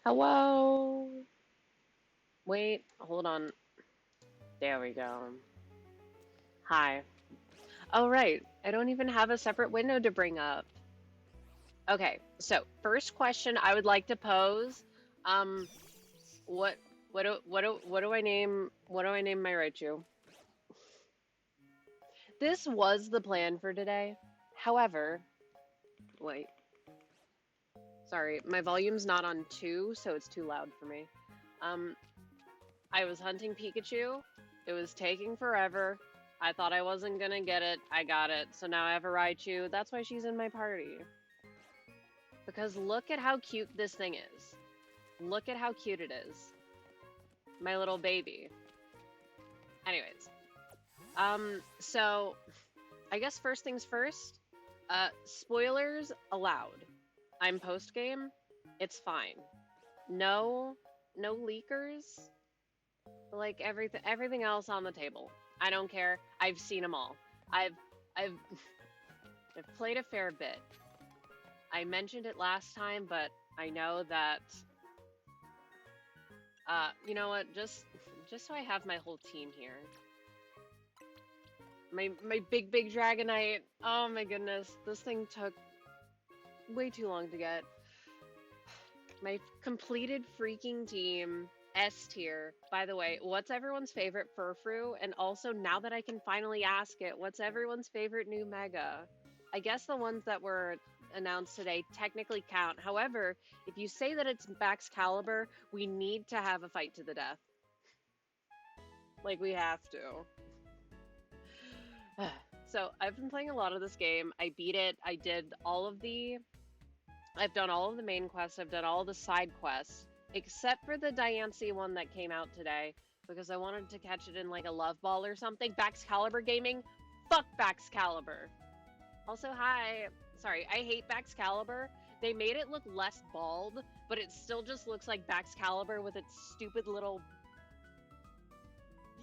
Hello. Wait, hold on. There we go. Hi. Oh, right. I don't even have a separate window to bring up. Okay, so first question I would like to pose. Um, what what do I name my Raichu? This was the plan for today. However, wait, sorry, my volume's not on two, so it's too loud for me. Um, I was hunting Pikachu. It was taking forever. I thought I wasn't gonna get it. I got it. So now I have a Raichu. That's why she's in my party. Because look at how cute this thing is. Look at how cute it is. My little baby. Anyways. So I guess first things first. Spoilers allowed. I'm post game. It's fine. No, no leakers. Like everything else on the table. I don't care. I've seen them all. I've I've I've played a fair bit. I mentioned it last time, but I know that you know what? Just so I have my whole team here. My big Dragonite. Oh my goodness. This thing took way too long to get. My completed freaking team. S tier. By the way, what's everyone's favorite Furfrou? And also, now that I can finally ask it, what's everyone's favorite new Mega? I guess the ones that were announced today technically count. However, if you say that it's Max Caliber, we need to have a fight to the death. Like, we have to. So, I've been playing a lot of this game. I beat it. I've done all of the main quests. I've done all the side quests. Except for the Diancie one that came out today, because I wanted to catch it in like a love ball or something. Bax Caliber Gaming? Fuck Bax Caliber. Also, hi. Sorry, I hate Bax Caliber. They made it look less bald, but it still just looks like Bax Caliber with its stupid little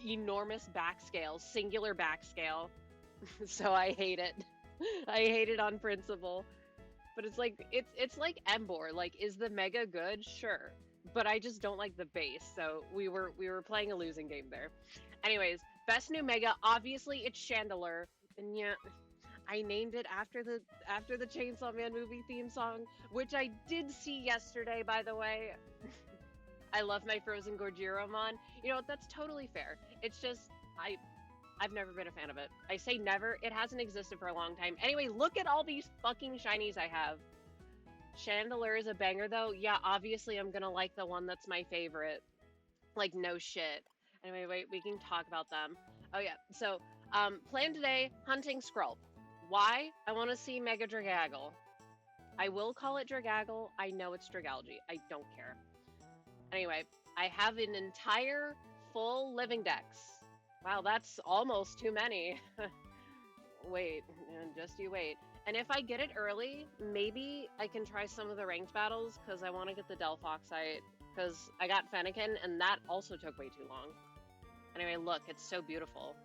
enormous back scale, singular back scale. So I hate it. I hate it on principle. But it's like Embor. Like, is the Mega good? Sure. But I just don't like the base, so we were playing a losing game there. Anyways, best new Mega, obviously it's Chandelure. And yeah, I named it after the Chainsaw Man movie theme song, which I did see yesterday, by the way. I love my Frozen Gorgiromon. You know, that's totally fair. It's just I've never been a fan of it. I say never, it hasn't existed for a long time. Anyway, look at all these fucking shinies I have. Chandelure is a banger though. Yeah, obviously I'm gonna like the one that's my favorite. Like, no shit. Anyway, wait, we can talk about them. Oh yeah, so, plan today, hunting Skrelp. Why? I want to see Mega Dragaggle. I will call it Dragaggle. I know it's Dragalge. I don't care. Anyway, I have an entire full living dex. Wow, that's almost too many. Wait, just you wait. And if I get it early, maybe I can try some of the ranked battles, because I want to get the Delphoxite, because I got Fennekin, and that also took way too long. Anyway, look, it's so beautiful.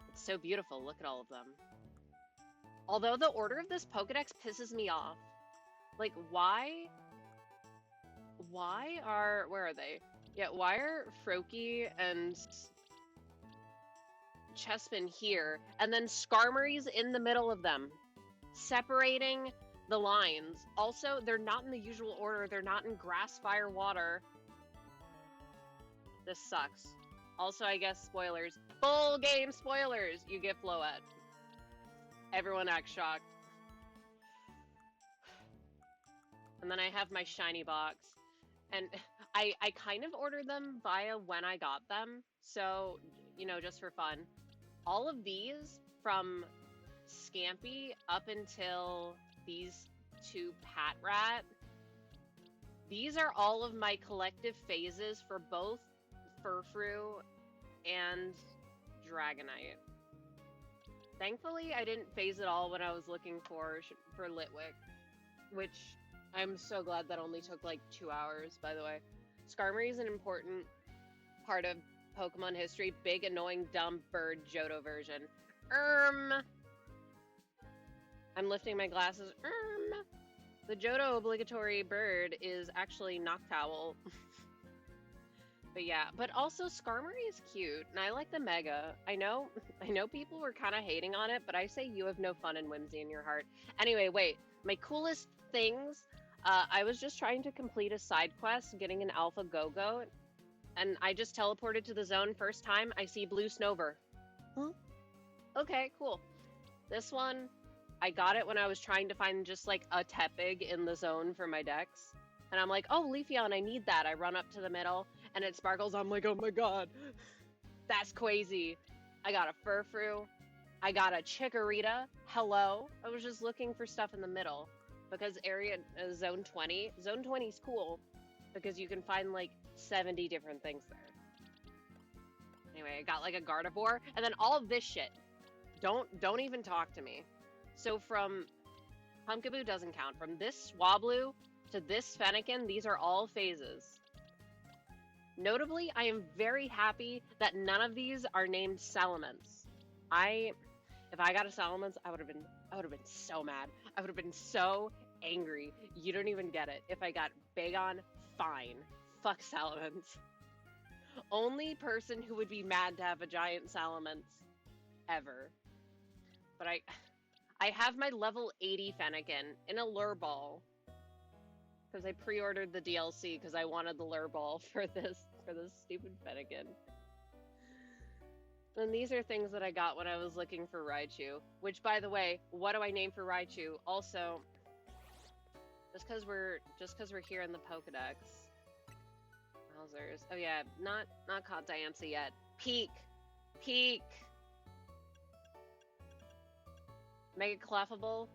It's so beautiful, look at all of them. Although the order of this Pokedex pisses me off. Like, why where are they? Yeah, why are Froakie and Chespin here, and then Skarmory's in the middle of them, separating the lines. Also, they're not in the usual order. They're not in grass, fire, water. This sucks. Also, I guess spoilers. Full game spoilers! You get Floette. Everyone acts shocked. And then I have my shiny box. And I kind of ordered them via when I got them. So, you know, just for fun. All of these, from Scampy up until these two Patrat, these are all of my collective phases for both Furfrou and Dragonite. Thankfully, I didn't phase it all when I was looking for Litwick, which I'm so glad that only took like 2 hours, by the way. Skarmory is an important part of Pokemon history. Big, annoying, dumb bird Johto version. I'm lifting my glasses. The Johto obligatory bird is actually Noctowl. But yeah, but also Skarmory is cute, and I like the Mega. I know people were kind of hating on it, but I say you have no fun and whimsy in your heart. Anyway, wait, my coolest things, I was just trying to complete a side quest, getting an Alpha Go-Go, and I just teleported to the zone first time, I see blue Snover. Huh? Okay, cool. This one, I got it when I was trying to find just like a Tepig in the zone for my decks. And I'm like, oh, Leafeon, I need that. I run up to the middle, and it sparkles. I'm like, oh my god, that's crazy. I got a Furfrou. I got a Chikorita. Hello. I was just looking for stuff in the middle because Zone 20. Zone 20 is cool because you can find like 70 different things there. Anyway, I got like a Gardevoir, and then all of this shit. Don't even talk to me. So from Pumpkaboo doesn't count. From this Swablu to this Fennekin, these are all phases. Notably, I am very happy that none of these are named Salamence. If I got a Salamence, I would have been so mad. I would have been so angry. You don't even get it. If I got Bagon, fine. Fuck Salamence. Only person who would be mad to have a giant Salamence ever. But I have my level 80 Fennekin in a Lure Ball. Because I pre-ordered the DLC because I wanted the Lure Ball for this stupid Fennekin. And these are things that I got when I was looking for Raichu. Which, by the way, what do I name for Raichu? Also, just because we're here in the Pokedex. Wowzers. Oh yeah, not caught Diancie yet. Peak. Mega Clefable.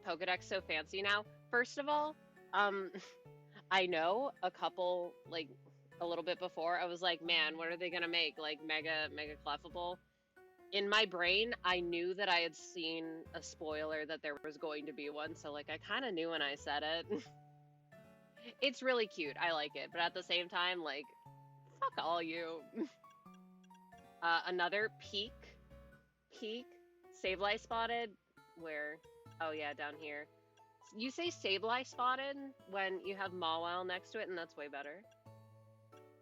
Pokedex so fancy now. First of all, I know a couple, like, a little bit before, I was like, man, what are they gonna make? Like, Mega Clefable? In my brain, I knew that I had seen a spoiler that there was going to be one, so, like, I kind of knew when I said it. It's really cute. I like it. But at the same time, like, fuck all you. Another Peak. Sableye spotted. Where? Oh, yeah, down here. You say Sableye spotted when you have Mawile next to it, and that's way better.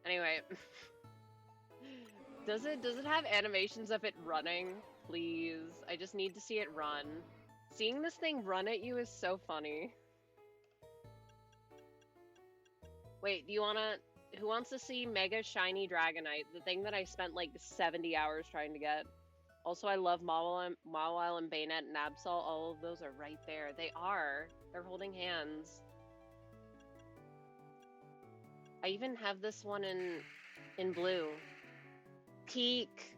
Anyway. Does it have animations of it running? Please. I just need to see it run. Seeing this thing run at you is so funny. Wait, who wants to see Mega Shiny Dragonite? The thing that I spent like 70 hours trying to get. Also, I love Mawile and Bayonet and Absol. All of those are right there. They are. They're holding hands. I even have this one in blue. Peak.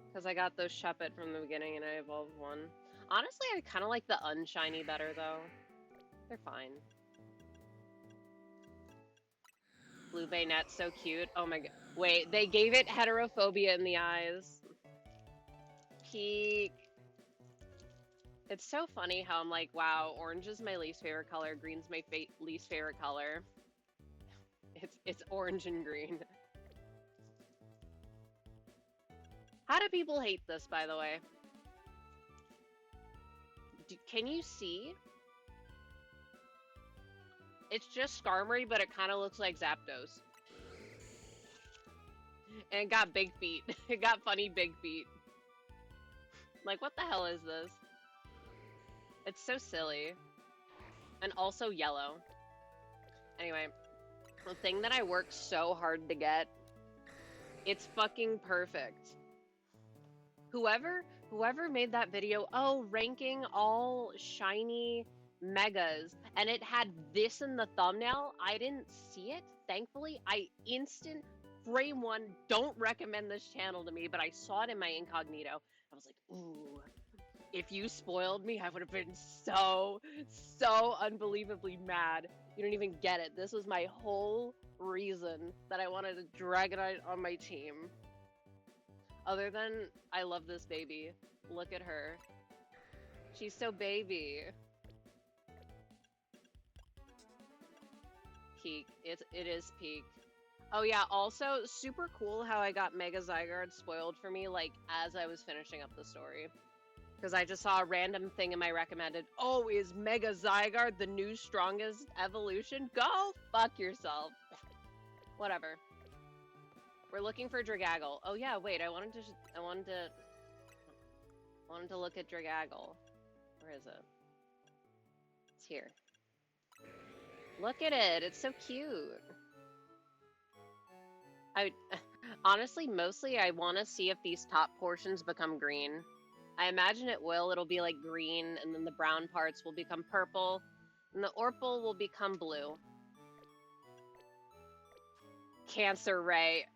Because I got those Shuppet from the beginning and I evolved one. Honestly, I kind of like the unshiny better though. They're fine. Blue Bayonet, so cute. Oh my god. Wait, they gave it heterophobia in the eyes. Peak. It's so funny how I'm like, wow, orange is my least favorite color, green's my least favorite color. It's orange and green. How do people hate this, by the way? Can you see? It's just Skarmory, but it kind of looks like Zapdos. And it got big feet. It got funny big feet. Like, what the hell is this? It's so silly. And also yellow. Anyway, the thing that I worked so hard to get, it's fucking perfect. Whoever made that video, oh, ranking all shiny megas, and it had this in the thumbnail, I didn't see it, thankfully. I instant frame one, don't recommend this channel to me, but I saw it in my incognito. I was like, ooh, if you spoiled me, I would have been so unbelievably mad. You don't even get it. This was my whole reason that I wanted a Dragonite on my team. Other than, I love this baby. Look at her. She's so baby. Peak. It is peak. Oh yeah, also, super cool how I got Mega Zygarde spoiled for me, like, as I was finishing up the story. Because I just saw a random thing in my recommended. Oh, is Mega Zygarde the new strongest evolution? Go fuck yourself. Whatever. We're looking for Dragaggle. Oh yeah, wait. I wanted to look at Dragaggle. Where is it? It's here. Look at it. It's so cute. Honestly, mostly I want to see if these top portions become green. I imagine it will. It'll be like green, and then the brown parts will become purple, and the Orpal will become blue. Cancer Ray.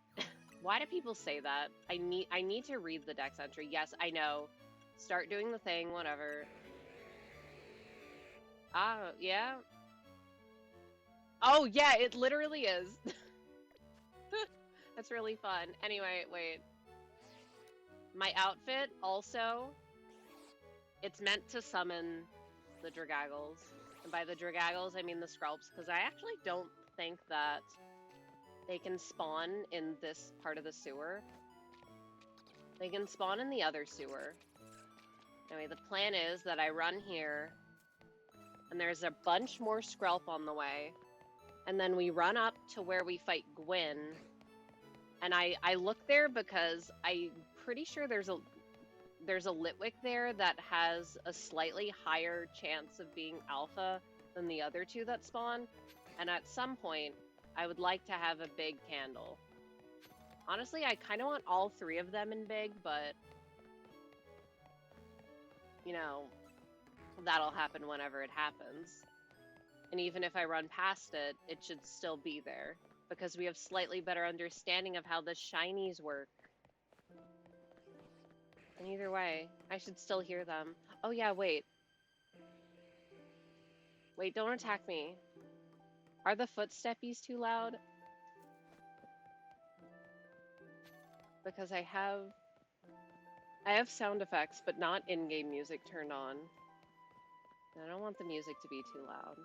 Why do people say that? I need to read the dex entry. Yes, I know. Start doing the thing, whatever. Ah, yeah. Oh, yeah, it literally is. That's really fun. Anyway, wait. My outfit also, it's meant to summon the Dragaggles. And by the Dragaggles, I mean the Skrelps, because I actually don't think that they can spawn in this part of the sewer. They can spawn in the other sewer. Anyway, the plan is that I run here, and there's a bunch more Skrelp on the way, and then we run up to where we fight Gwyn, and I look there because I'm pretty sure there's a litwick there that has a slightly higher chance of being alpha than the other two that spawn, and at some point, I would like to have a big candle. Honestly, I kind of want all three of them in big, but you know, that'll happen whenever it happens. And even if I run past it, it should still be there, because we have slightly better understanding of how the shinies work. And either way, I should still hear them. Oh yeah, wait. Wait, don't attack me. Are the footsteppies too loud? Because I have sound effects, but not in-game music turned on. I don't want the music to be too loud.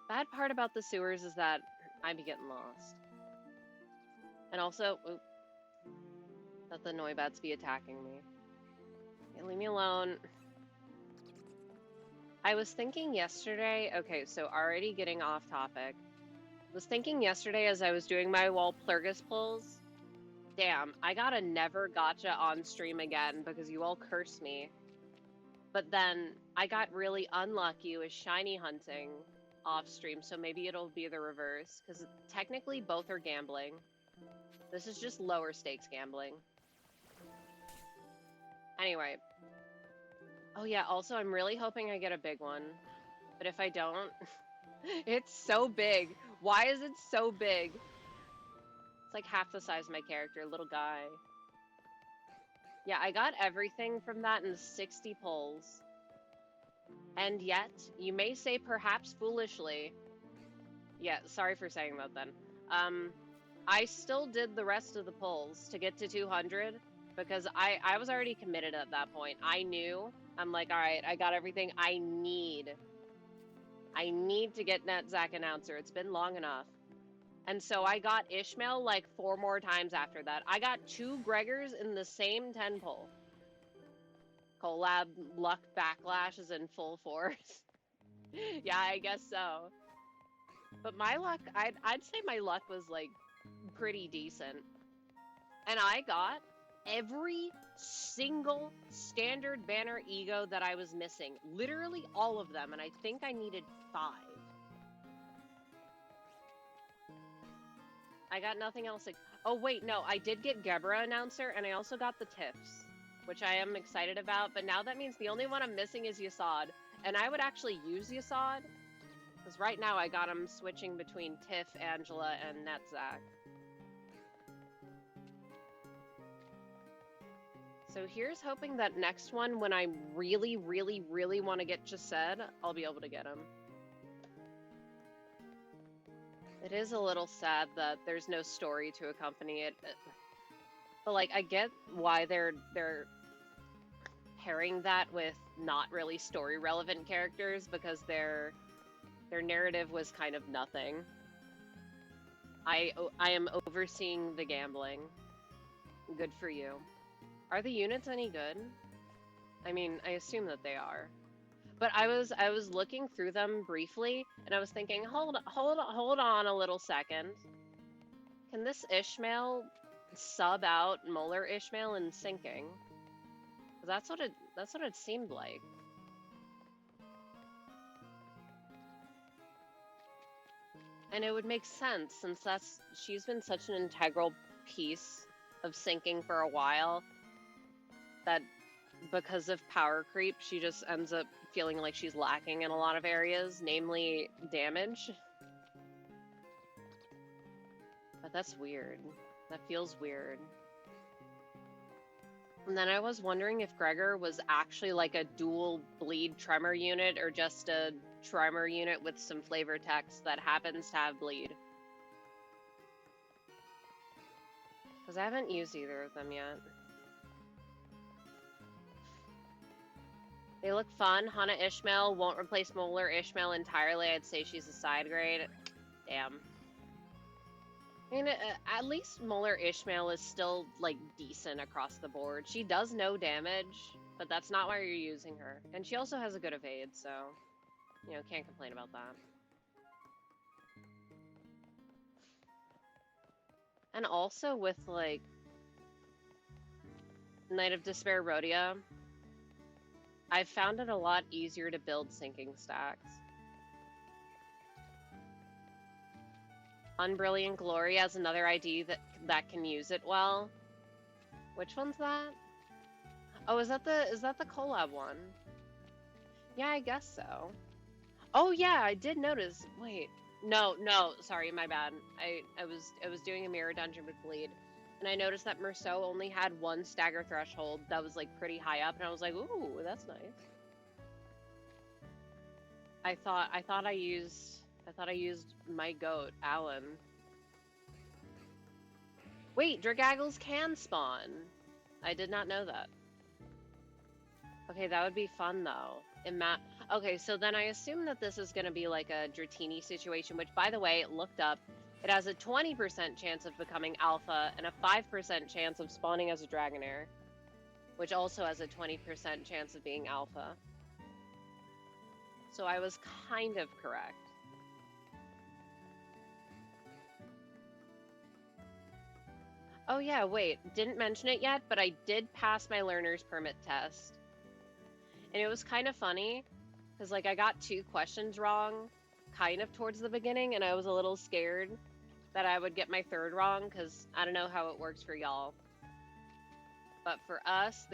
Bad part about the sewers is that I be getting lost. And also, that the Noibats be attacking me. Okay, leave me alone. I was thinking yesterday, okay, so already getting off topic. Was thinking yesterday as I was doing my Walpurgis pulls, damn, I got a never gotcha on stream again because you all cursed me. But then I got really unlucky with shiny hunting off stream, so maybe it'll be the reverse, because technically both are gambling. This is just lower stakes gambling. Anyway. Oh yeah, also I'm really hoping I get a big one. But if I don't, it's so big. Why is it so big? It's like half the size of my character, little guy. Yeah, I got everything from that in 60 pulls. And yet, you may say perhaps foolishly, yeah, sorry for saying that then. I still did the rest of the pulls to get to 200 because I was already committed at that point. I knew, I'm like, all right, I got everything I need. I need to get Netzach Announcer. It's been long enough. And so I got Ishmael like 4 more times after that. I got 2 Gregors in the same 10 pull. Collab luck backlash is in full force. Yeah, I guess so. But my luck, I'd say my luck was like pretty decent. And I got every single standard banner ego that I was missing. Literally all of them, and I think I needed 5. I got nothing else. Oh wait, no, I did get Gebra Announcer, and I also got the Tiffs, which I am excited about, but now that means the only one I'm missing is Yasad. And I would actually use Yasad, because right now I got him switching between Tiff, Angela, and Netzach. So here's hoping that next one, when I really, really, really want to get Chesed, I'll be able to get him. It is a little sad that there's no story to accompany it. But like, I get why they're pairing that with not really story relevant characters, because their narrative was kind of nothing. I am overseeing the gambling. Good for you. Are the units any good? I mean, I assume that they are. But I was looking through them briefly, and I was thinking, hold on a little second. Can this Ishmael sub out Molar Ishmael in sinking? 'Cause that's what it seemed like. And it would make sense since she's been such an integral piece of sinking for a while that because of power creep, she just ends up feeling like she's lacking in a lot of areas, namely damage. But that's weird. That feels weird. And then I was wondering if Gregor was actually like a dual bleed tremor unit or just a tremor unit with some flavor text that happens to have bleed. Because I haven't used either of them yet. They look fun. Hana Ishmael won't replace Molar Ishmael entirely. I'd say she's a side grade. Damn. I mean, at least Molar Ishmael is still, like, decent across the board. She does no damage, but that's not why you're using her. And she also has a good evade, so, you know, can't complain about that. And also with, like, Night of Despair Rhodia, I've found it a lot easier to build sinking stacks. Unbrilliant Glory has another ID that can use it well. Which one's that? Oh, is that the collab one? Yeah, I guess so. Oh yeah, I did notice. Wait, no, sorry, my bad. I was doing a mirror dungeon with bleed, and I noticed that Merceau only had one stagger threshold that was like pretty high up, and I was like, ooh, that's nice. I thought I used my goat, Alan. Wait, Dragaggles can spawn. I did not know that. Okay, that would be fun though. Okay, so then I assume that this is going to be like a Dratini situation, which by the way, looked up. It has a 20% chance of becoming alpha and a 5% chance of spawning as a Dragonair, which also has a 20% chance of being alpha. So I was kind of correct. Oh yeah, wait, didn't mention it yet, but I did pass my learner's permit test. And it was kind of funny, because like I got 2 questions wrong, kind of towards the beginning, and I was a little scared that I would get my 3rd wrong, because I don't know how it works for y'all. But for us,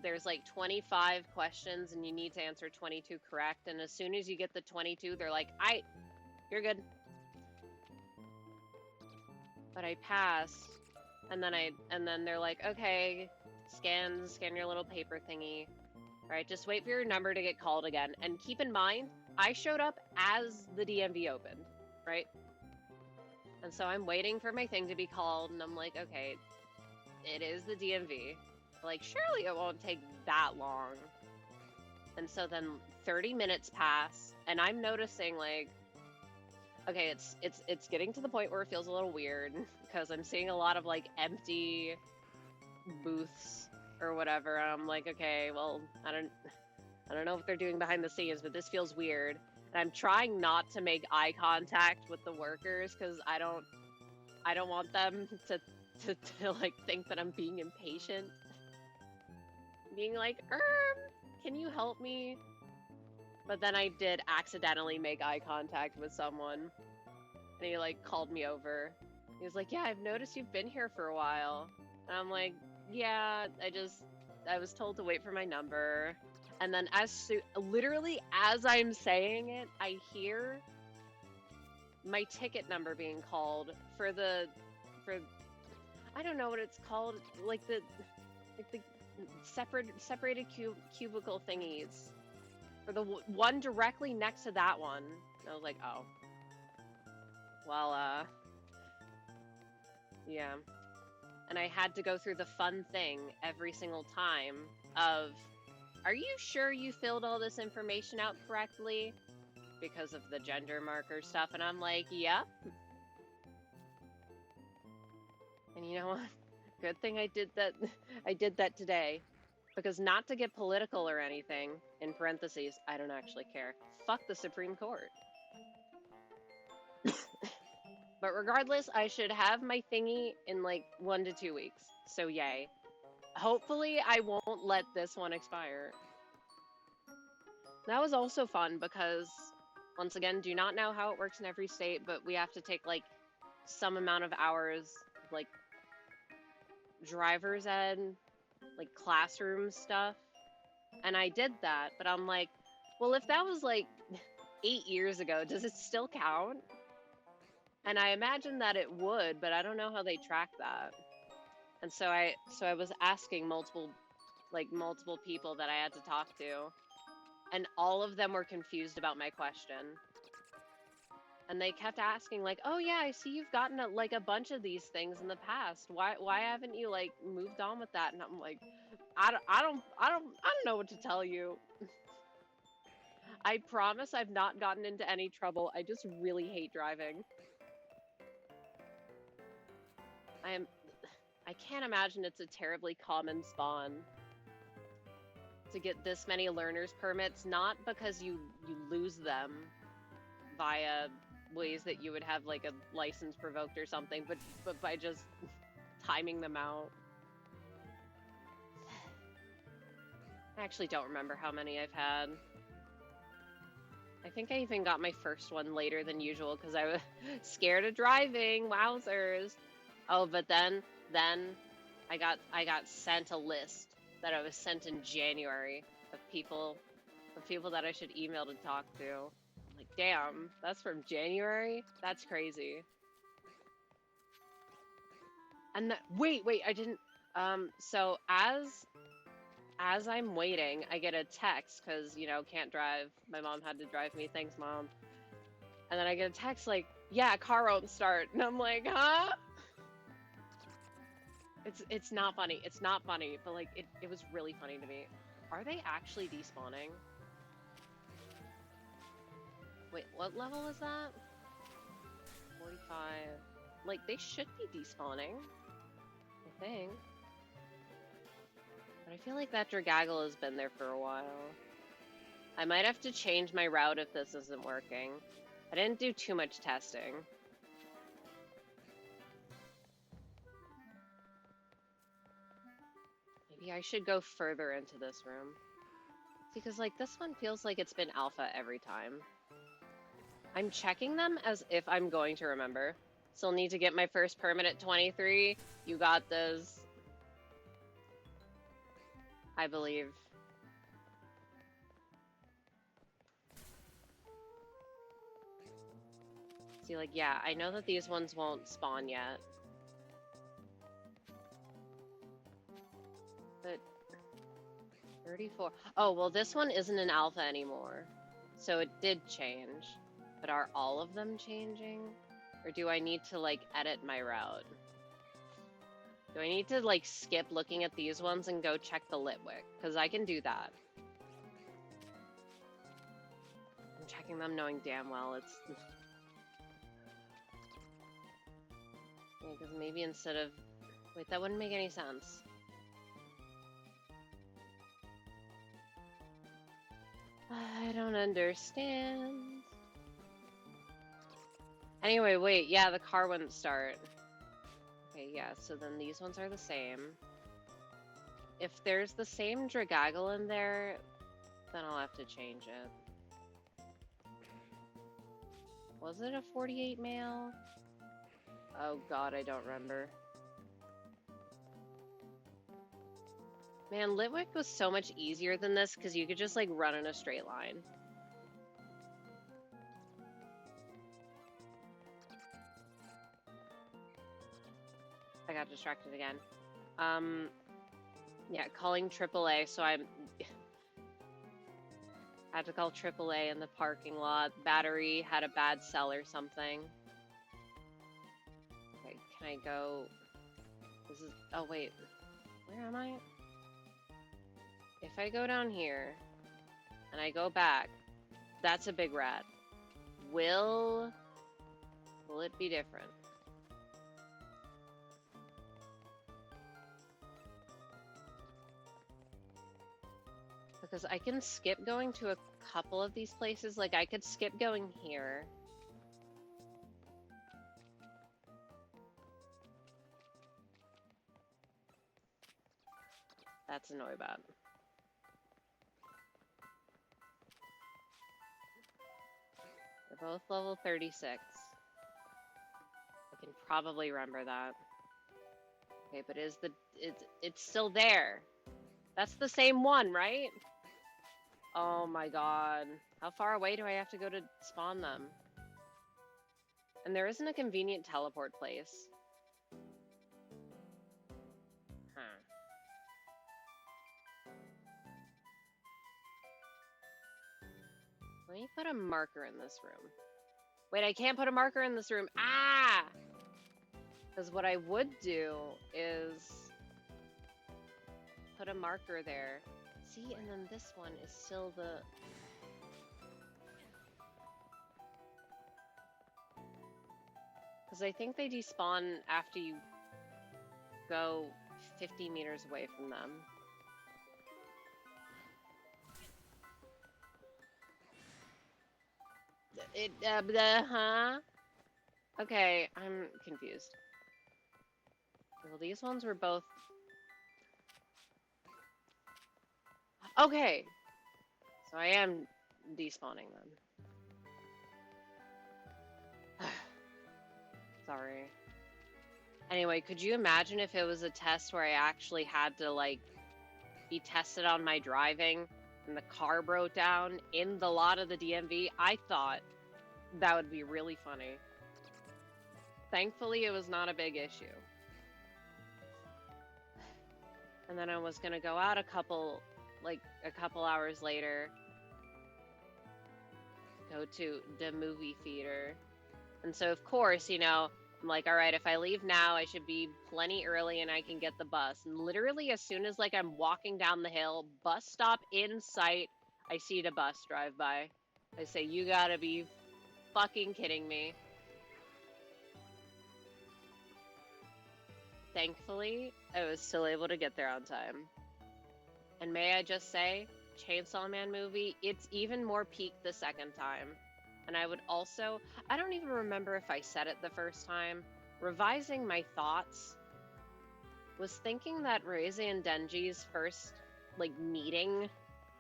there's like 25 questions, and you need to answer 22 correct, and as soon as you get the 22, they're like, you're good. But I passed, and then they're like, okay, scan your little paper thingy. All right, just wait for your number to get called again. And keep in mind, I showed up as the DMV opened, right? And so I'm waiting for my thing to be called, and I'm like, okay, it is the DMV. Like, surely it won't take that long. And so then 30 minutes pass, and I'm noticing, like, okay, it's getting to the point where it feels a little weird, because I'm seeing a lot of, like, empty booths or whatever, and I'm like, okay, well, I don't know what they're doing behind the scenes, but this feels weird. And I'm trying not to make eye contact with the workers, because I don't want them to like think that I'm being impatient. Being like, can you help me? But then I did accidentally make eye contact with someone, and he like called me over. He was like, yeah, I've noticed you've been here for a while. And I'm like, yeah, I was told to wait for my number. And then literally as I'm saying it, I hear my ticket number being called for I don't know what it's called, like the separated cubicle thingies, for the one directly next to that one. And I was like, oh, well, yeah. And I had to go through the fun thing every single time of, are you sure you filled all this information out correctly? Because of the gender marker stuff. And I'm like, yep. And you know what? Good thing I did that today. Because not to get political or anything, in parentheses, I don't actually care. Fuck the Supreme Court. But regardless, I should have my thingy in like 1 to 2 weeks. So yay. Hopefully I won't let this one expire. That was also fun because, once again, do not know how it works in every state, but we have to take like some amount of hours, like driver's ed, like classroom stuff. And I did that, but I'm like, well, if that was like 8 years ago, does it still count? And I imagine that it would, but I don't know how they track that. And so I was asking multiple people that I had to talk to, and all of them were confused about my question. And they kept asking like, "Oh yeah, I see you've gotten a bunch of these things in the past. Why haven't you like moved on with that?" And I'm like, I don't know what to tell you. I promise I've not gotten into any trouble. I just really hate driving. I can't imagine it's a terribly common spawn to get this many learner's permits, not because you lose them via ways that you would have like a license revoked or something, but by just timing them out. I actually don't remember how many I've had. I think I even got my first one later than usual because I was scared of driving. Wowzers. Oh, but then I got sent a list that I was sent in January of people that I should email to talk to. I'm like, damn, that's from January? That's crazy. And wait, I didn't so as I'm waiting, I get a text because, you know, can't drive. My mom had to drive me. Thanks, Mom. And then I get a text like, yeah, car won't start. And I'm like, huh? It's not funny. It's not funny, but like it was really funny to me. Are they actually despawning? Wait, what level is that? 45. Like, they should be despawning, I think. But I feel like that Dragaggle has been there for a while. I might have to change my route if this isn't working. I didn't do too much testing. Maybe I should go further into this room. Because, like, this one feels like it's been alpha every time. I'm checking them as if I'm going to remember. Still need to get my first permit at 23. You got this. I believe. See, like, yeah, I know that these ones won't spawn yet. But 34. Oh, well, this one isn't an alpha anymore. So it did change. But are all of them changing? Or do I need to, like, edit my route? Do I need to, like, skip looking at these ones and go check the litwick? Because I can do that. I'm checking them knowing damn well it's... Because maybe instead of... Wait, that wouldn't make any sense. I don't understand. Anyway, wait, yeah, the car wouldn't start. Okay, yeah, so then these ones are the same. If there's the same Dragaggle in there, then I'll have to change it. Was it a 48 male? Oh god, I don't remember. Man, Litwick was so much easier than this because you could just like run in a straight line. I got distracted again. Yeah, calling AAA, so I had to call AAA in the parking lot. Battery had a bad cell or something. Okay, can I go? This is, oh wait, where am I? If I go down here, and I go back, that's a big rat. Will it be different? Because I can skip going to a couple of these places. Like, I could skip going here. That's a Noibat. They're both level 36. I can probably remember that. Okay, but it's still there. That's the same one, right? Oh my god. How far away do I have to go to spawn them? And there isn't a convenient teleport place. Huh. Let me put a marker in this room. Wait, I can't put a marker in this room. Ah! Because what I would do is put a marker there. See, and then this one is still the... Because I think they despawn after you go 50 meters away from them. Huh? Okay, I'm confused. Well, these ones were both... Okay! So I am despawning them. Sorry. Anyway, could you imagine if it was a test where I actually had to, like, be tested on my driving and the car broke down in the lot of the DMV? I thought that would be really funny. Thankfully, it was not a big issue. And then I was gonna go out a couple hours later, go to the movie theater. And so, of course, you know, I'm like, all right, if I leave now, I should be plenty early and I can get the bus. And literally, as soon as, like, I'm walking down the hill, bus stop in sight, I see the bus drive by. I say, you gotta be fucking kidding me. Thankfully, I was still able to get there on time. And may I just say, Chainsaw Man movie, it's even more peak the second time. And I would also, I don't even remember if I said it the first time, revising my thoughts, was thinking that Reze and Denji's first, like, meeting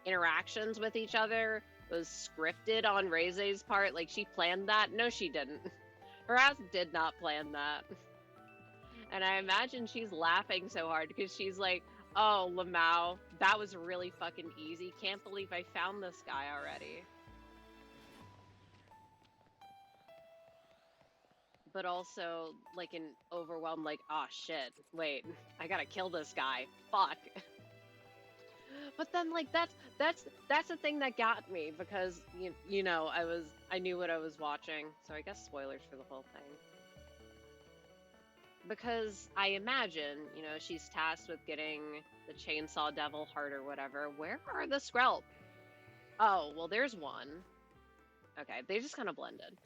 interactions with each other was scripted on Reze's part. Like, she planned that. No, she didn't. Her ass did not plan that. And I imagine she's laughing so hard because she's like, oh, Lamau, that was really fucking easy. Can't believe I found this guy already. But also, like, an overwhelmed, like, oh shit, wait, I gotta kill this guy. Fuck. But then, like, that's the thing that got me, because, you know, I knew what I was watching, so I guess spoilers for the whole thing. Because I imagine, you know, she's tasked with getting the chainsaw devil heart or whatever. Where are the Skrelp? Oh, well, there's one. Okay, they just kind of blended.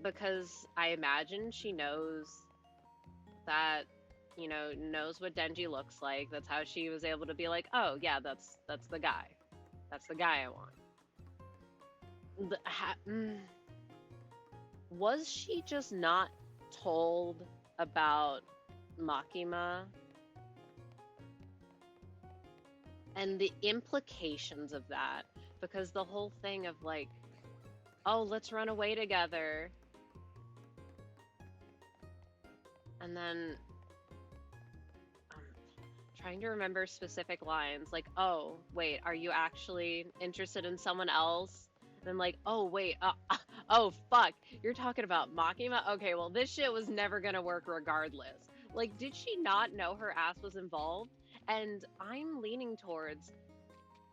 Because I imagine she knows that, you know, knows what Denji looks like. That's how she was able to be like, oh, yeah, that's the guy. That's the guy I want. Was she just not told about Makima? And the implications of that, because the whole thing of, like, oh, let's run away together. And then I'm trying to remember specific lines, like, oh, wait, are you actually interested in someone else? And then, like, oh, wait, oh, fuck, you're talking about Makima? Okay, well, this shit was never gonna work regardless. Like, did she not know her ass was involved? And I'm leaning towards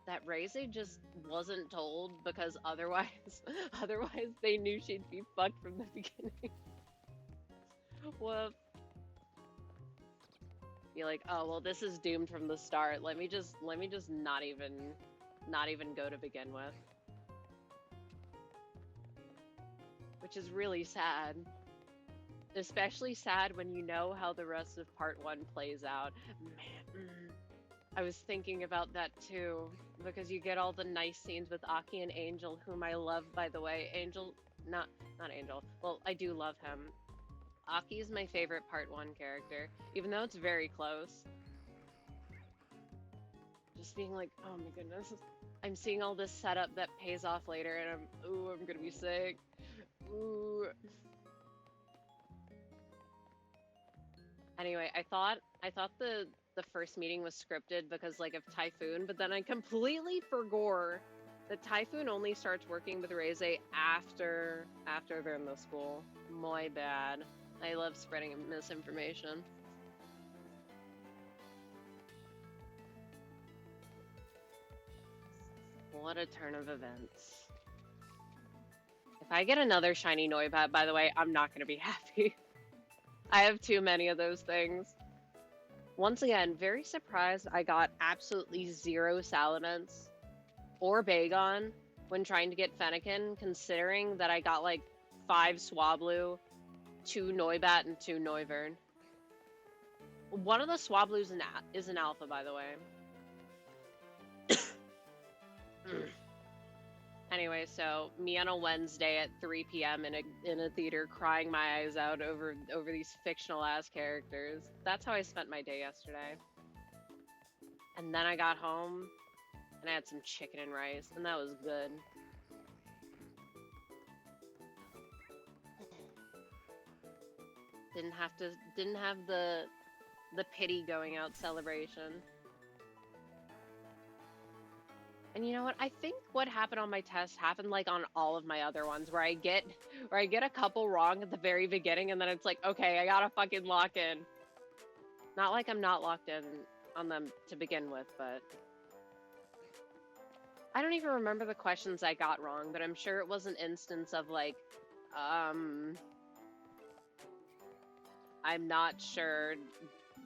that Reze just wasn't told, because otherwise they knew she'd be fucked from the beginning. Whoop. Be like, oh, well, this is doomed from the start. Let me just not even go to begin with. Which is really sad. Especially sad when you know how the rest of part 1 plays out. Man, I was thinking about that too, because you get all the nice scenes with Aki and Angel, whom I love, by the way. Angel, not not Angel. Well, I do love him. Aki is my favorite part one character, even though it's very close. Just being like, oh my goodness, I'm seeing all this setup that pays off later, and I'm gonna be sick. Ooh. Anyway, I thought the first meeting was scripted because like of Typhoon, but then I completely forgot that Typhoon only starts working with Reze after they're in the school. My bad. I love spreading misinformation. What a turn of events. If I get another shiny Noibat, by the way, I'm not gonna be happy. I have too many of those things. Once again, very surprised I got absolutely zero Salamence or Bagon when trying to get Fennekin, considering that I got like 5 Swablu, 2 Noibat, and 2 Noivern. One of the Swablu's is an alpha, by the way. Anyway, so me on a Wednesday at 3 p.m. in a theater crying my eyes out over these fictional ass characters. That's how I spent my day yesterday. And then I got home and I had some chicken and rice, and that was good. Didn't have the pity going out celebration. And you know what? I think what happened on my test happened like on all of my other ones, where I get a couple wrong at the very beginning, and then it's like, okay, I gotta fucking lock in. Not like I'm not locked in on them to begin with, but I don't even remember the questions I got wrong, but I'm sure it was an instance of like, I'm not sure.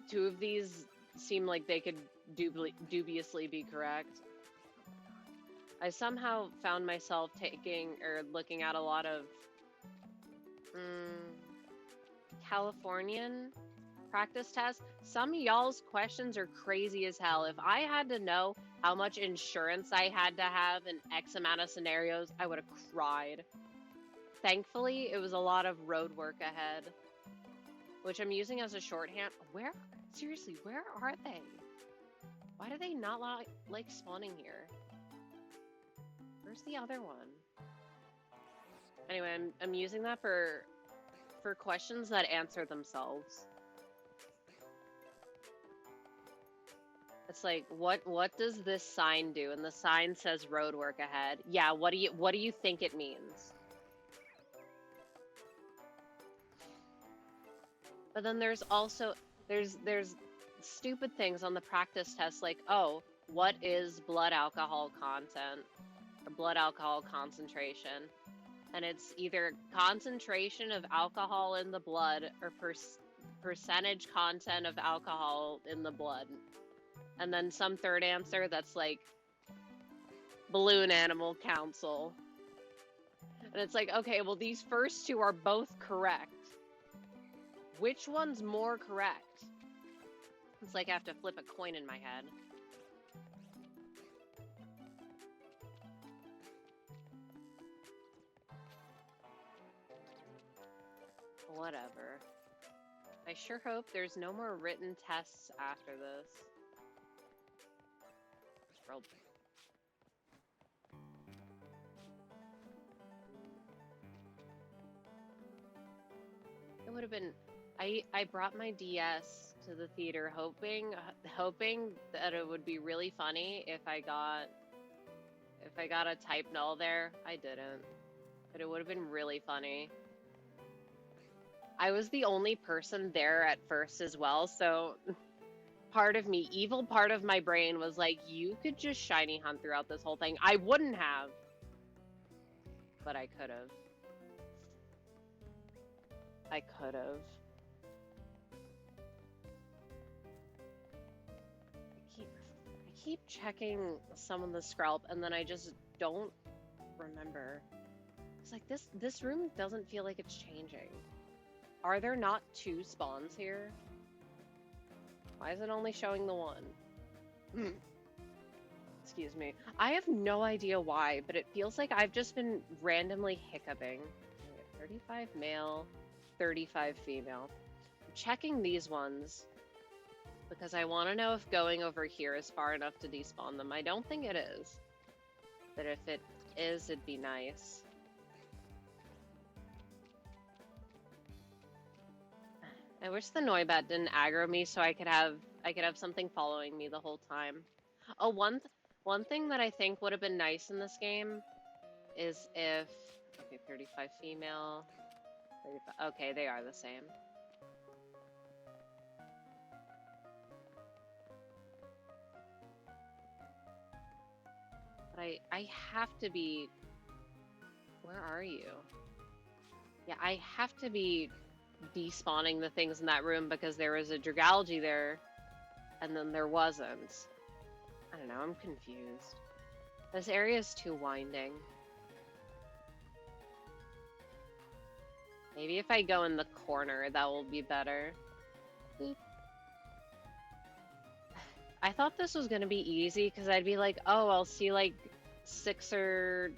2 of these seem like they could dubiously be correct. I somehow found myself taking or looking at a lot of Californian practice tests. Some of y'all's questions are crazy as hell. If I had to know how much insurance I had to have in X amount of scenarios, I would have cried. Thankfully, it was a lot of road work ahead, which I'm using as a shorthand. Seriously, where are they? Why do they not like spawning here? Where's the other one? Anyway, I'm using that for questions that answer themselves. It's like, what does this sign do? And the sign says road work ahead. Yeah, what do you think it means? But then there's also there's stupid things on the practice test, like, oh, what is blood alcohol content or blood alcohol concentration? And it's either concentration of alcohol in the blood or percentage content of alcohol in the blood. And then some third answer that's like Balloon Animal Council. And it's like, okay, well, these first 2 are both correct. Which one's more correct? It's like I have to flip a coin in my head. Whatever. I sure hope there's no more written tests after this. Skrelp. It would have been... I brought my DS to the theater hoping that it would be really funny if I got a type null there. I didn't. But it would have been really funny. I was the only person there at first as well, so part of me, evil part of my brain was like, you could just shiny hunt throughout this whole thing. I wouldn't have. But I could have. I could have. I keep checking some of the Skrelp, and then I just don't remember. It's like, this room doesn't feel like it's changing. Are there not 2 spawns here? Why is it only showing the 1? Mm, excuse me. I have no idea why, but it feels like I've just been randomly hiccuping. 35 male, 35 female. I'm checking these ones because I want to know if going over here is far enough to despawn them. I don't think it is, but if it is, it'd be nice. I wish the Noibat didn't aggro me so I could have something following me the whole time. Oh, one thing that I think would have been nice in this game is if, okay, 35 female, 35, okay, they are the same. But I have to be, where are you? Yeah, I have to be despawning the things in that room because there was a Dragalge there and then there wasn't. I don't know, I'm confused. This area is too winding. Maybe if I go in the corner, that will be better. Boop. I thought this was gonna be easy because I'd be like, oh, I'll see like 6 or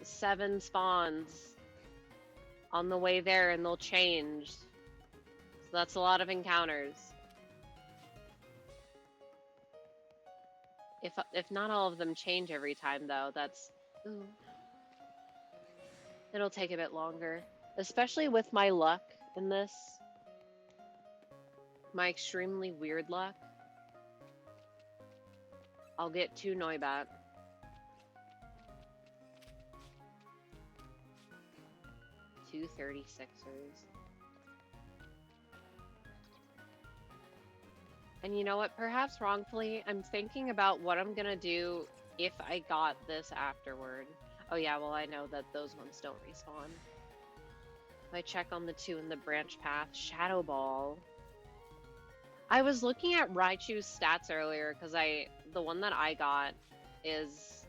7 spawns on the way there and they'll change. So that's a lot of encounters. If not all of them change every time though, that's... Ooh. It'll take a bit longer. Especially with my luck in this. My extremely weird luck. I'll get 2 Noibat. 2 36ers. And you know what? Perhaps wrongfully, I'm thinking about what I'm gonna do if I got this afterward. Oh yeah, well I know that those ones don't respawn. If I check on the 2 in the branch path, Shadow Ball. I was looking at Raichu's stats earlier because the one that I got is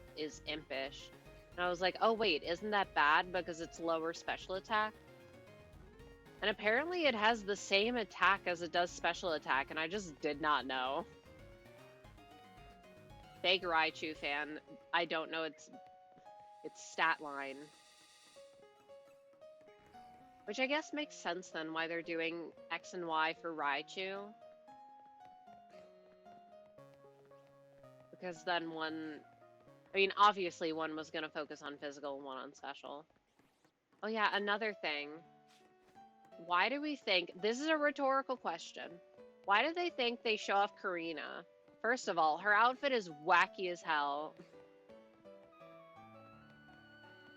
impish. And I was like, oh wait, isn't that bad because it's lower special attack? And apparently it has the same attack as it does special attack, and I just did not know. Big Raichu fan, I don't know its stat line. Which I guess makes sense then why they're doing X and Y for Raichu. Because then obviously one was going to focus on physical and one on special. Oh yeah, another thing. Why do we think, this is a rhetorical question, why do they think they show off Karina? First of all, her outfit is wacky as hell.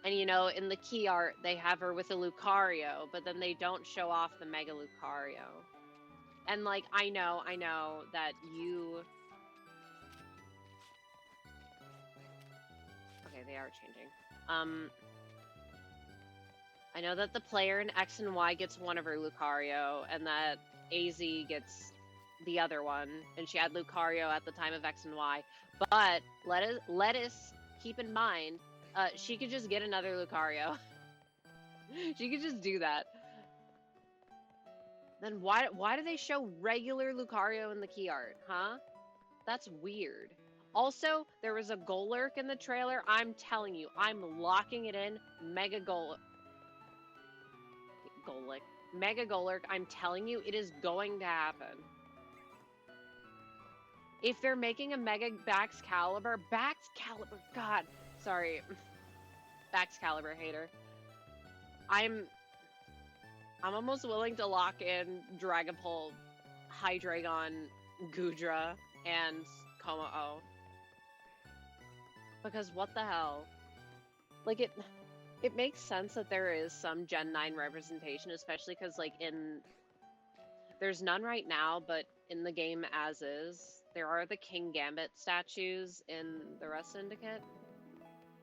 And you know, in the key art, they have her with a Lucario, but then they don't show off the Mega Lucario. And like, I know that you... Okay, they are changing. I know that the player in X and Y gets one of her Lucario, and that AZ gets the other one, and she had Lucario at the time of X and Y. But let us keep in mind, she could just get another Lucario. She could just do that. Then why do they show regular Lucario in the key art, huh? That's weird. Also, there was a Golurk in the trailer. I'm telling you, I'm locking it in. Mega Golurk. Mega Golurk, I'm telling you, it is going to happen. If they're making a Mega Baxcalibur, God, sorry, Baxcalibur hater. I'm almost willing to lock in Dragapult, Hydreigon, Goodra, and Como-O. Because what the hell? Like, it makes sense that there is some Gen 9 representation, especially because, like, there's none right now, but in the game as is, there are the King Gambit statues in the Rust Syndicate.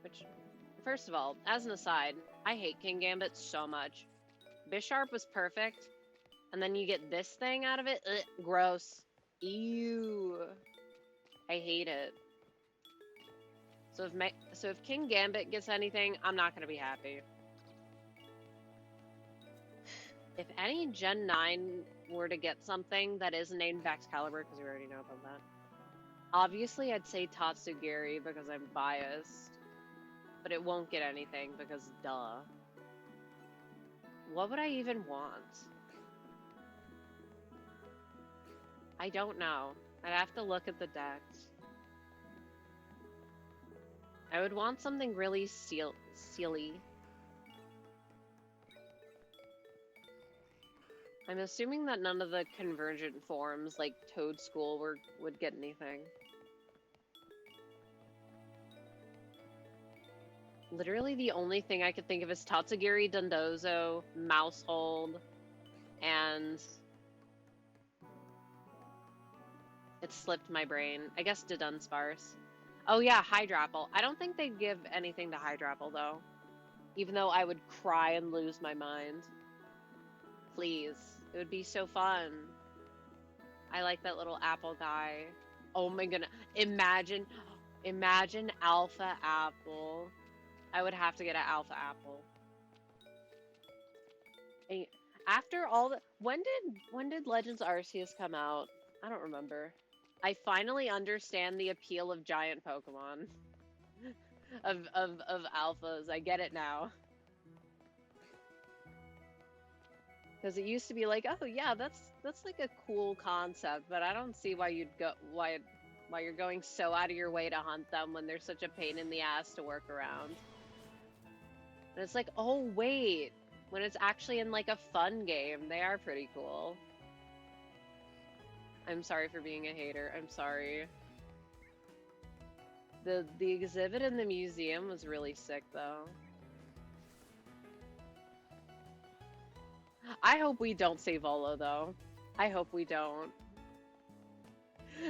Which, first of all, as an aside, I hate King Gambit so much. Bisharp was perfect, and then you get this thing out of it? Ugh, gross. Ew. I hate it. So if King Gambit gets anything, I'm not going to be happy. If any Gen 9 were to get something that is named Excalibur, because we already know about that, obviously I'd say Tatsugiri because I'm biased, but it won't get anything because duh. What would I even want? I don't know. I'd have to look at the decks. I would want something really silly. I'm assuming that none of the convergent forms, like Toad School, would get anything. Literally the only thing I could think of is Tatsugiri, Dondozo, Mousehold, and... It slipped my brain. I guess Dunsparce. Oh yeah, Hydrapple. I don't think they'd give anything to Hydrapple, though. Even though I would cry and lose my mind. Please. It would be so fun. I like that little apple guy. Oh my goodness. Imagine Alpha Apple. I would have to get an Alpha Apple. And after all the... When did Legends Arceus come out? I don't remember. I finally understand the appeal of giant Pokemon. of alphas. I get it now. Because it used to be like, oh yeah, that's like a cool concept, but I don't see why you're going so out of your way to hunt them when they're such a pain in the ass to work around. And it's like, oh wait, when it's actually in like a fun game, they are pretty cool. I'm sorry for being a hater. I'm sorry. The exhibit in the museum was really sick, though. I hope we don't say Volo, though. I hope we don't.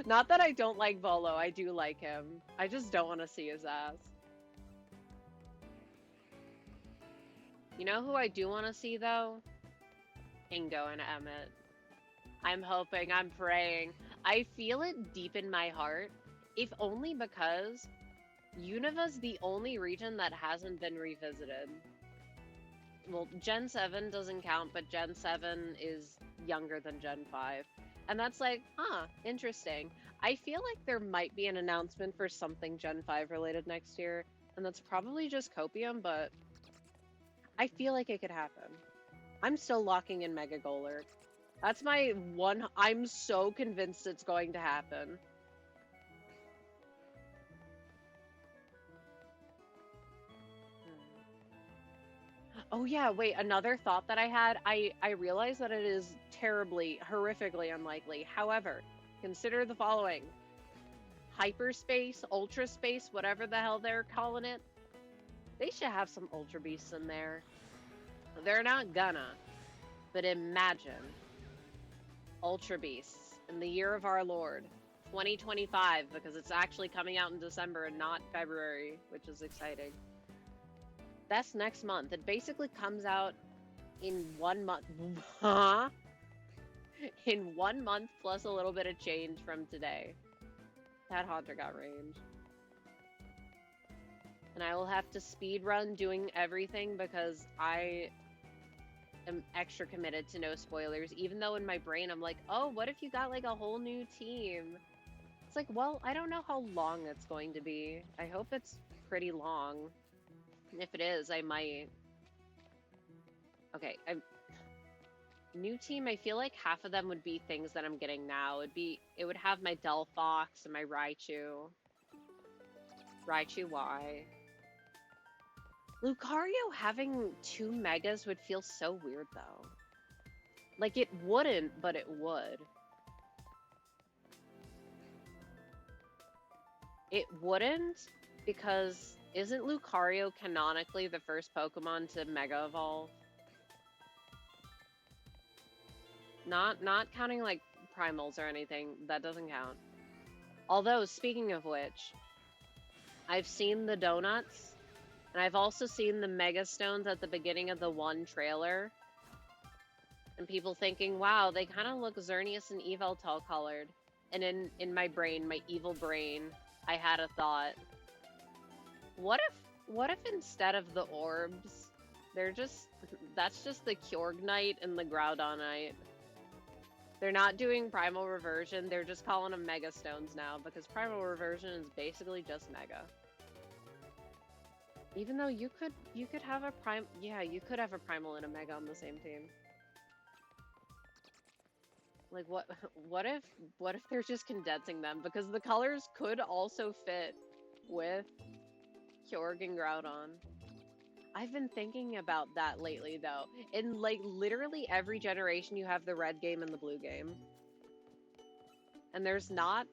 Not that I don't like Volo. I do like him. I just don't want to see his ass. You know who I do want to see, though? Ingo and Emmett. I'm hoping, I'm praying. I feel it deep in my heart, if only because Uneva's the only region that hasn't been revisited. Well, Gen 7 doesn't count, but Gen 7 is younger than Gen 5. And that's like, huh, interesting. I feel like there might be an announcement for something Gen 5 related next year, and that's probably just Copium, but I feel like it could happen. I'm still locking in Mega Golurk. That's my one... I'm so convinced it's going to happen. Oh yeah, wait, another thought that I had, I realize that it is terribly, horrifically unlikely. However, consider the following. Hyperspace, Ultra Space, whatever the hell they're calling it, they should have some Ultra Beasts in there. They're not gonna, but imagine Ultra Beasts in the year of our Lord, 2025, because it's actually coming out in December and not February, which is exciting. That's next month. It basically comes out in 1 month. Huh? In 1 month plus a little bit of change from today. That Haunter got range. And I will have to speed run doing everything because I am extra committed to no spoilers, even though in my brain I'm like, oh, what if you got like a whole new team? It's like, well, I don't know how long it's going to be. I hope it's pretty long. If it is, I might. Okay, new team, I feel like half of them would be things that I'm getting now. It would have my Delphox and my Raichu. Raichu Y. Lucario having 2 megas would feel so weird, though. Like, it wouldn't, but it would. It wouldn't, because isn't Lucario canonically the first Pokemon to Mega Evolve? Not counting, like, primals or anything. That doesn't count. Although, speaking of which, I've seen the donuts, and I've also seen the Mega Stones at the beginning of the 1 trailer. And people thinking, wow, they kind of look Xerneas and Yveltal colored. And in my brain, my evil brain, I had a thought. What if instead of the orbs, that's just the Kyorgnite and the Groudonite? They're not doing primal reversion. They're just calling them mega stones now because primal reversion is basically just mega. Even though you could have a you could have a primal and a mega on the same team. Like what if they're just condensing them because the colors could also fit with Kjorg and Groudon. I've been thinking about that lately though. In like literally every generation you have the red game and the blue game. And there's not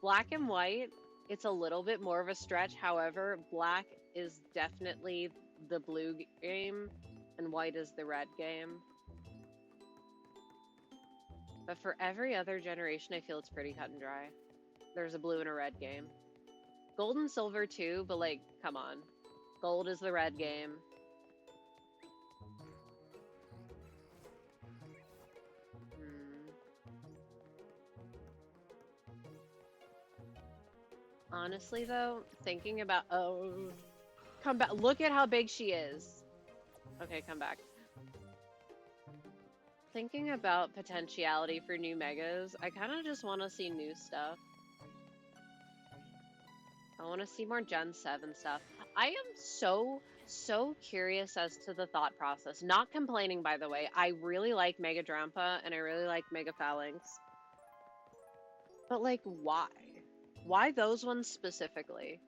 black and white, it's a little bit more of a stretch. However, black is definitely the blue game and white is the red game. But for every other generation, I feel it's pretty cut and dry. There's a blue and a red game. Gold and silver too, but like, come on. Gold is the red game. Honestly though, thinking about, come back, look at how big she is. Okay, come back. Thinking about potentiality for new megas, I kind of just want to see new stuff. I want to see more Gen 7 stuff. I am so curious as to the thought process. Not complaining, by the way. I really like Mega Drampa and I really like Mega Phalanx. But, like, why? Why those ones specifically?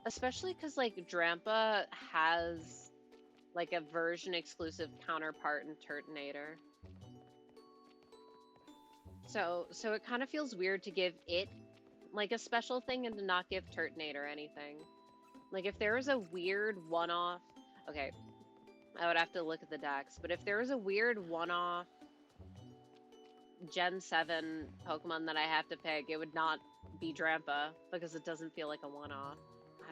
Especially because, like, Drampa has, like, a version-exclusive counterpart in Turtonator. So it kind of feels weird to give it, like, a special thing and to not give Turtonator anything. Like, if there was a weird one-off... Okay, I would have to look at the decks, but if there was a weird one-off Gen 7 Pokemon that I have to pick, it would not be Drampa, because it doesn't feel like a one-off.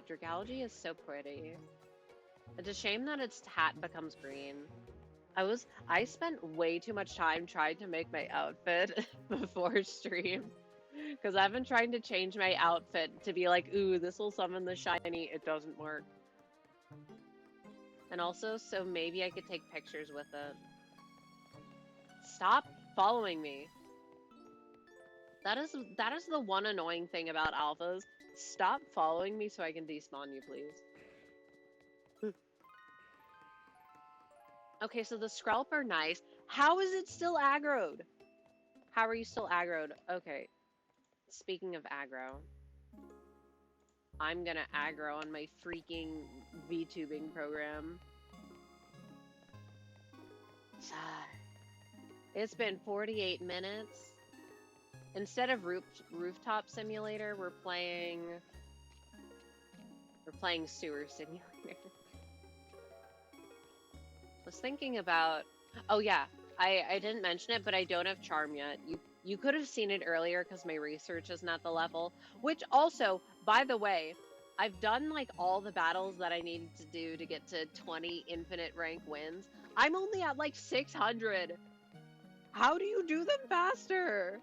Dragalge is so pretty. It's a shame that its hat becomes green. I spent way too much time trying to make my outfit before stream. Because I've been trying to change my outfit to be like, ooh, this will summon the shiny. It doesn't work. And also, so maybe I could take pictures with it. Stop following me. That is the one annoying thing about alphas. Stop following me so I can despawn you, please. Okay, so the Skrelp are nice. How is it still aggroed? How are you still aggroed? Okay. Speaking of aggro, I'm gonna aggro on my freaking VTubing program. It's been 48 minutes. Instead of rooftop simulator, we're playing sewer simulator. Was thinking about, oh yeah, I didn't mention it, but I don't have charm yet. You could have seen it earlier because my research isn't at the level, which also, by the way, I've done like all the battles that I needed to do to get to 20 infinite rank wins. I'm only at like 600. How do you do them faster?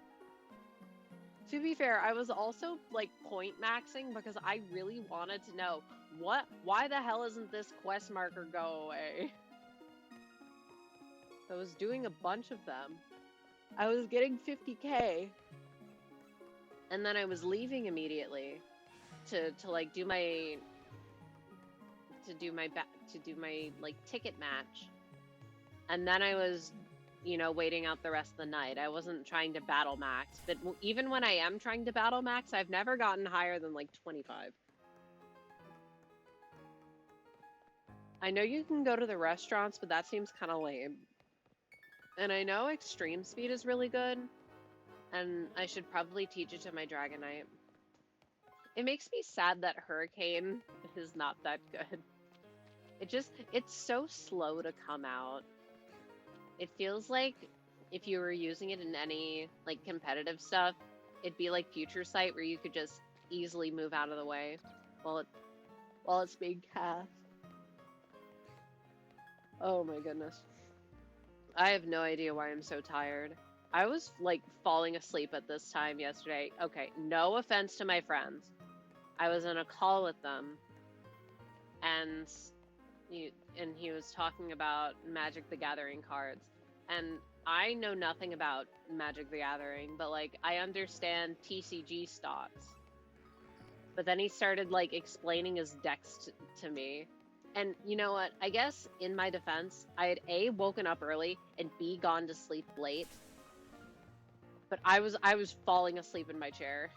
To be fair, I was also like point maxing because I really wanted to know why the hell isn't this quest marker go away? I was doing a bunch of them. I was getting 50k. And then I was leaving immediately to like do my like ticket match. And then I was, you know, waiting out the rest of the night. I wasn't trying to battle max, but even when I am trying to battle max, I've never gotten higher than like 25. I know you can go to the restaurants, but that seems kind of lame. And I know extreme speed is really good, and I should probably teach it to my Dragonite. It makes me sad that Hurricane is not that good. It's so slow to come out. It feels like if you were using it in any, like, competitive stuff, it'd be like Future Sight, where you could just easily move out of the way while it's being cast. Oh my goodness. I have no idea why I'm so tired. I was, like, falling asleep at this time yesterday. Okay, no offense to my friends. I was in a call with them, and And he was talking about Magic the Gathering cards. And I know nothing about Magic the Gathering, but like I understand TCG stocks. But then he started like explaining his decks to me. And you know what? I guess in my defense, I had A, woken up early, and B, gone to sleep late. But I was falling asleep in my chair.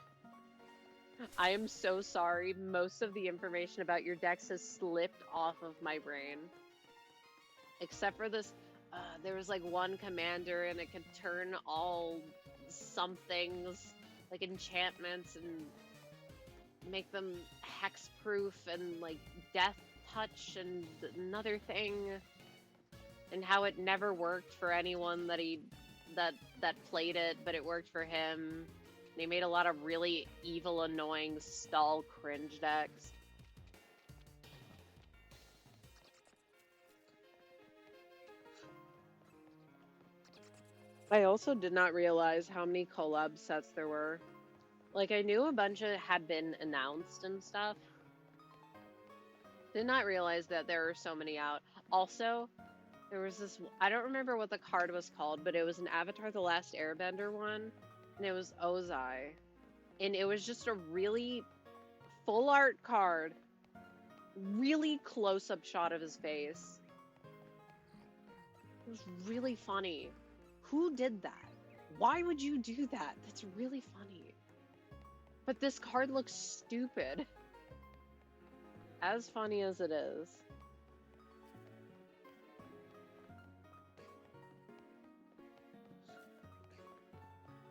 I am so sorry. Most of the information about your decks has slipped off of my brain. Except for this, there was like one commander and it could turn all somethings, like enchantments, and make them hex-proof and like death touch and another thing. And how it never worked for anyone that played it, but it worked for him. They made a lot of really evil, annoying, stall cringe decks. I also did not realize how many collab sets there were. Like, I knew a bunch of had been announced and stuff. Did not realize that there were so many out. Also, there was this, I don't remember what the card was called, but it was an Avatar The Last Airbender one, and it was Ozai. And it was just a really full art card, really close-up shot of his face. It was really funny. Who did that? Why would you do that? That's really funny. But this card looks stupid. As funny as it is.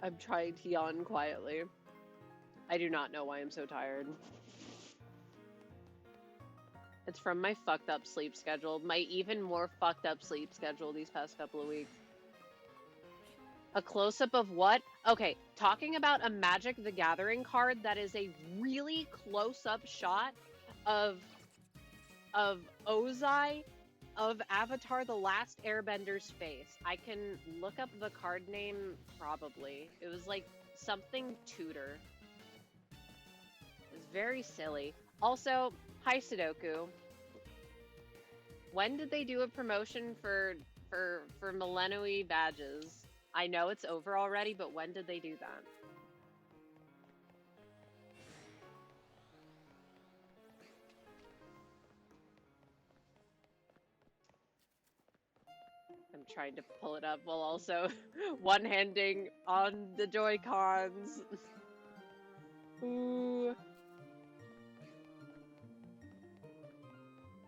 I'm trying to yawn quietly. I do not know why I'm so tired. It's from my fucked up sleep schedule. My even more fucked up sleep schedule these past couple of weeks. A close-up of what? Okay, talking about a Magic the Gathering card that is a really close-up shot of Ozai of Avatar The Last Airbender's face. I can look up the card name, probably. It was like something tutor. It was very silly. Also, hi Sudoku. When did they do a promotion for Millennium badges? I know it's over already, but when did they do that? I'm trying to pull it up while also one-handing on the Joy-Cons. Ooh.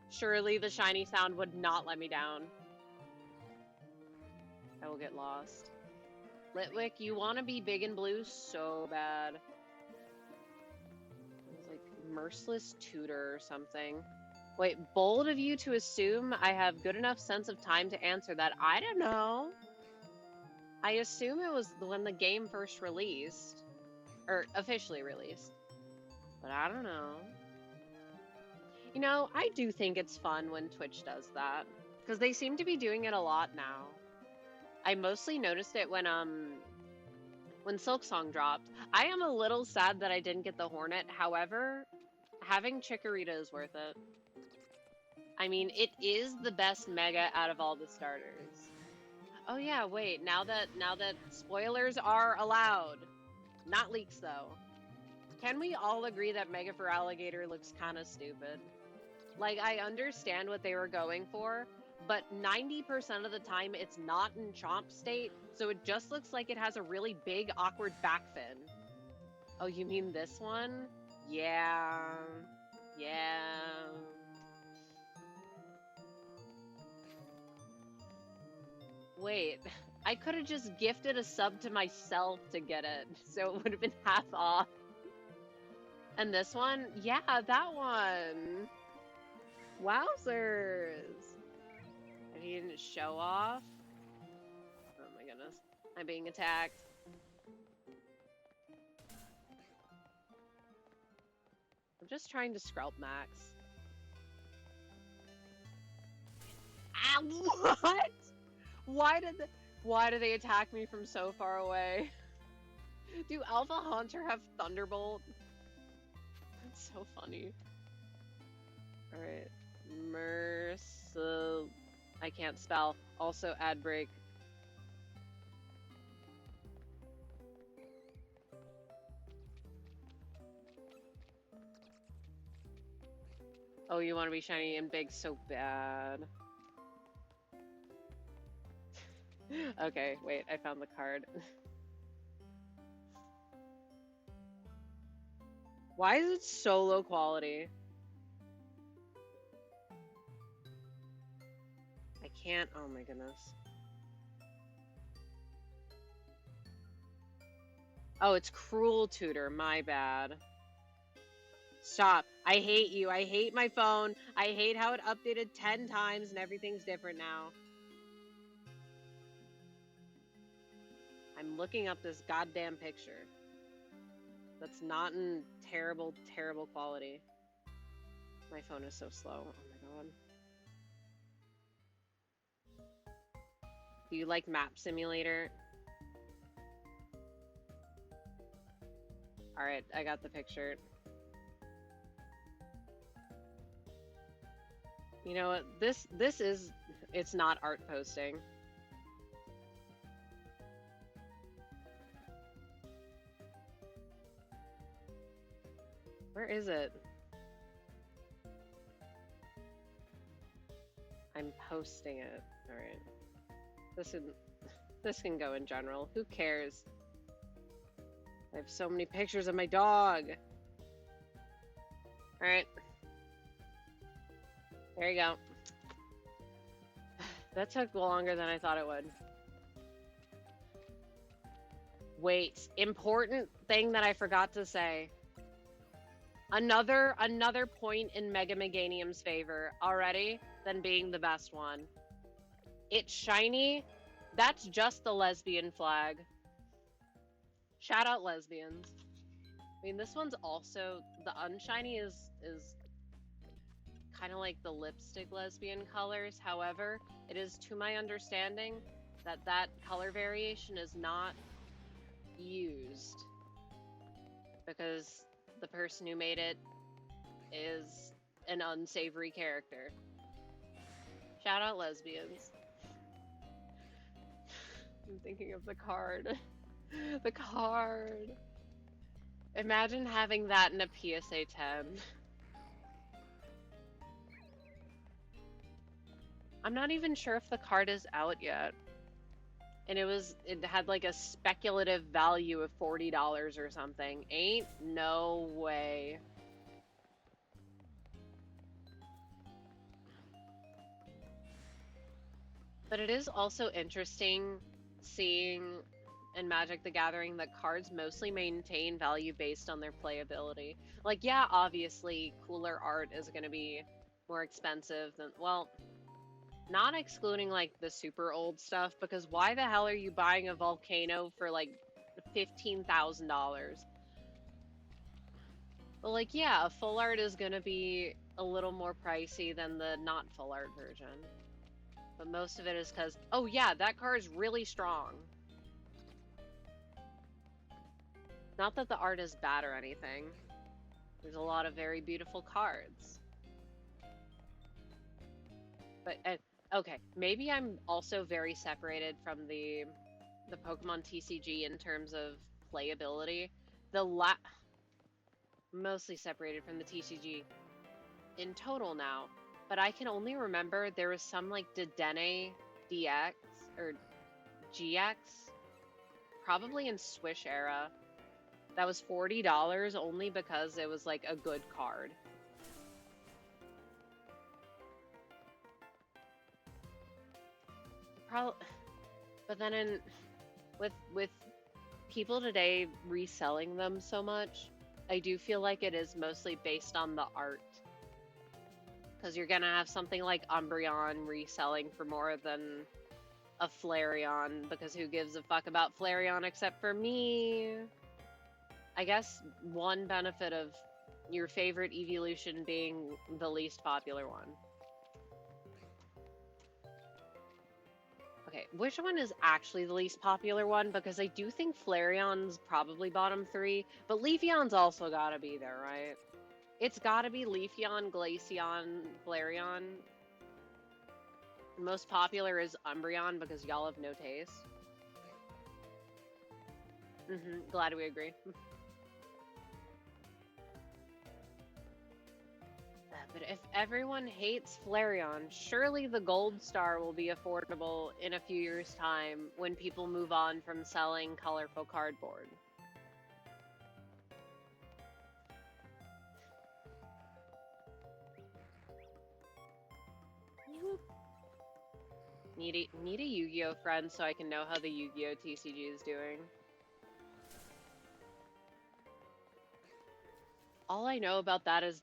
Surely the shiny sound would not let me down. I will get lost. Litwick, you want to be big and blue so bad. It's like Merciless Tutor or something. Wait, bold of you to assume I have good enough sense of time to answer that. I don't know. I assume it was when the game first released. Or officially released. But I don't know. You know, I do think it's fun when Twitch does that. Because they seem to be doing it a lot now. I mostly noticed it when Silksong dropped. I am a little sad that I didn't get the Hornet. However, having Chikorita is worth it. I mean, it is the best Mega out of all the starters. Oh yeah, wait, now that spoilers are allowed. Not leaks though. Can we all agree that Mega for Alligator looks kind of stupid? Like, I understand what they were going for, but 90% of the time it's not in chomp state, so it just looks like it has a really big, awkward back fin. Oh, you mean this one? Yeah. Yeah. Wait, I could have just gifted a sub to myself to get it, so it would have been half off. And this one? Yeah, that one. Wowzers. If he didn't show off. Oh my goodness. I'm being attacked. I'm just trying to Skrelp max. Ah, what? Why do they attack me from so far away? Do Alpha Haunter have Thunderbolt? That's so funny. Alright. I can't spell. Also ad break. Oh, you want to be shiny and big so bad. Okay, wait, I found the card. Why is it so low quality? I can't, oh my goodness. Oh, it's Cruel Tutor, my bad. Stop. I hate you. I hate my phone. I hate how it updated 10 times and everything's different now. I'm looking up this goddamn picture. That's not in terrible, terrible quality. My phone is so slow. Oh my god. Do you like Map Simulator? Alright, I got the picture. You know what? This is... It's not art posting. Where is it? I'm posting it. Alright. This can go in general. Who cares? I have so many pictures of my dog. Alright. There you go. That took longer than I thought it would. Wait, important thing that I forgot to say. Another point in Mega Meganium's favor already than being the best one. It's shiny. That's just the lesbian flag. Shout out lesbians. I mean, this one's also, the unshiny is kind of like the lipstick lesbian colors. However, it is to my understanding that color variation is not used because the person who made it is an unsavory character. Shout out lesbians. I'm thinking of the card. The card. Imagine having that in a PSA 10. I'm not even sure if the card is out yet. And it had like a speculative value of $40 or something. Ain't no way. But it is also interesting seeing in Magic the Gathering that cards mostly maintain value based on their playability. Like, yeah, obviously cooler art is going to be more expensive than, well, not excluding like the super old stuff, because why the hell are you buying a volcano for like $15,000? But like, yeah, a full art is gonna be a little more pricey than the not full art version. But most of it is because, oh yeah, that card's really strong. Not that the art is bad or anything. There's a lot of very beautiful cards. But, okay, maybe I'm also very separated from the Pokemon TCG in terms of playability. Mostly separated from the TCG in total now. But I can only remember there was some like Dedenne DX or GX, probably in Swish era, that was $40 only because it was like a good card. But then with people today reselling them so much, I do feel like it is mostly based on the art. Because you're gonna have something like Umbreon reselling for more than a Flareon, because who gives a fuck about Flareon except for me? I guess one benefit of your favorite evolution being the least popular one. Okay, which one is actually the least popular one? Because I do think Flareon's probably bottom 3, but Leafeon's also gotta be there, right? It's gotta be Leafeon, Glaceon, Flareon. Most popular is Umbreon because y'all have no taste. Glad we agree. But if everyone hates Flareon, surely the Gold Star will be affordable in a few years' time when people move on from selling colorful cardboard. Need a Yu-Gi-Oh friend so I can know how the Yu-Gi-Oh TCG is doing. All I know about that is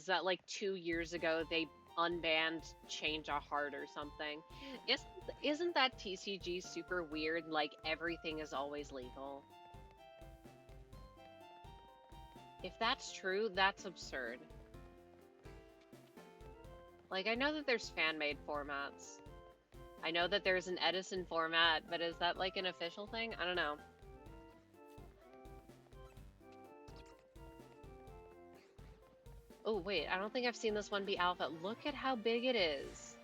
that like 2 years ago they unbanned Change a Heart or something. Isn't that TCG super weird? Like everything is always legal. If that's true, that's absurd. Like I know that there's fan-made formats. I know that there's an Edison format, but is that like an official thing? I don't know. Oh, wait, I don't think I've seen this one be alpha. Look at how big it is.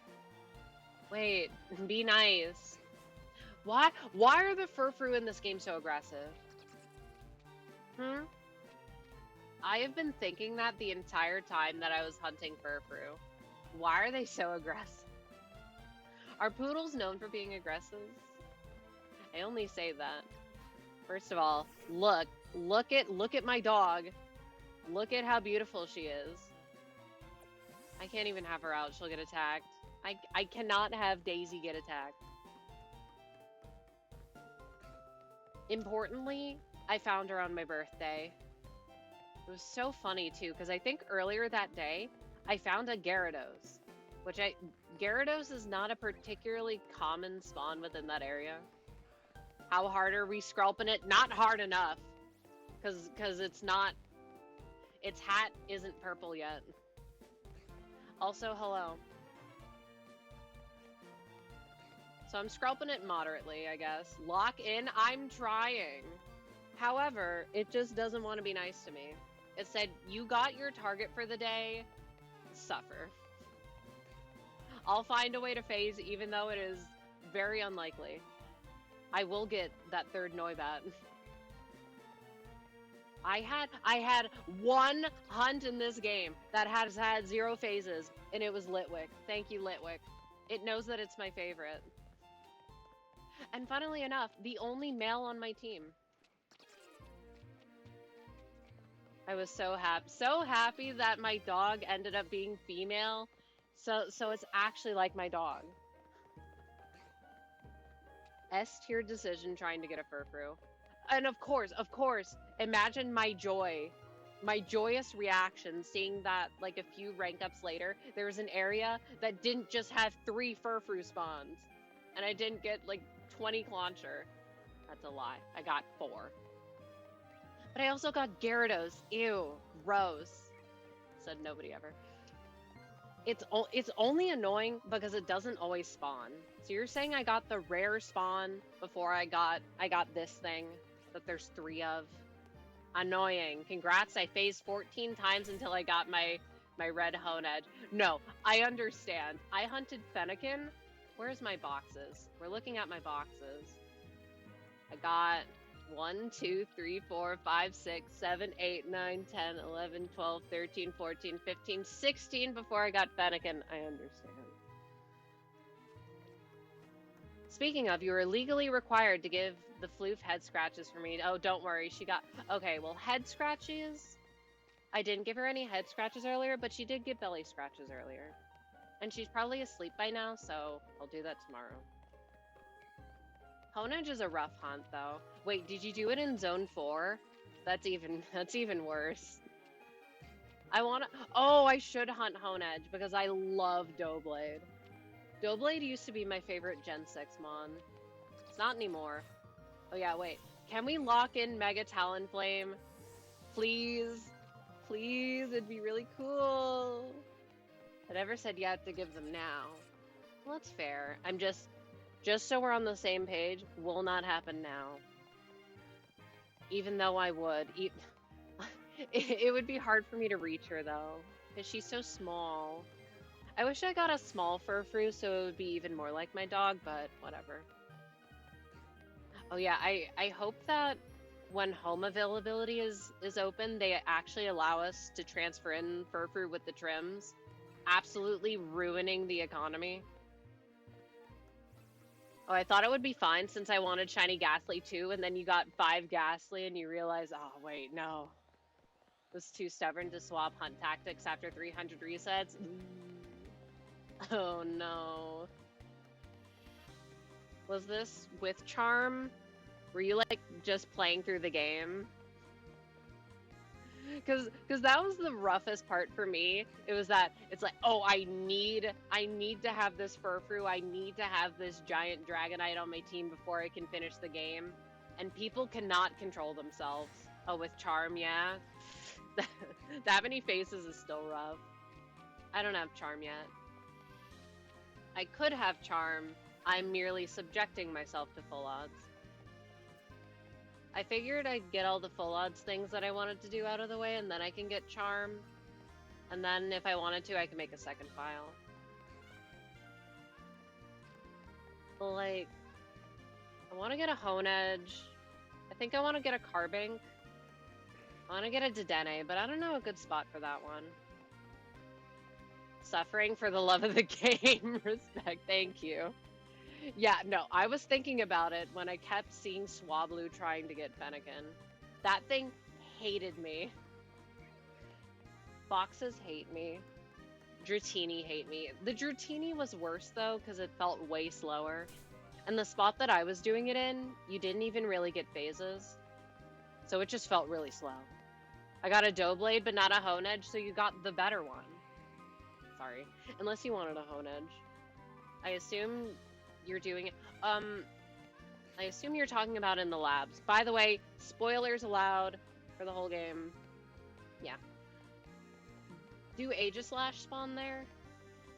Wait, be nice. Why are the Furfrou in this game so aggressive? I have been thinking that the entire time that I was hunting Furfrou. Why are they so aggressive? Are poodles known for being aggressive? I only say that. First of all, look at my dog. Look at how beautiful she is. I can't even have her out. She'll get attacked. I cannot have Daisy get attacked. Importantly, I found her on my birthday. It was so funny too, because I think earlier that day, I found a Gyarados. Gyarados is not a particularly common spawn within that area. How hard are we Skrelping it? Not hard enough. Because it's not... Its hat isn't purple yet. Also, hello. So I'm Skrelping it moderately, I guess. Lock in, I'm trying. However, it just doesn't want to be nice to me. It said, you got your target for the day, suffer. I'll find a way to phase, even though it is very unlikely. I will get that third Noibat. I had one hunt in this game that has had 0 phases, and it was Litwick. Thank you, Litwick. It knows that it's my favorite. And funnily enough, the only male on my team. I was so happy that my dog ended up being female. So it's actually like my dog. S-tier decision trying to get a Furfrou. And of course, imagine my joy. My joyous reaction seeing that, like, a few rank ups later, there was an area that didn't just have 3 Furfrou spawns. And I didn't get, like, 20 Clauncher. That's a lie. I got 4. But I also got Gyarados. Ew. Gross. Said nobody ever. It's only annoying because it doesn't always spawn. So you're saying I got the rare spawn before I got this thing that there's 3 of? Annoying. Congrats, I phased 14 times until I got my red Honedge. No, I understand. I hunted Fennekin. Where's my boxes? We're looking at my boxes. I got 1, 2, 3, 4, 5, 6, 7, 8, 9, 10, 11, 12, 13, 14, 15, 16 before I got Fennekin. I understand. Speaking of, you are legally required to give the floof head scratches for me. Oh, don't worry. She got... Okay, well, head scratches... I didn't give her any head scratches earlier, but she did get belly scratches earlier. And she's probably asleep by now, so I'll do that tomorrow. Honedge is a rough hunt, though. Wait, did you do it in Zone 4? That's even worse. I wanna... Oh, I should hunt Honedge, because I love Doublade. Doublade used to be my favorite Gen 6 mon. It's not anymore. Oh yeah, wait. Can we lock in Mega Talonflame? Please? Please, it'd be really cool. I never said you have to give them now. Well, that's fair. I'm just so we're on the same page, will not happen now. Even though I would. It would be hard for me to reach her though, because she's so small. I wish I got a small furfrou so it would be even more like my dog, but whatever. Oh yeah, I hope that when home availability is open, they actually allow us to transfer in furfrou with the trims, absolutely ruining the economy. Oh, I thought it would be fine since I wanted shiny Ghastly too, and then you got 5 Ghastly and you realize, oh wait, no. Was too stubborn to swap hunt tactics after 300 resets. Oh no. Was this with charm? Were you like just playing through the game? Cause that was the roughest part for me. It was that it's like, oh, I need to have this furfrou. I need to have this giant dragonite on my team before I can finish the game. And people cannot control themselves. Oh, with charm, yeah. That many faces is still rough. I don't have charm yet. I could have charm. I'm merely subjecting myself to full odds. I figured I'd get all the full odds things that I wanted to do out of the way, and then I can get charm. And then if I wanted to, I can make a second file. Like, I want to get a Hone Edge. I think I want to get a Carbink. I want to get a Dedenne, but I don't know a good spot for that one. Suffering for the love of the game. Respect, thank you. Yeah, no, I was thinking about it when I kept seeing Swablu trying to get Fennekin. That thing hated me. Foxes hate me. Dratini hate me. The Dratini was worse though, because it felt way slower. And the spot that I was doing it in, you didn't even really get phases. So it just felt really slow. I got a Doughblade, but not a Hone Edge, so you got the better one. Sorry. Unless you wanted a Hone Edge. I assume you're doing it. I assume you're talking about in the labs. By the way, spoilers allowed for the whole game. Yeah. Do Aegislash spawn there?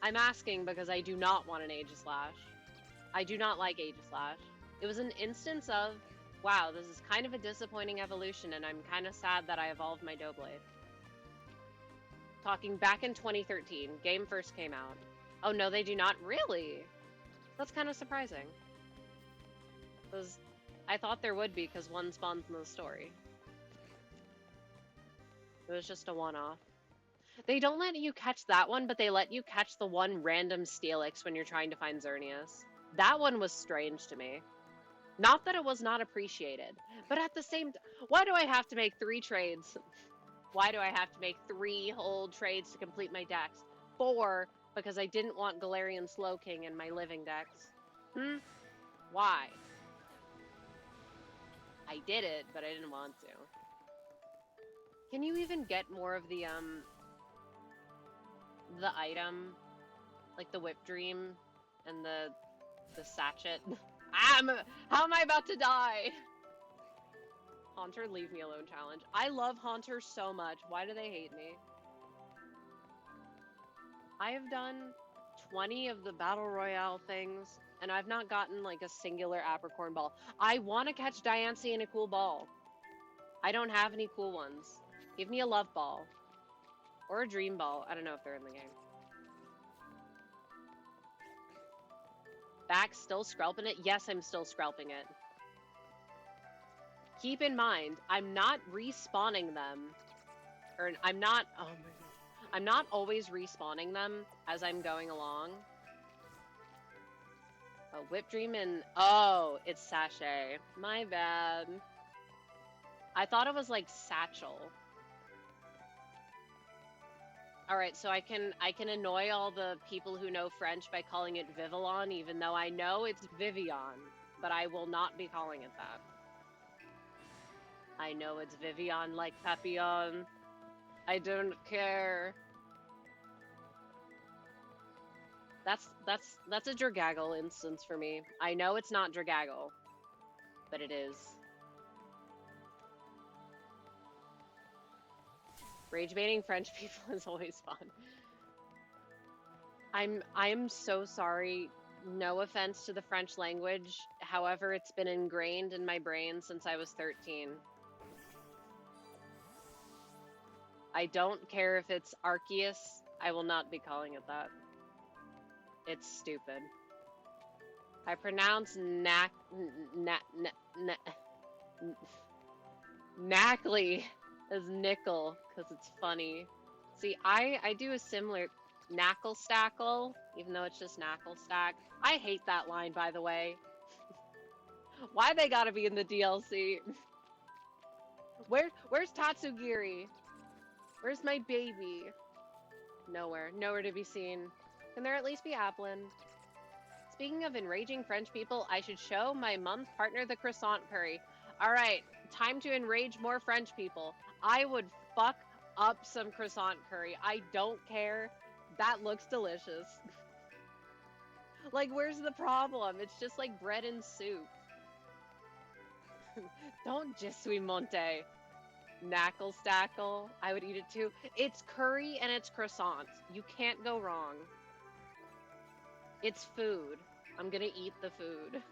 I'm asking because I do not want an Aegislash. I do not like Aegislash. It was an instance of, wow, this is kind of a disappointing evolution, and I'm kind of sad that I evolved my Doughblade. Talking back in 2013, game first came out. Oh no, they do not? Really? That's kind of surprising. Because I thought there would be, because one spawns in the story. It was just a one-off. They don't let you catch that one, but they let you catch the one random Steelix when you're trying to find Xerneas. That one was strange to me. Not that it was not appreciated, but at the same time, why do I have to make 3 trades? Why do I have to make 3 whole trades to complete my decks? 4, because I didn't want Galarian Slowking in my living decks. Why? I did it, but I didn't want to. Can you even get more of the item? Like the Whip Dream and the Sachet? How am I about to die? Haunter, leave me alone challenge. I love Haunter so much. Why do they hate me? I have done 20 of the Battle Royale things, and I've not gotten like a singular Apricorn ball. I want to catch Diancie in a cool ball. I don't have any cool ones. Give me a love ball. Or a dream ball. I don't know if they're in the game. Back, still Skrelping it? Yes, I'm still Skrelping it. Keep in mind, I'm not respawning them. Or I'm not... Oh my god. I'm not always respawning them as I'm going along. Oh, Whip Dream and... Oh, it's Sachet. My bad. I thought it was like Satchel. Alright, so I can annoy all the people who know French by calling it Vivillon, even though I know it's Vivian, but I will not be calling it that. I know it's Vivian like Papillon. I don't care. That's a Dragaggle instance for me. I know it's not Dragaggle, but it is. Rage baiting French people is always fun. I'm so sorry. No offense to the French language. However, it's been ingrained in my brain since I was 13. I don't care if it's Arceus. I will not be calling it that. It's stupid. I pronounce Knackley as nickel because it's funny. See, I do a similar knackle stackle, even though it's just knackle stack. I hate that line, by the way. Why they gotta be in the DLC? Where's Tatsugiri? Where's my baby? Nowhere. Nowhere to be seen. Can there at least be Applin? Speaking of enraging French people, I should show my mom's partner the croissant curry. Alright, time to enrage more French people. I would fuck up some croissant curry. I don't care. That looks delicious. Like, where's the problem? It's just like bread and soup. Don't je suis monte. Knackle stackle. I would eat it too. It's curry and it's croissants. You can't go wrong. It's food. I'm gonna eat the food.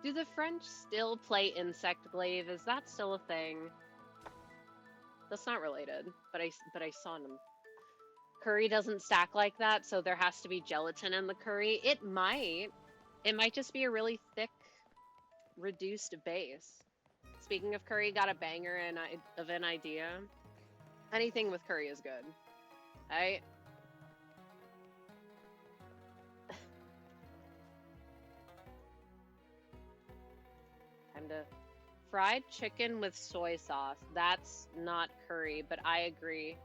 Do the French still play Insect Glaive? Is that still a thing? That's not related, but I saw them. Curry doesn't stack like that, so there has to be gelatin in the curry. It might. It might just be a really thick, reduced base. Speaking of curry, got a banger of an idea. Anything with curry is good. Right? Time to fried chicken with soy sauce. That's not curry, but I agree.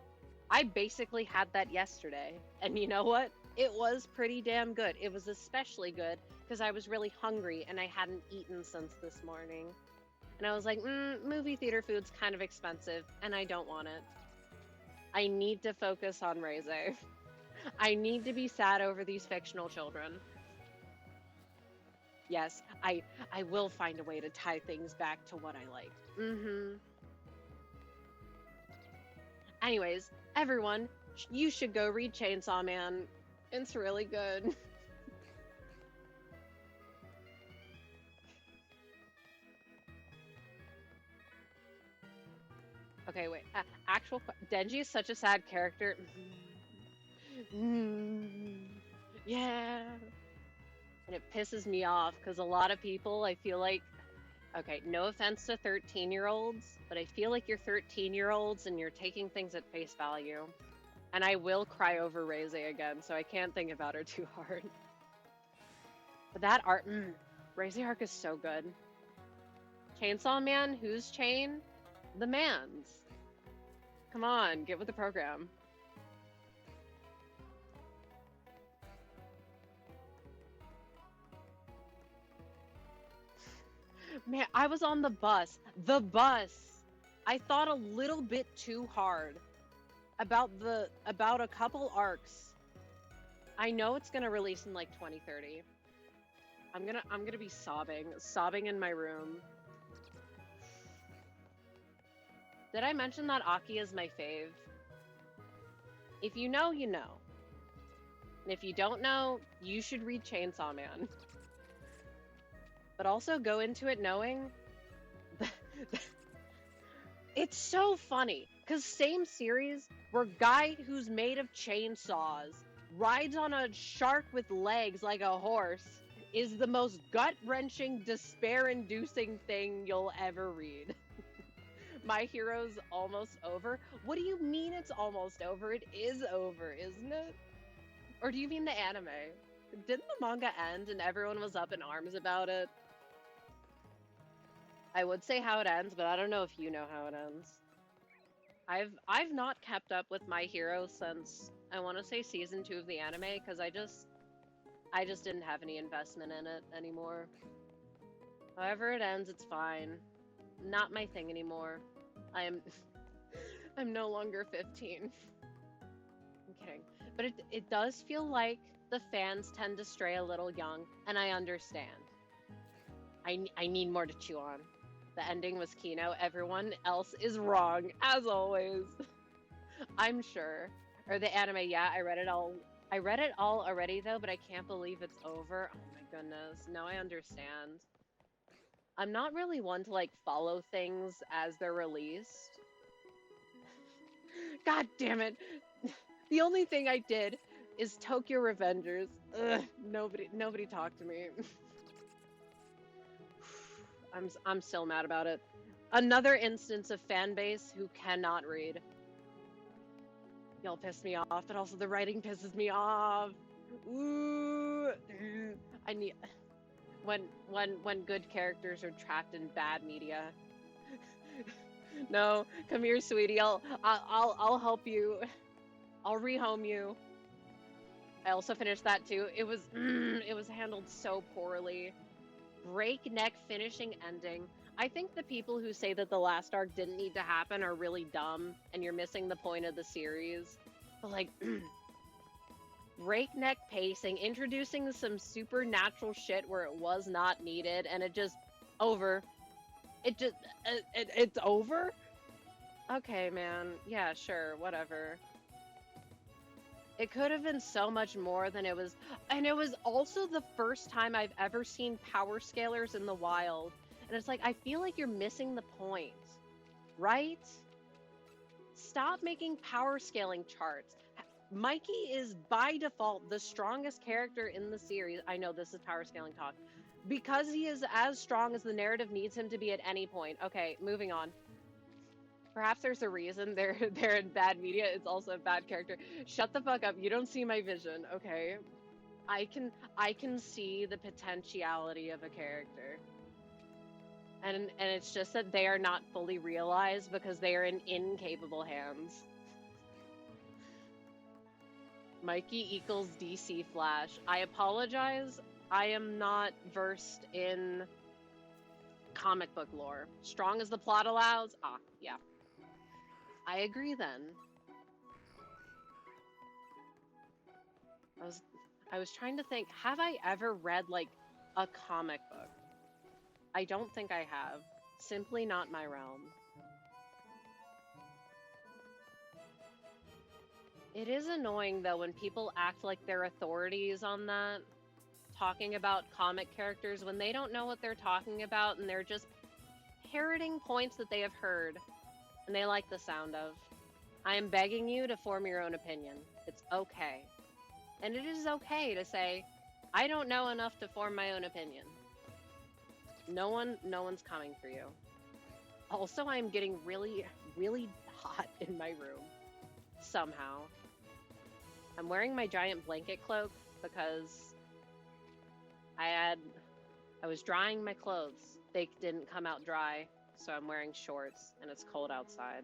I basically had that yesterday. And you know what? It was pretty damn good. It was especially good because I was really hungry and I hadn't eaten since this morning. And I was like, movie theater food's kind of expensive and I don't want it. I need to focus on Reze. I need to be sad over these fictional children. Yes, I will find a way to tie things back to what I like. Anyways, everyone, you should go read Chainsaw Man. It's really good. Okay, wait. Denji is such a sad character. Yeah. And it pisses me off because a lot of people, I feel like, okay, no offense to 13-year-olds, but I feel like you're 13-year-olds and you're taking things at face value. And I will cry over Reze again, so I can't think about her too hard. But that art, Reze arc is so good. Chainsaw Man, whose chain? The man's. Come on, get with the program. Man, I was on the bus. The bus! I thought a little bit too hard about a couple arcs. I know it's gonna release in like 2030. I'm gonna be sobbing in my room. Did I mention that Aki is my fave? If you know, you know. And if you don't know, you should read Chainsaw Man. But also go into it knowing it's so funny because same series where guy who's made of chainsaws rides on a shark with legs like a horse is the most gut-wrenching, despair-inducing thing you'll ever read. My Hero's almost over? What do you mean it's almost over? It is over, isn't it? Or do you mean the anime? Didn't the manga end and everyone was up in arms about it? I would say how it ends, but I don't know if you know how it ends. I've not kept up with My Hero since I want to say season 2 of the anime because I just didn't have any investment in it anymore. However it ends, it's fine. Not my thing anymore. I'm no longer 15. I'm kidding. But it does feel like the fans tend to stray a little young, and I understand. I need more to chew on. The ending was Kino. Everyone else is wrong, as always. I'm sure. Or the anime, yeah, I read it all. I read it all already, though, but I can't believe it's over. Oh my goodness. Now I understand. I'm not really one to, like, follow things as they're released. God damn it. The only thing I did is Tokyo Revengers. Ugh, nobody talked to me. I'm still mad about it. Another instance of fan base who cannot read. Y'all piss me off, but also the writing pisses me off. Ooh, I need when good characters are trapped in bad media. No, come here, sweetie. I'll help you. I'll rehome you. I also finished that too. It was handled so poorly. Breakneck finishing ending. I think the people who say that the last arc didn't need to happen are really dumb, and you're missing the point of the series. But like, breakneck pacing, introducing some supernatural shit where it was not needed, and it just over. It's over? Okay, man. Yeah, sure, whatever. It could have been so much more than it was. And it was also the first time I've ever seen power scalers in the wild. And it's like, I feel like you're missing the point, right? Stop making power scaling charts. Mikey is by default the strongest character in the series. I know this is power scaling talk. Because he is as strong as the narrative needs him to be at any point. Okay, moving on. Perhaps there's a reason they're in bad media. It's also a bad character. Shut the fuck up. You don't see my vision, okay? I can see the potentiality of a character. And it's just that they are not fully realized because they are in incapable hands. Mikey equals DC Flash. I apologize. I am not versed in comic book lore. Strong as the plot allows? Ah, yeah. I agree then. I was trying to think, have I ever read like a comic book? I don't think I have. Simply not my realm. It is annoying though when people act like they're authorities on that, talking about comic characters when they don't know what they're talking about and they're just parroting points that they have heard and they like the sound of. I am begging you to form your own opinion. It's okay. And it is okay to say, I don't know enough to form my own opinion. No one's coming for you. Also, I'm getting really, really hot in my room. Somehow. I'm wearing my giant blanket cloak because I was drying my clothes. They didn't come out dry, so I'm wearing shorts and it's cold outside.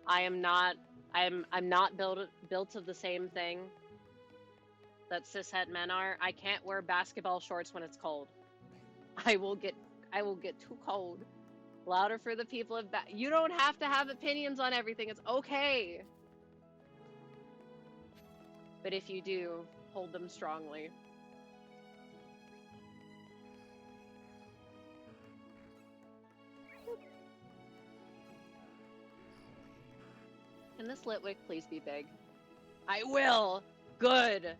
I'm not built of the same thing that cishet men are. I can't wear basketball shorts when it's cold. I will get too cold. Louder for the people of you don't have to have opinions on everything. It's okay. But if you do, hold them strongly. Can this litwick please be big? I will! Good!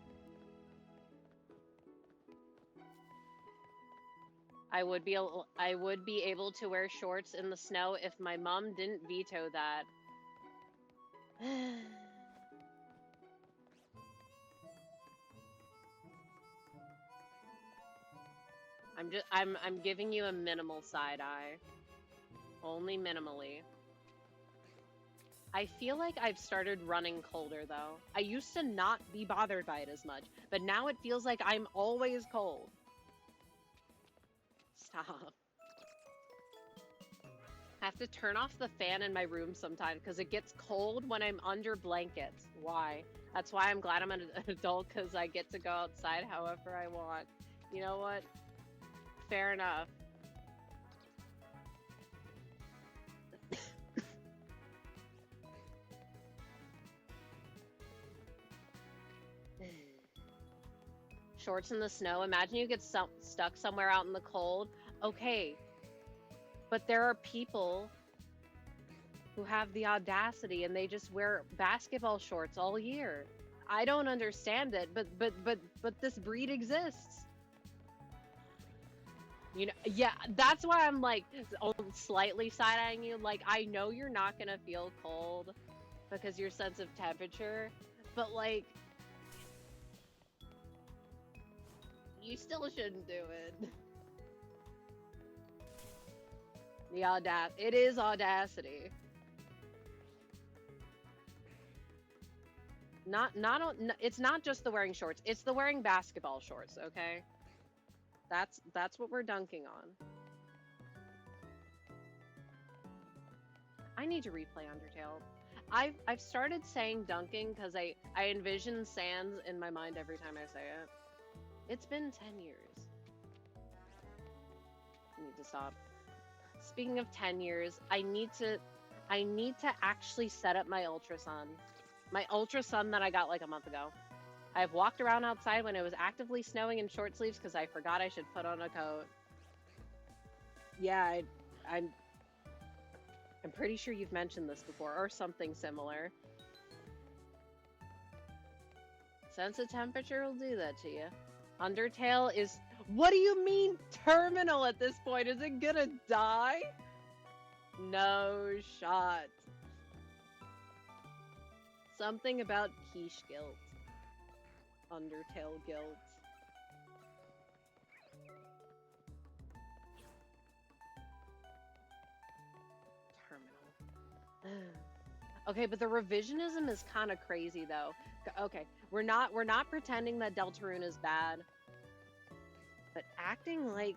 I would be able to wear shorts in the snow if my mom didn't veto that. I'm giving you a minimal side eye. Only minimally. I feel like I've started running colder though. I used to not be bothered by it as much, but now it feels like I'm always cold. Stop. I have to turn off the fan in my room sometimes because it gets cold when I'm under blankets. Why? That's why I'm glad I'm an adult, because I get to go outside however I want. You know what? Fair enough. Shorts in the snow. Imagine you get stuck somewhere out in the cold. Okay. But there are people who have the audacity and they just wear basketball shorts all year. I don't understand it, but this breed exists. You know, yeah, that's why I'm like slightly side-eyeing you. Like, I know you're not gonna feel cold, because your sense of temperature, but like, you still shouldn't do it. It is audacity. It's not just the wearing shorts, it's the wearing basketball shorts, okay? That's what we're dunking on. I need to replay Undertale. I've started saying dunking because I envision sands in my mind every time I say it. It's been 10 years. I need to stop. Speaking of 10 years, I need to actually set up my Ultra Sun. My Ultra Sun that I got like a month ago. I've walked around outside when it was actively snowing in short sleeves because I forgot I should put on a coat. Yeah, I'm pretty sure you've mentioned this before, or something similar. Sense of temperature will do that to you. Undertale is... What do you mean terminal at this point? Is it gonna die? No shot. Something about quiche guilt. Undertale guilt. Terminal. Okay, but the revisionism is kind of crazy though. Okay, we're not pretending that Deltarune is bad. But acting like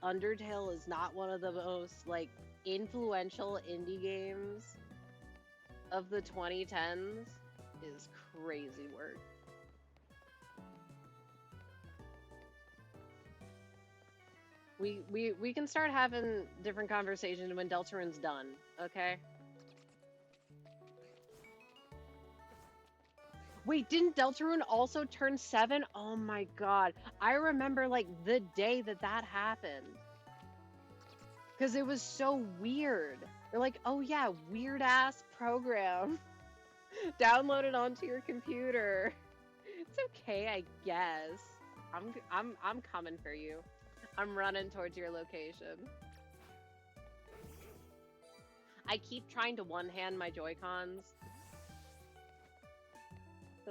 Undertale is not one of the most, like, influential indie games of the 2010s is crazy work. We can start having different conversations when Deltarune's done, okay? Wait, didn't Deltarune also turn 7? Oh my god. I remember, like, the day that happened. Because it was so weird. They're like, oh yeah, weird-ass program. Download it onto your computer. It's okay, I guess. I'm coming for you. I'm running towards your location. I keep trying to one-hand my Joy-Cons.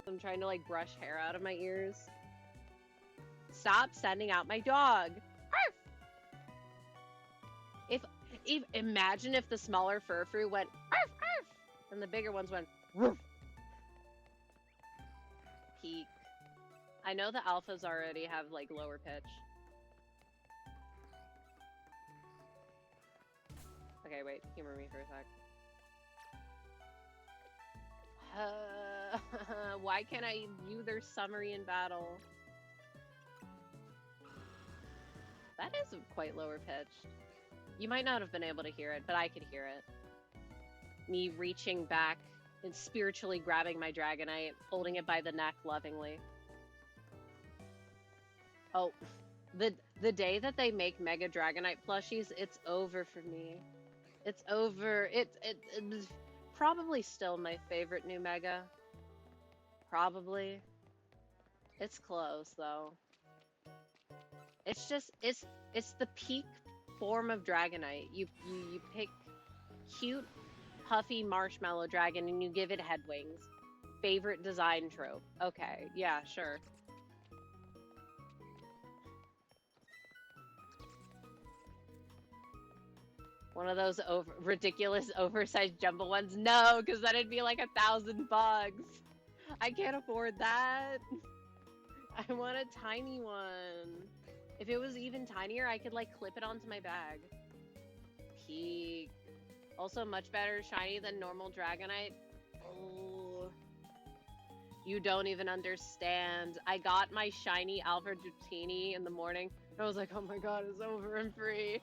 I'm trying to, like, brush hair out of my ears. Stop sending out my dog! Arf! Imagine if the smaller Furfrou went arf, arf, and the bigger ones went woof. Peak. I know the alphas already have, like, lower pitch. Okay, wait. Humor me for a sec. Why can't I view their summary in battle? That is quite lower pitched. You might not have been able to hear it, but I could hear it. Me reaching back and spiritually grabbing my Dragonite, holding it by the neck lovingly. Oh, the day that they make Mega Dragonite plushies, it's over for me. It's over. It's probably still my favorite new Mega. Probably. It's close, though. It's just, it's the peak form of Dragonite. You pick cute, puffy marshmallow dragon and you give it head wings. Favorite design trope. Okay, yeah, sure. One of those ridiculous oversized jumbo ones? No, because then it'd be like $1,000. I can't afford that. I want a tiny one. If it was even tinier, I could like clip it onto my bag. Peak. Also much better shiny than normal Dragonite. Oh. You don't even understand. I got my shiny Alfred Dratini in the morning. And I was like, oh my god, it's over and free.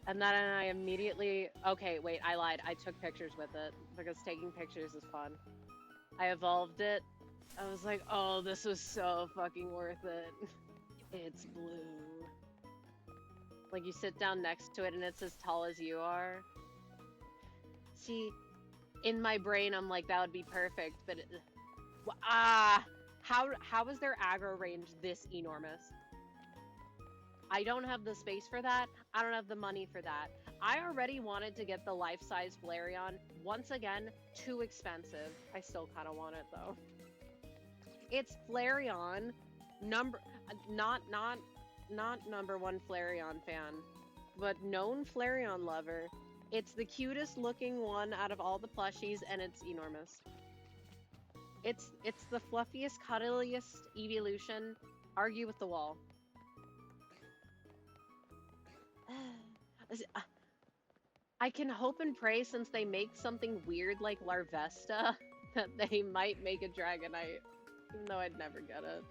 And then I immediately... Okay, wait, I lied. I took pictures with it, because taking pictures is fun. I evolved it. I was like, oh, this was so fucking worth it. It's blue. Like, you sit down next to it and it's as tall as you are. See, in my brain, I'm like, that would be perfect, but... how is their aggro range this enormous? I don't have the space for that. I don't have the money for that. I already wanted to get the life-size Flareon. Once again, too expensive. I still kind of want it though. It's Flareon, number not number one Flareon fan, but known Flareon lover. It's the cutest looking one out of all the plushies, and it's enormous. It's the fluffiest, cuddliest evolution. Argue with the wall. I can hope and pray, since they make something weird like Larvesta, that they might make a Dragonite, even though I'd never get it.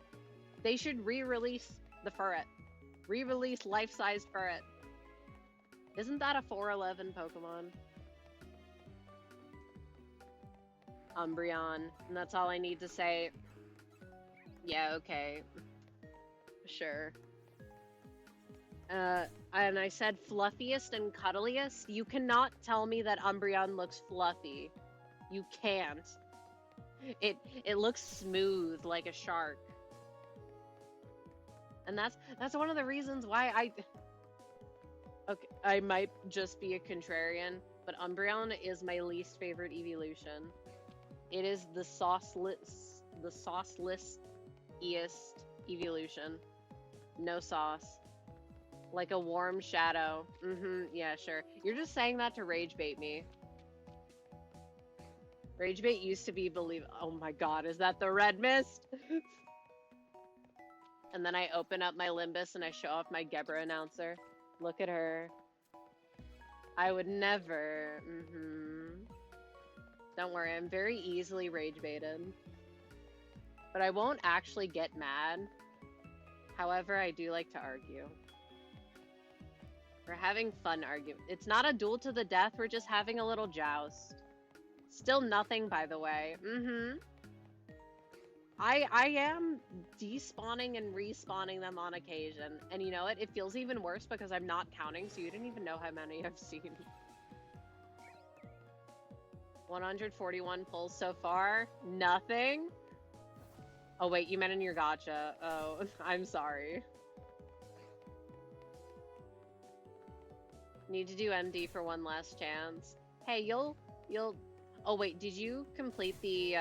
They should re-release the Furret. Re-release life-size Furret. Isn't that a 411 Pokemon? Umbreon. And that's all I need to say. Yeah, okay. Sure. And I said fluffiest and cuddliest. You cannot tell me that Umbreon looks fluffy. You can't. It looks smooth like a shark. And that's one of the reasons why okay, I might just be a contrarian, but Umbreon is my least favorite evolution. It is the sauceless evolution. No sauce. Like a warm shadow. Yeah, sure. You're just saying that to rage bait me. Rage bait used to be oh my god, is that the red mist? And then I open up my Limbus and I show off my Gebra announcer. Look at her. I would never. Don't worry, I'm very easily rage baited. But I won't actually get mad. However, I do like to argue. We're having fun arguing. It's not a duel to the death, we're just having a little joust. Still nothing, by the way. I am despawning and respawning them on occasion. And you know what? It feels even worse because I'm not counting, so you didn't even know how many I've seen. 141 pulls so far. Nothing? Oh wait, you meant in your gacha. Oh, I'm sorry. Need to do MD for one last chance. Hey, you'll... Oh wait, did you complete the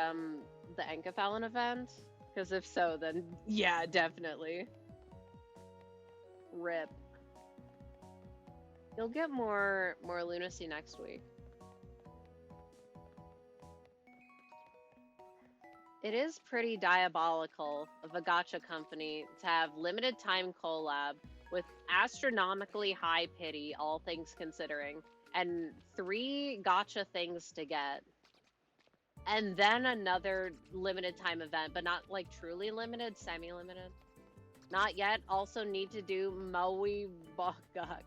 Enkathalon event? Because if so, then yeah, definitely. RIP. You'll get more lunacy next week. It is pretty diabolical of a gacha company to have limited time collab with astronomically high pity, all things considering, and 3 gacha things to get. And then another limited time event, but not like truly limited, semi-limited. Not yet. Also need to do Maui Bakak.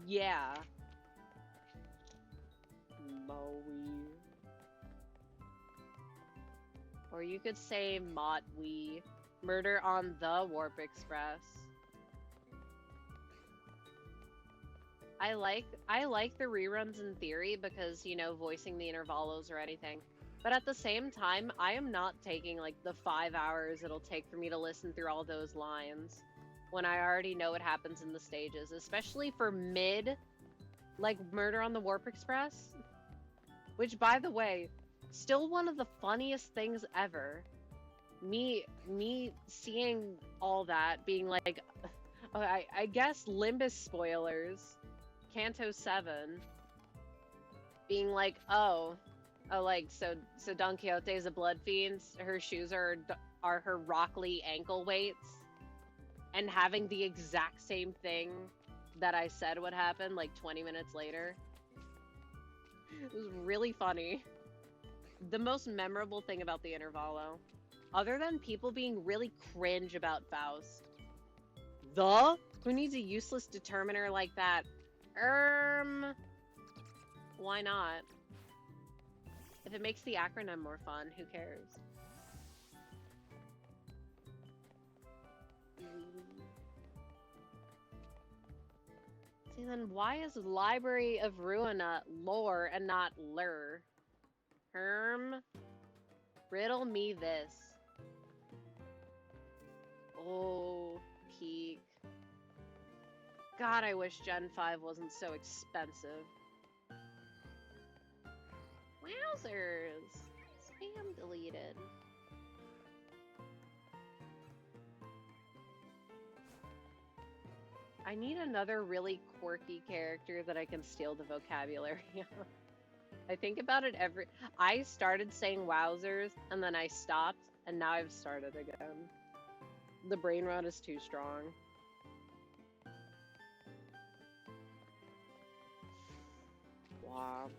Yeah. Maui. Or you could say Motwi. Murder on the Warp Express. I like the reruns in theory because, you know, voicing the intervalos or anything. But at the same time, I am not taking like the 5 hours it'll take for me to listen through all those lines when I already know what happens in the stages, especially for mid, like Murder on the Warp Express, which, by the way, still one of the funniest things ever. Me seeing all that, being like, I guess Limbus spoilers, Kanto 7, being like, like, so Don Quixote is a blood fiend, her shoes are her Rock Lee ankle weights, and having the exact same thing that I said would happen like 20 minutes later. It was really funny. The most memorable thing about the Intervalo, other than people being really cringe about Faust. Who needs a useless determiner like that? Why not? If it makes the acronym more fun, who cares? See, then why is Library of Ruina lore and not lure? Riddle me this. Oh, peak. God, I wish Gen 5 wasn't so expensive. Wowzers! Spam deleted. I need another really quirky character that I can steal the vocabulary of. I think about it I started saying wowzers, and then I stopped, and now I've started again. The brain rot is too strong. Wow.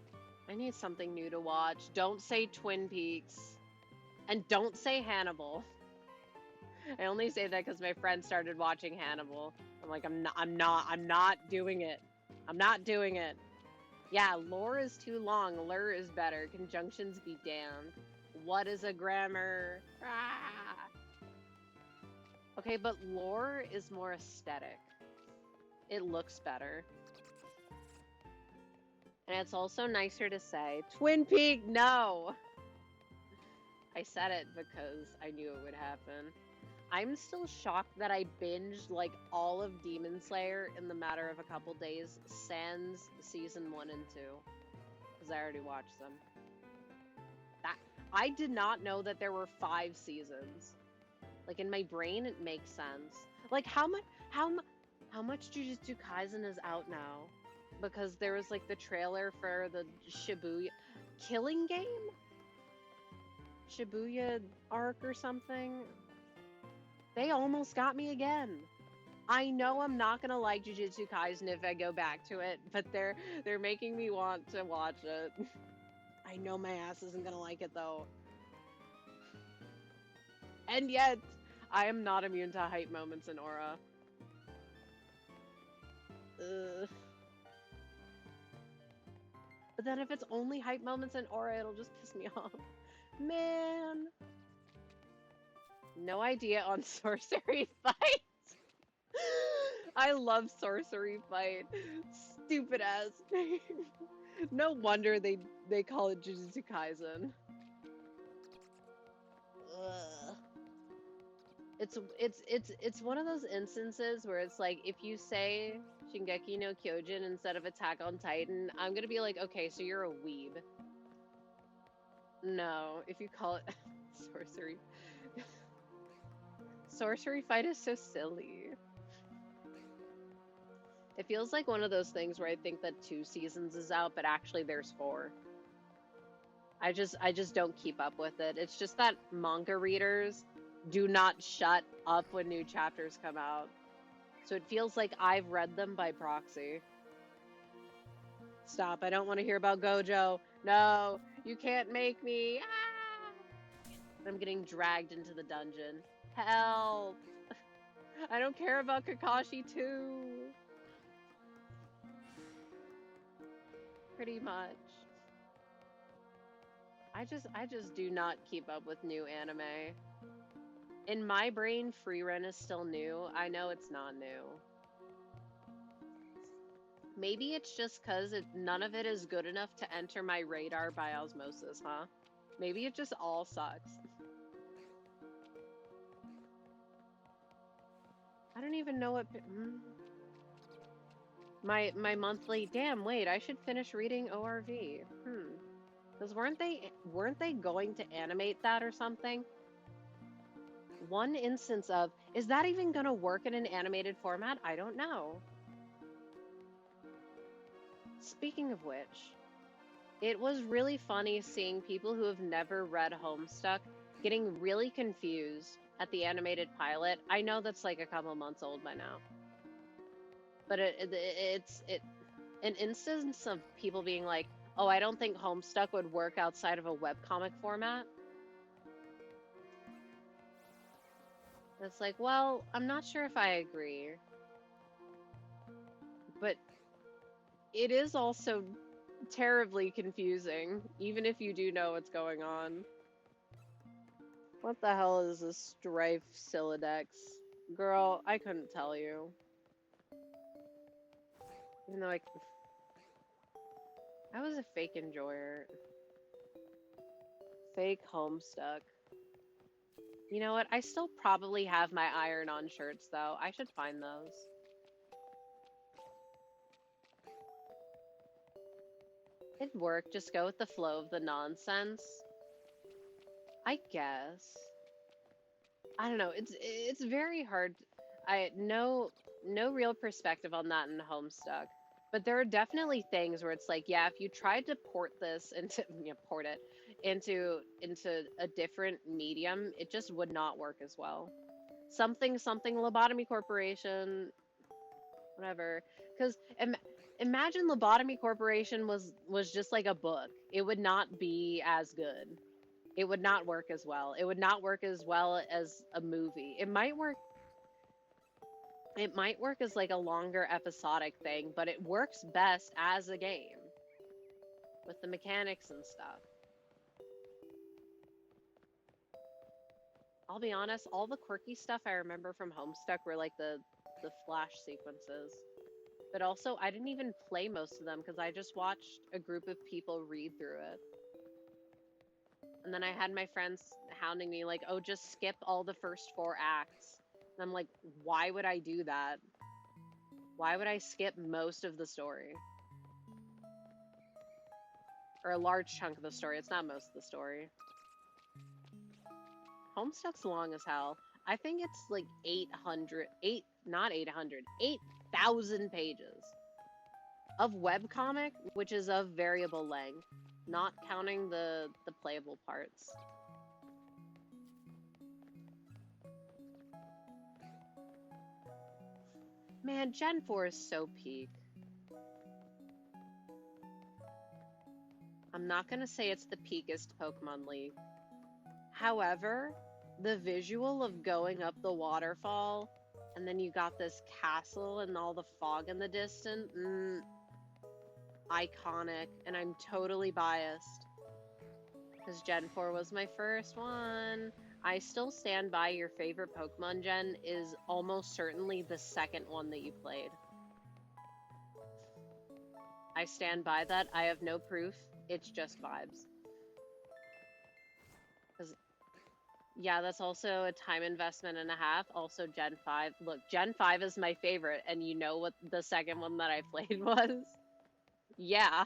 I need something new to watch. Don't say Twin Peaks. And don't say Hannibal. I only say that because my friend started watching Hannibal. I'm like, I'm not doing it. I'm not doing it. Yeah, lore is too long. Lure is better. Conjunctions be damned. What is a grammar? Ah. Okay, but lore is more aesthetic. It looks better. And it's also nicer to say, Twin Peak, no! I said it because I knew it would happen. I'm still shocked that I binged like all of Demon Slayer in the matter of a couple days, sans season 1 and 2. Because I already watched them. I did not know that there were 5 seasons. Like in my brain, it makes sense. Like how much Jujutsu Kaisen is out now? Because there was like the trailer for the Shibuya Killing Game? Shibuya arc or something? They almost got me again. I know I'm not gonna like Jujutsu Kaisen if I go back to it, but they're making me want to watch it. I know my ass isn't gonna like it though. And yet, I am not immune to hype moments in Aura. Ugh. But then if it's only hype moments in Aura, it'll just piss me off. Man. No idea on Sorcery Fight. I love Sorcery Fight. Stupid ass name. No wonder they call it Jujutsu Kaisen. Ugh. It's one of those instances where it's like if you say Shingeki no Kyojin instead of Attack on Titan, I'm gonna be like, okay, so you're a weeb. No, if you call it Sorcery. Sorcery Fight is so silly. It feels like one of those things where I think that 2 seasons is out, but actually there's 4. I just don't keep up with it. It's just that manga readers do not shut up when new chapters come out. So it feels like I've read them by proxy. Stop, I don't want to hear about Gojo. No, you can't make me. Ah! I'm getting dragged into the dungeon. Help! I don't care about Kakashi too. Pretty much. I just do not keep up with new anime. In my brain, Frieren is still new. I know it's not new. Maybe it's just because none of it is good enough to enter my radar by osmosis, huh? Maybe it just all sucks. I don't even know what... My monthly... Damn, wait, I should finish reading ORV. Because weren't they going to animate that or something? One instance of, is that even gonna work in an animated format? I don't know. Speaking of which, it was really funny seeing people who have never read Homestuck getting really confused at the animated pilot. I know that's like a couple months old by now. But it's an instance of people being like, oh, I don't think Homestuck would work outside of a webcomic format. It's like, well, I'm not sure if I agree. But it is also terribly confusing, even if you do know what's going on. What the hell is a Strife Silodex? Girl, I couldn't tell you. Even though I was a fake enjoyer. Fake Homestuck. You know what? I still probably have my iron-on shirts, though. I should find those. It'd work. Just go with the flow of the nonsense. I guess. I don't know. It's very hard. I no real perspective on that in Homestuck. But there are definitely things where it's like, yeah, if you tried to port this into port it into a different medium, it just would not work as well. Something Lobotomy Corporation, whatever. Because imagine Lobotomy Corporation was just like a book. It would not be as good. It would not work as well. It would not work as well as a movie. It might work as like a longer episodic thing, but it works best as a game with the mechanics and stuff. I'll be honest, all the quirky stuff I remember from Homestuck were like the flash sequences. But also, I didn't even play most of them because I just watched a group of people read through it. And then I had my friends hounding me like, oh, just skip all the first 4 acts. And I'm like, why would I do that? Why would I skip most of the story? Or a large chunk of the story. It's not most of the story. Homestuck's long as hell. I think it's like 8,000 pages of webcomic, which is of variable length, not counting the playable parts. Man, Gen 4 is so peak. I'm not gonna say it's the peakest Pokemon League. However, the visual of going up the waterfall, and then you got this castle and all the fog in the distance, iconic, and I'm totally biased. Because Gen 4 was my first one. I still stand by your favorite Pokemon gen is almost certainly the second one that you played. I stand by that. I have no proof. It's just vibes. Yeah, that's also a time investment and a half. Also, Gen 5. Look, Gen 5 is my favorite, and you know what the second one that I played was? Yeah.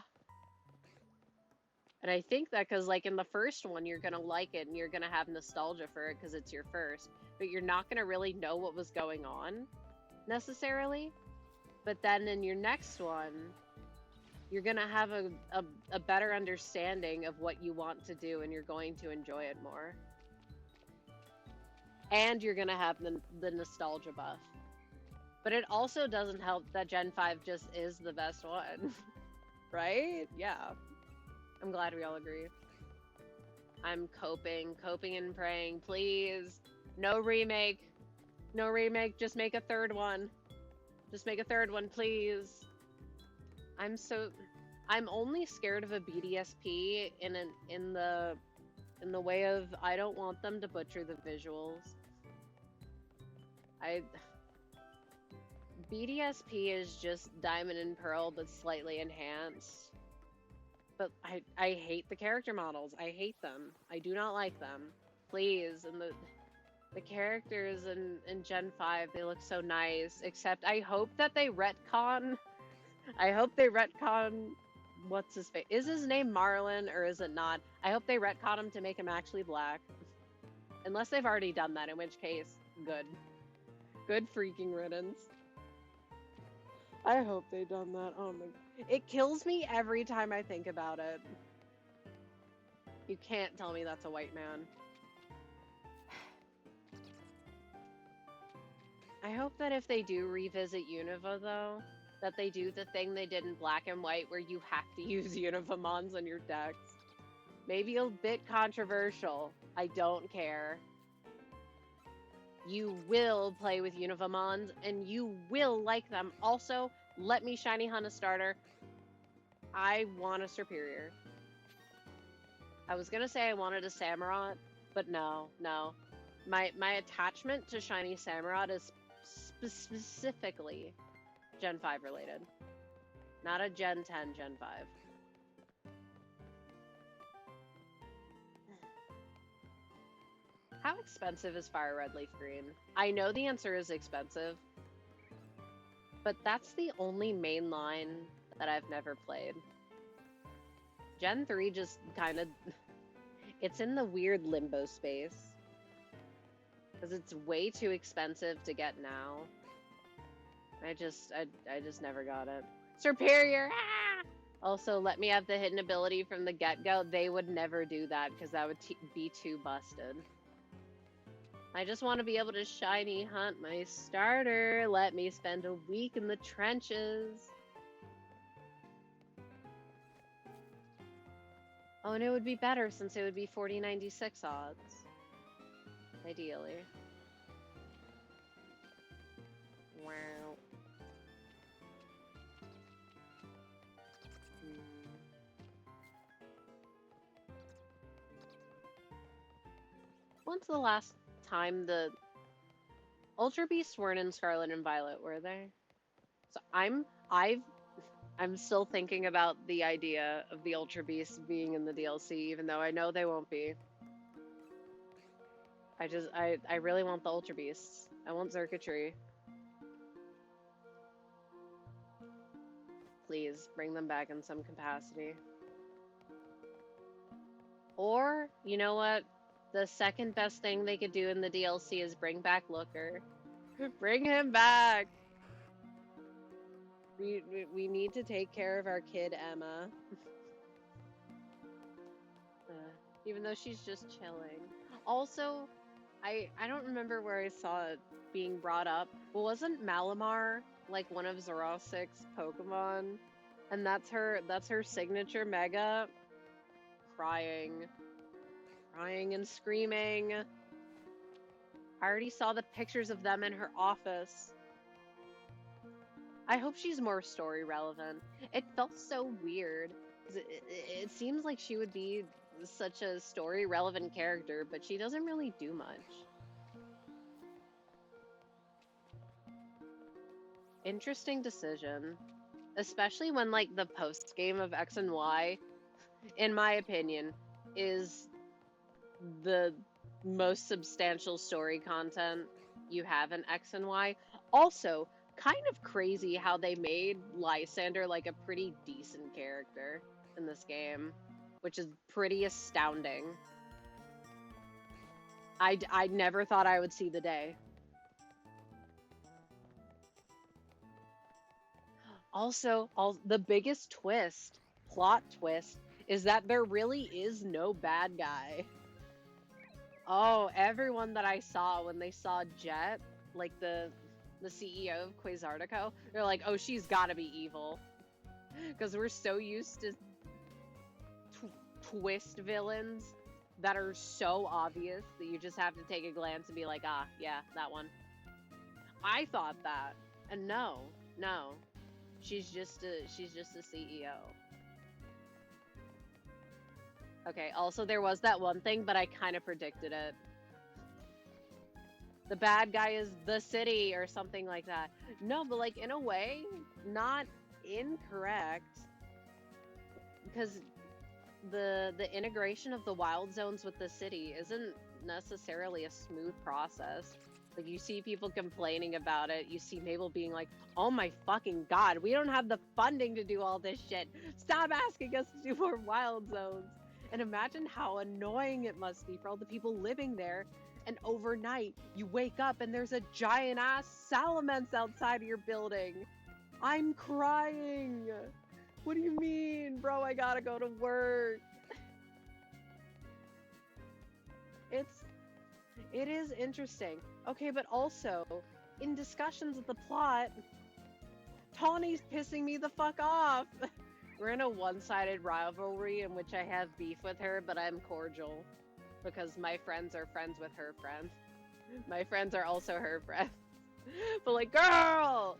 And I think that because, like, in the first one, you're gonna like it, and you're gonna have nostalgia for it because it's your first. But you're not gonna really know what was going on, necessarily. But then in your next one, you're gonna have a better understanding of what you want to do, and you're going to enjoy it more. And you're gonna have the nostalgia buff. But it also doesn't help that Gen 5 just is the best one. Right? Yeah. I'm glad we all agree. I'm coping and praying. Please. No remake. No remake. Just make a third one. Just make a third one, please. I'm only scared of a BDSP in the way of I don't want them to butcher the visuals. BDSP is just Diamond and Pearl but slightly enhanced. But I hate the character models. I hate them. I do not like them. Please. And the characters in Gen 5, they look so nice. Except I hope that they retcon. I hope they retcon what's his face? Is his name Marlin or is it not? I hope they retcon him to make him actually black. Unless they've already done that, in which case, good. Good freaking riddance. I hope they've done that. Oh my... It kills me every time I think about it. You can't tell me that's a white man. I hope that if they do revisit Unova, though, that they do the thing they did in Black and White where you have to use Univamons on your decks. Maybe a bit controversial. I don't care. You will play with Univamons, and you will like them. Also, let me shiny hunt a starter. I want a Superior. I was gonna say I wanted a Samurott, but no. My attachment to shiny Samurott is specifically Gen 5 related. Not a Gen 10, Gen 5. How expensive is Fire Red Leaf Green? I know the answer is expensive, but that's the only main line that I've never played. Gen 3 just kind of... It's in the weird limbo space. Because it's way too expensive to get now. I just never got it. Superior! Ah! Also, let me have the hidden ability from the get-go. They would never do that because that would be too busted. I just want to be able to shiny hunt my starter. Let me spend a week in the trenches. Oh, and it would be better since it would be 4096 odds. Ideally. Wow. When's the last time the Ultra Beasts weren't in Scarlet and Violet, were they? So I'm still thinking about the idea of the Ultra Beasts being in the DLC, even though I know they won't be. I really want the Ultra Beasts. I want circuitry. Please, bring them back in some capacity. Or, you know what? The second best thing they could do in the DLC is bring back Looker. Bring him back! We need to take care of our kid, Emma. Even though she's just chilling. Also, I don't remember where I saw it being brought up. Well, wasn't Malamar like one of Zoroark's Pokemon? And that's her signature mega? Crying and screaming. I already saw the pictures of them in her office. I hope she's more story relevant. It felt so weird. It seems like she would be such a story relevant character, but she doesn't really do much. Interesting decision. Especially when, like, the post game of X and Y, in my opinion, is the most substantial story content you have in X and Y. Also, kind of crazy how they made Lysander like a pretty decent character in this game, which is pretty astounding. I never thought I would see the day. Also, the biggest plot twist, is that there really is no bad guy. Oh, everyone that I saw when they saw Jet, like the CEO of Quasartico, they're like, oh, she's gotta be evil. Because we're so used to twist villains that are so obvious that you just have to take a glance and be like, ah, yeah, that one. I thought that. And no. She's just a CEO. Okay, also there was that one thing, but I kind of predicted it. The bad guy is the city or something like that. No, but like in a way, not incorrect. Because the integration of the wild zones with the city isn't necessarily a smooth process. Like, you see people complaining about it. You see Mabel being like, oh my fucking god, we don't have the funding to do all this shit. Stop asking us to do more wild zones. And imagine how annoying it must be for all the people living there. And overnight, you wake up and there's a giant ass salamence outside of your building. I'm crying. What do you mean? Bro, I gotta go to work. It is interesting. Okay, but also, in discussions of the plot, Tawny's pissing me the fuck off. We're in a one-sided rivalry in which I have beef with her, but I'm cordial. Because my friends are friends with her friends. My friends are also her friends. But like, girl!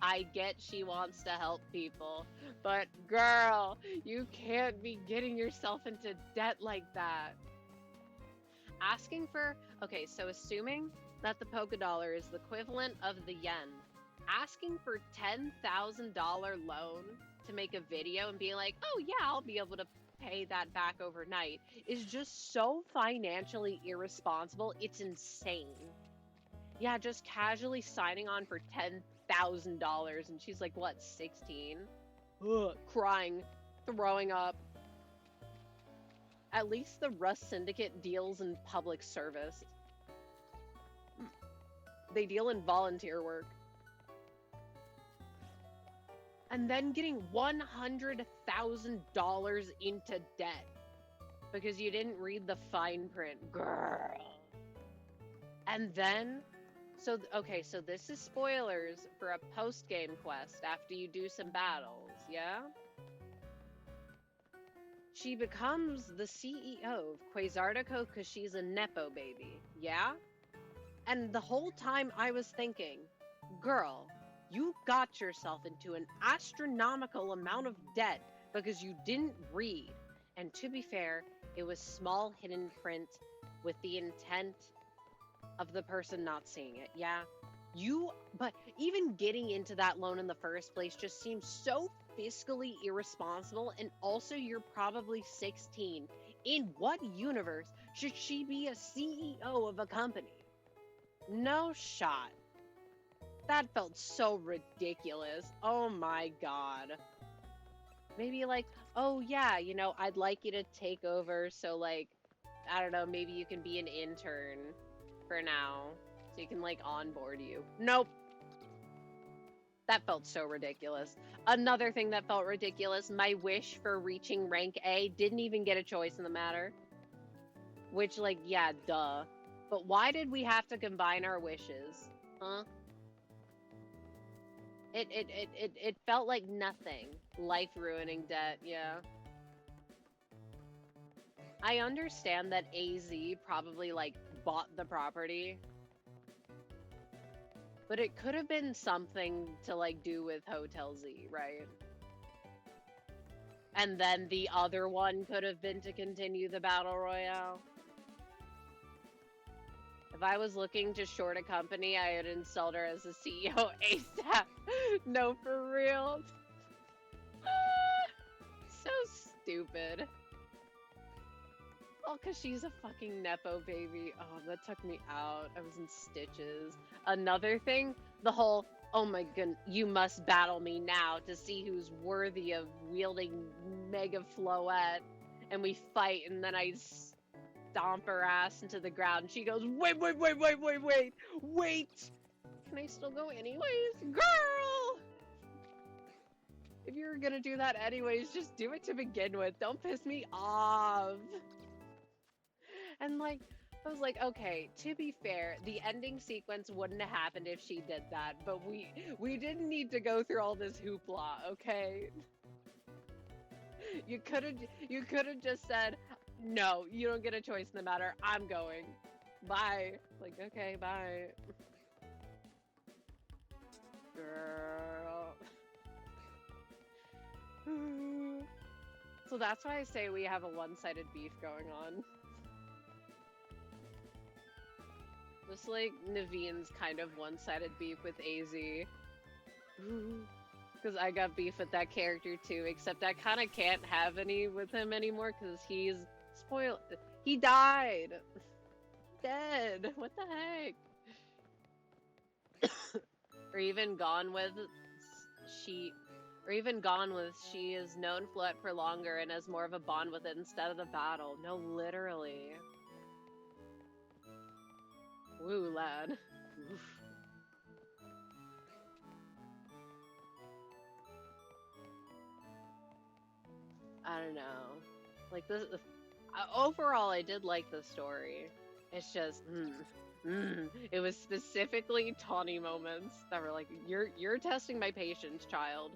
I get she wants to help people, but girl, you can't be getting yourself into debt like that. Asking for, okay, so assuming that the Polka Dollar is the equivalent of the yen, asking for $10,000 loan to make a video and being like, oh yeah, I'll be able to pay that back overnight is just so financially irresponsible. It's insane. Yeah, just casually signing on for $10,000, and she's like, what, 16? Ugh, crying, throwing up. At least the Rust Syndicate deals in public service. They deal in volunteer work. And then getting $100,000 into debt because you didn't read the fine print. Girl. And then, so this is spoilers for a post-game quest after you do some battles, yeah? She becomes the CEO of Quasartico because she's a Nepo baby, yeah? And the whole time I was thinking, girl, you got yourself into an astronomical amount of debt because you didn't read. And to be fair, it was small hidden print with the intent of the person not seeing it, yeah? But even getting into that loan in the first place just seems so fiscally irresponsible, and also you're probably 16. In what universe should she be a CEO of a company? No shot. That felt so ridiculous. Oh my god. Maybe like, oh yeah, I'd like you to take over, so like, I don't know, maybe you can be an intern for now, so you can like onboard you. Nope. That felt so ridiculous. Another thing that felt ridiculous, my wish for reaching rank A didn't even get a choice in the matter. Which, like, yeah, duh. But why did we have to combine our wishes? Huh? It felt like nothing. Life-ruining debt, yeah. I understand that AZ probably, like, bought the property. But it could have been something to, like, do with Hotel Z, right? And then the other one could have been to continue the Battle Royale. If I was looking to short a company, I would install her as a CEO ASAP. No, for real. So stupid. Well, because she's a fucking Nepo baby. Oh, that took me out. I was in stitches. Another thing, the whole, oh my goodness, you must battle me now to see who's worthy of wielding Mega Floette. And we fight, and then I stomp her ass into the ground. She goes, wait. Can I still go anyways? Girl! If you were gonna do that anyways, just do it to begin with. Don't piss me off. And like, I was like, okay, to be fair, the ending sequence wouldn't have happened if she did that, but we didn't need to go through all this hoopla, okay? You could have just said, no, you don't get a choice in the matter. I'm going. Bye. Like, okay, bye. Girl. So that's why I say we have a one-sided beef going on. Just like Naveen's kind of one-sided beef with AZ. Because I got beef with that character too, except I kind of can't have any with him anymore because he's spoiled. He died. Dead. What the heck? Or even Gone With, she has known Floette for longer and has more of a bond with it instead of the battle. No, literally. Woo, lad. Oof. I don't know. Like, this... overall, I did like the story. It's just... It was specifically Tawny moments that were like, you're testing my patience, child.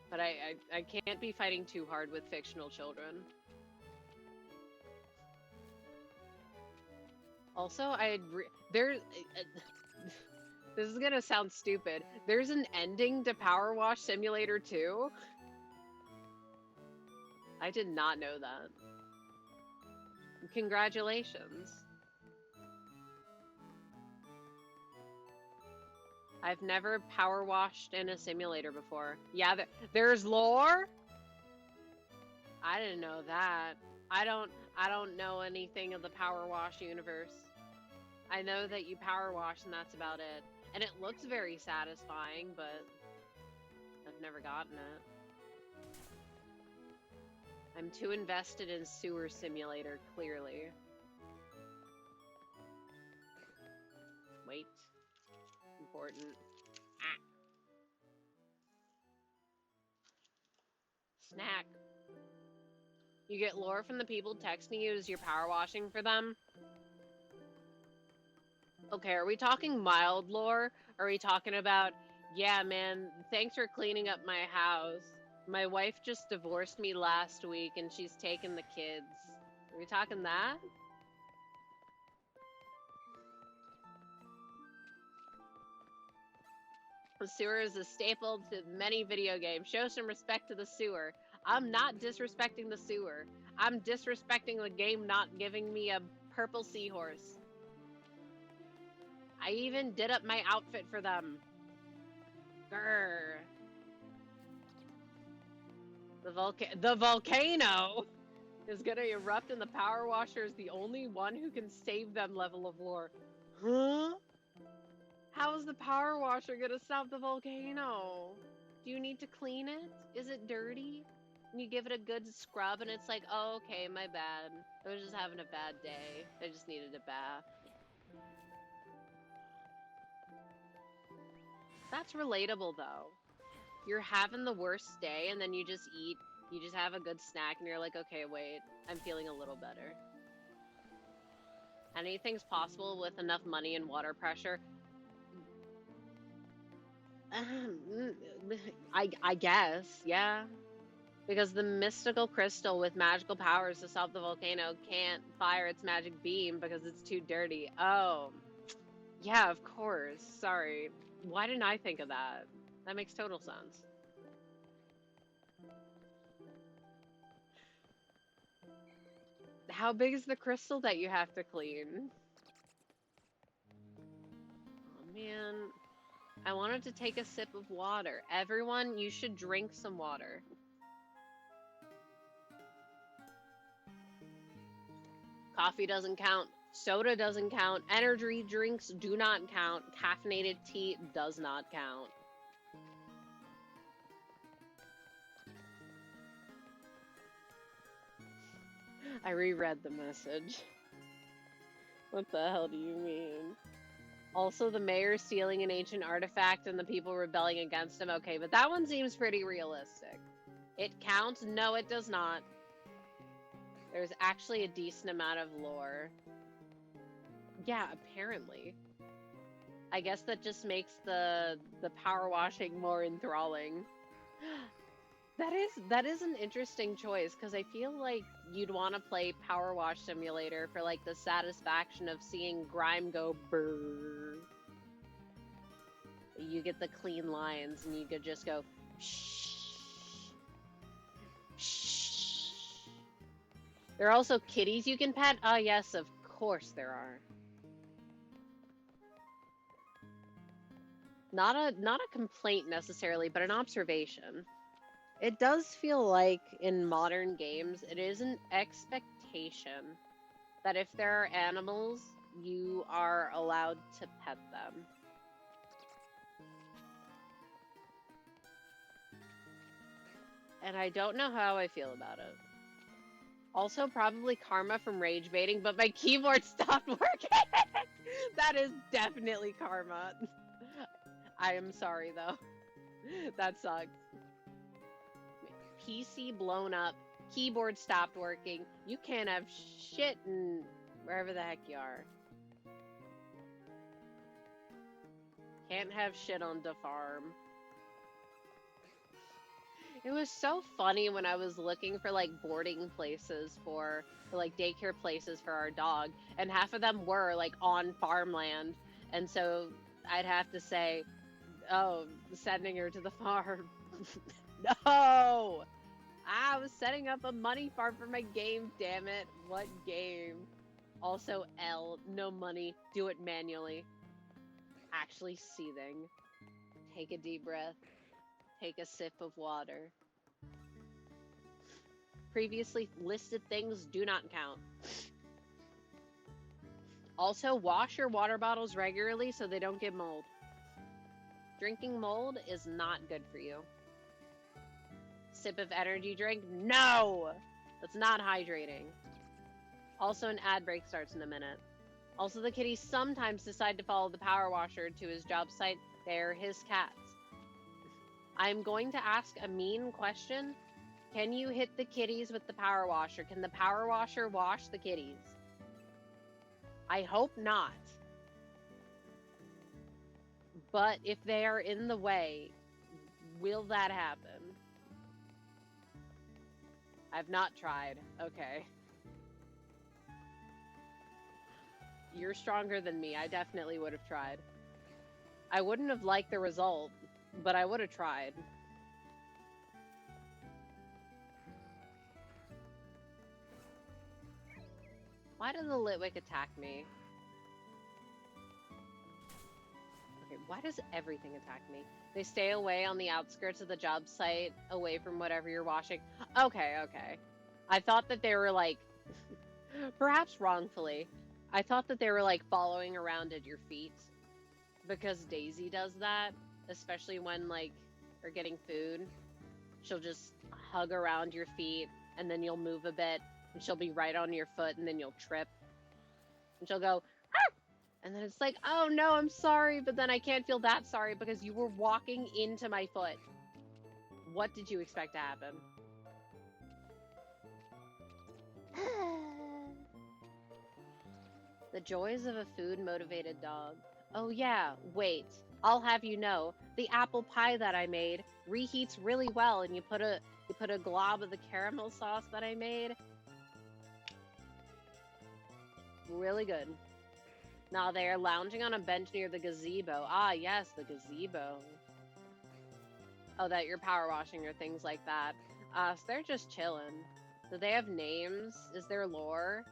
But I can't be fighting too hard with fictional children. Also, this is gonna sound stupid. There's an ending to Power Wash Simulator 2? I did not know that. Congratulations. I've never power washed in a simulator before. Yeah, there's lore? I didn't know that. I don't know anything of the Power Wash universe. I know that you power wash and that's about it. And it looks very satisfying, but I've never gotten it. I'm too invested in Sewer Simulator, clearly. Wait. Important. Ah. Snack. You get lore from the people texting you as you're power washing for them? Okay, are we talking mild lore? Or are we talking about, yeah, man, thanks for cleaning up my house. My wife just divorced me last week and she's taken the kids. Are we talking that? The sewer is a staple to many video games. Show some respect to the sewer. I'm not disrespecting the sewer. I'm disrespecting the game not giving me a purple seahorse. I even did up my outfit for them. Grr. The volcano is gonna erupt and the power washer is the only one who can save them level of lore. Huh? How is the power washer gonna stop the volcano? Do you need to clean it? Is it dirty? And you give it a good scrub and it's like, oh, okay, my bad. I was just having a bad day. I just needed a bath. That's relatable though. You're having the worst day and then you just have a good snack and you're like, okay, wait, I'm feeling a little better. Anything's possible with enough money and water pressure. I guess, yeah. Because the mystical crystal with magical powers to stop the volcano can't fire its magic beam because it's too dirty. Oh, yeah, of course. Sorry. Why didn't I think of that? That makes total sense. How big is the crystal that you have to clean? Oh, man. I wanted to take a sip of water. Everyone, you should drink some water. Coffee doesn't count. Soda doesn't count. Energy drinks do not count. Caffeinated tea does not count. I reread the message. What the hell do you mean? Also, the mayor stealing an ancient artifact and the people rebelling against him. Okay, but that one seems pretty realistic. It counts? No, it does not. There's actually a decent amount of lore. Yeah, apparently. I guess that just makes the power washing more enthralling. That is an interesting choice because I feel like you'd want to play Power Wash Simulator for like the satisfaction of seeing grime go brrr. You get the clean lines and you could just go shh. Shh. There are also kitties you can pet? Ah, yes, of course there are. Not a complaint necessarily, but an observation. It does feel like in modern games, it is an expectation that if there are animals, you are allowed to pet them. And I don't know how I feel about it. Also, probably karma from rage baiting, but my keyboard stopped working. That is definitely karma. I am sorry, though. That sucks. PC blown up, keyboard stopped working. You can't have shit in wherever the heck you are. Can't have shit on the farm. It was so funny when I was looking for like boarding places for like daycare places for our dog, and half of them were like on farmland, and so I'd have to say, "Oh, sending her to the farm." No, I was setting up a money farm for my game. Damn it! What game? Also, L, no money. Do it manually. Actually seething. Take a deep breath. Take a sip of water. Previously listed things do not count. Also, wash your water bottles regularly so they don't get mold. Drinking mold is not good for you. Sip of energy drink? No! That's not hydrating. Also, an ad break starts in a minute. Also, the kitties sometimes decide to follow the power washer to his job site. They're his cats. I'm going to ask a mean question. Can you hit the kitties with the power washer? Can the power washer wash the kitties? I hope not. But if they are in the way, will that happen? I've not tried. Okay. You're stronger than me. I definitely would have tried. I wouldn't have liked the result, but I would have tried. Why does the litwick attack me? Okay, why does everything attack me? They stay away on the outskirts of the job site, away from whatever you're washing. Okay, okay. I thought that they were like, perhaps wrongfully, I thought that they were like following around at your feet. Because Daisy does that, especially when like you're getting food. She'll just hug around your feet and then you'll move a bit and she'll be right on your foot and then you'll trip. And she'll go, ah! And then it's like, oh no, I'm sorry, but then I can't feel that sorry because you were walking into my foot. What did you expect to happen? The joys of a food-motivated dog. Oh yeah, wait. I'll have you know, the apple pie that I made reheats really well, and you put a glob of the caramel sauce that I made. Really good. Now they are lounging on a bench near the gazebo. Ah, yes, the gazebo. Oh, that you're power washing or things like that. So they're just chilling. Do they have names? Is there lore?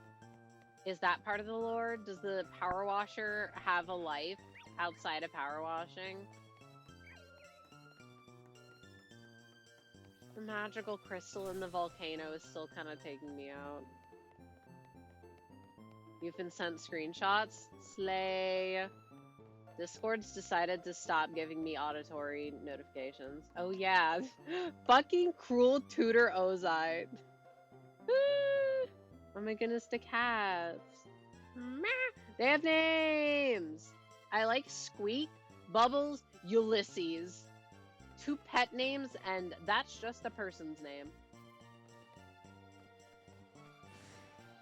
Is that part of the lore? Does the power washer have a life outside of power washing? The magical crystal in the volcano is still kind of taking me out. You've been sent screenshots? Slay. Discord's decided to stop giving me auditory notifications. Oh yeah. Fucking cruel tutor Ozai. Oh my goodness, the cats. They have names. I like Squeak, Bubbles, Ulysses. 2 pet names, and that's just a person's name.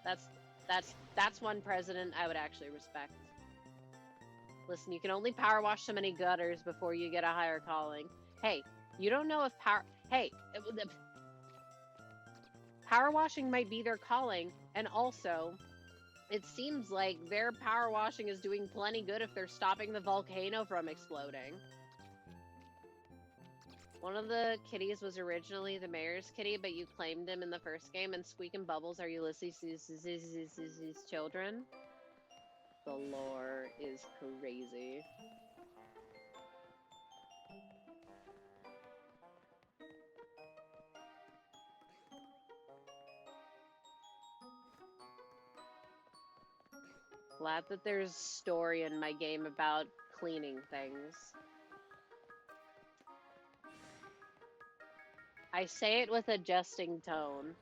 That's one president I would actually respect. Listen, you can only power wash so many gutters before you get a higher calling. Hey, you don't know if power washing might be their calling, and also, it seems like their power washing is doing plenty good if they're stopping the volcano from exploding. One of the kitties was originally the mayor's kitty, but you claimed him in the first game, and Squeak and Bubbles are Ulysses' children. The lore is crazy. Glad that there's story in my game about cleaning things. I say it with a jesting tone,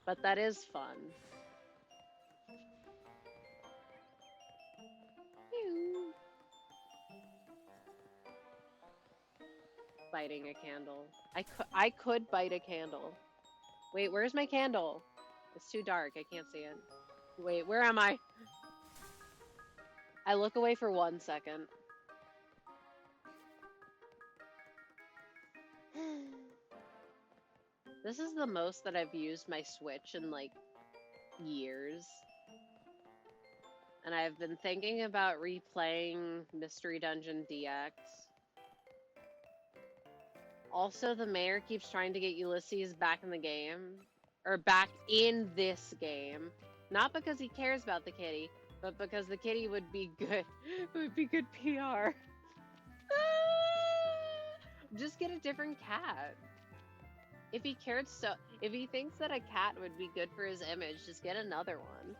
but that is fun. Biting a candle. I could bite a candle. Wait, where's my candle? It's too dark. I can't see it. Wait, where am I? I look away for 1 second. This is the most that I've used my Switch in, like, years. And I've been thinking about replaying Mystery Dungeon DX. Also, the mayor keeps trying to get Ulysses back in the game. Or back in this game. Not because he cares about the kitty, but because the kitty would be good. It would be good PR. Just get a different cat. If he cared so, if he thinks that a cat would be good for his image, just get another one.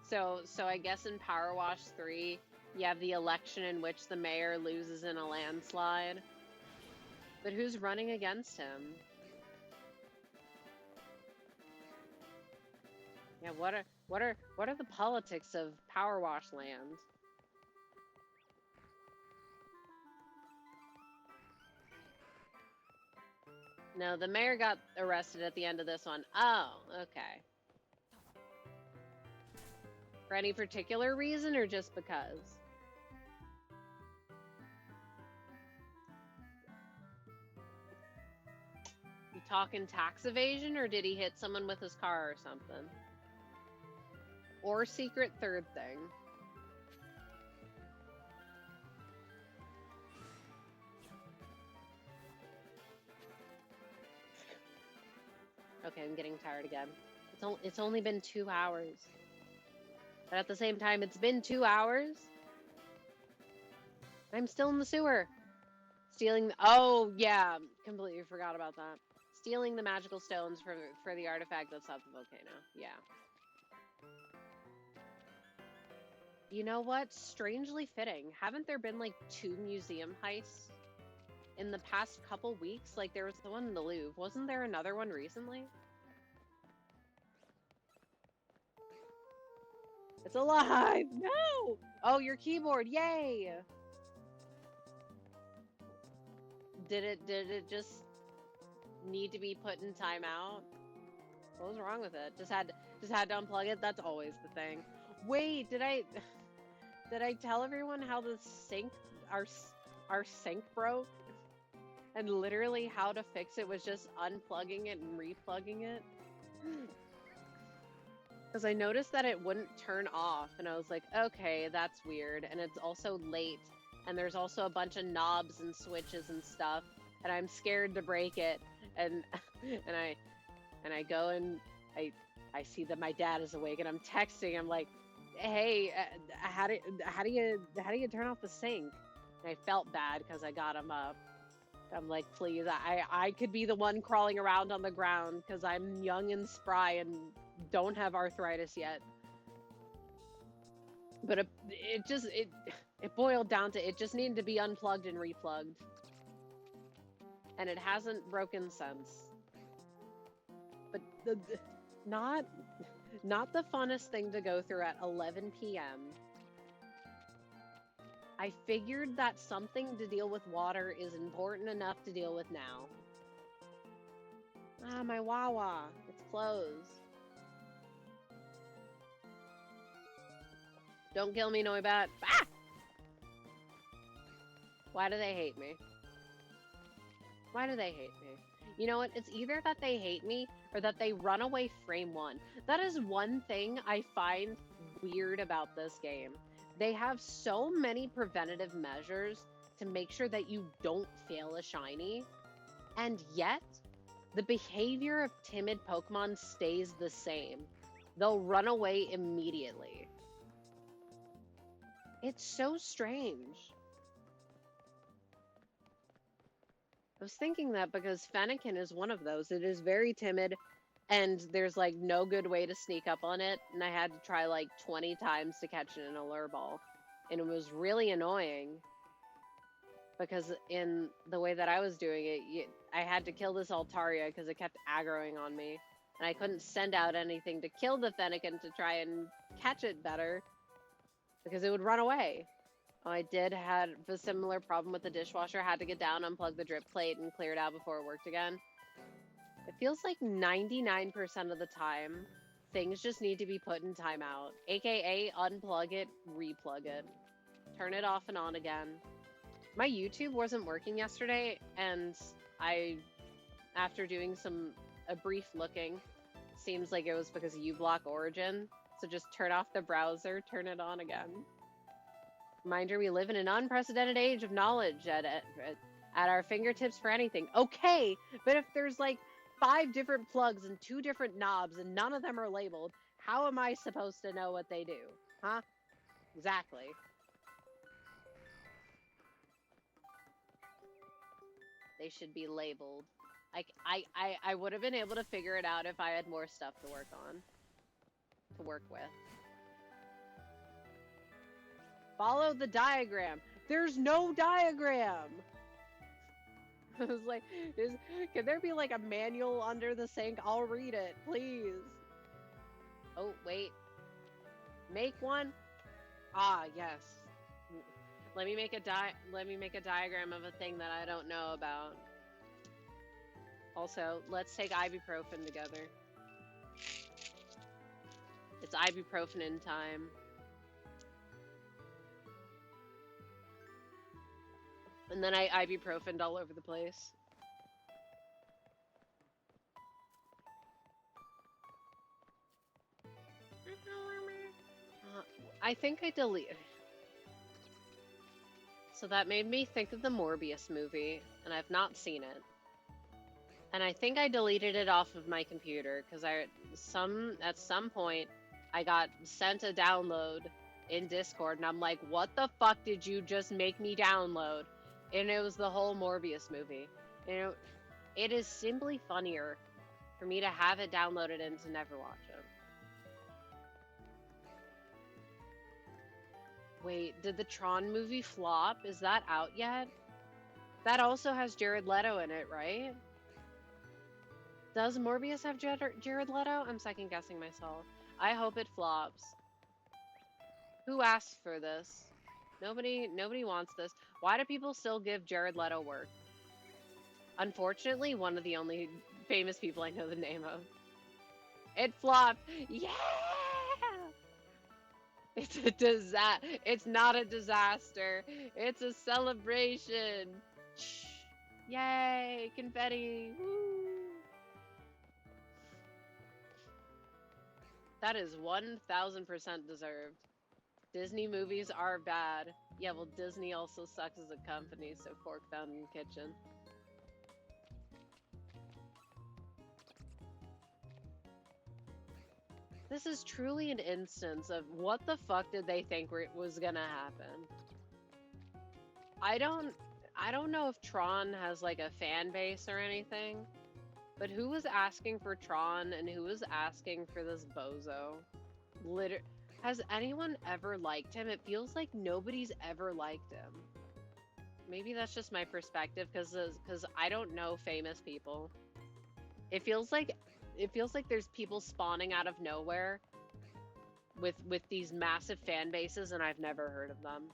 So I guess in Power Wash 3, you have the election in which the mayor loses in a landslide. But who's running against him? Yeah, what are the politics of Power Wash land? No, the mayor got arrested at the end of this one. Oh, okay. For any particular reason or just because? You talking tax evasion or did he hit someone with his car or something? Or secret third thing? Okay, I'm getting tired again. It's only been 2 hours. But at the same time, it's been 2 hours. I'm still in the sewer. Stealing, oh yeah, completely forgot about that. Stealing the magical stones for the artifact that's at the volcano. Yeah. You know what? Strangely fitting. Haven't there been like 2 museum heists in the past couple weeks? Like there was the one in the Louvre. Wasn't there another one recently? It's alive! No! Oh, your keyboard! Yay! Did it just need to be put in timeout? What was wrong with it? Just had to unplug it? That's always the thing. Wait, did I tell everyone how the sink our sink broke? And literally how to fix it was just unplugging it and replugging it? Because I noticed that it wouldn't turn off, and I was like, okay, that's weird. And it's also late, and there's also a bunch of knobs and switches and stuff, and I'm scared to break it. And I go and I see that my dad is awake, and I'm texting him like, hey, how do you turn off the sink? And I felt bad because I got him up. I'm like, please, I could be the one crawling around on the ground because I'm young and spry and don't have arthritis yet. But it boiled down to it just needed to be unplugged and replugged. And it hasn't broken since. But not the funnest thing to go through at 11 p.m. I figured that something to deal with water is important enough to deal with now. Ah, my Wawa. It's closed. Don't kill me, Noibat. Ah! Why do they hate me? Why do they hate me? You know what? It's either that they hate me or that they run away frame one. That is one thing I find weird about this game. They have so many preventative measures to make sure that you don't fail a shiny, and yet the behavior of timid Pokemon stays the same. They'll run away immediately. It's so strange. I was thinking that because Fennekin is one of those. It is very timid, and there's like no good way to sneak up on it, and I had to try like 20 times to catch it in a lure ball. And it was really annoying because in the way that I was doing it, I had to kill this Altaria because it kept aggroing on me, and I couldn't send out anything to kill the Fennekin to try and catch it better because it would run away. I did have a similar problem with the dishwasher. I had to get down, unplug the drip plate, and clear it out before it worked again. It feels like 99% of the time, things just need to be put in timeout. AKA, unplug it, replug it. Turn it off and on again. My YouTube wasn't working yesterday, and after doing a brief looking, seems like it was because of uBlock Origin. So just turn off the browser, turn it on again. Reminder, we live in an unprecedented age of knowledge at our fingertips for anything. Okay, but if there's like 5 different plugs and 2 different knobs and none of them are labeled, how am I supposed to know what they do? Huh? Exactly. They should be labeled. I would have been able to figure it out if I had more stuff to work on. To work with. Follow the diagram. There's no diagram! I was like, can there be like a manual under the sink? I'll read it, please. Oh, wait. Make one? Ah, yes. Let me make a diagram of a thing that I don't know about. Also, let's take ibuprofen together. It's ibuprofen in time. And then I ibuprofened all over the place. I think I deleted. So that made me think of the Morbius movie, and I've not seen it. And I think I deleted it off of my computer because at some point I got sent a download in Discord, and I'm like, what the fuck did you just make me download? And it was the whole Morbius movie. You know, it is simply funnier for me to have it downloaded and to never watch it. Wait, did the Tron movie flop? Is that out yet? That also has Jared Leto in it, right? Does Morbius have Jared Leto? I'm second guessing myself. I hope it flops. Who asked for this? Nobody wants this. Why do people still give Jared Leto work? Unfortunately, one of the only famous people I know the name of. It flopped. Yeah! It's a disaster. It's not a disaster. It's a celebration. Shh. Yay! Confetti. Woo! That is 1000% deserved. Disney movies are bad. Yeah, well, Disney also sucks as a company, so fork found in the kitchen. This is truly an instance of what the fuck did they think was gonna happen. I don't know if Tron has like a fan base or anything, but who was asking for Tron and who was asking for this bozo? Has anyone ever liked him? It feels like nobody's ever liked him. Maybe that's just my perspective, because I don't know famous people. It feels like there's people spawning out of nowhere with these massive fan bases, and I've never heard of them.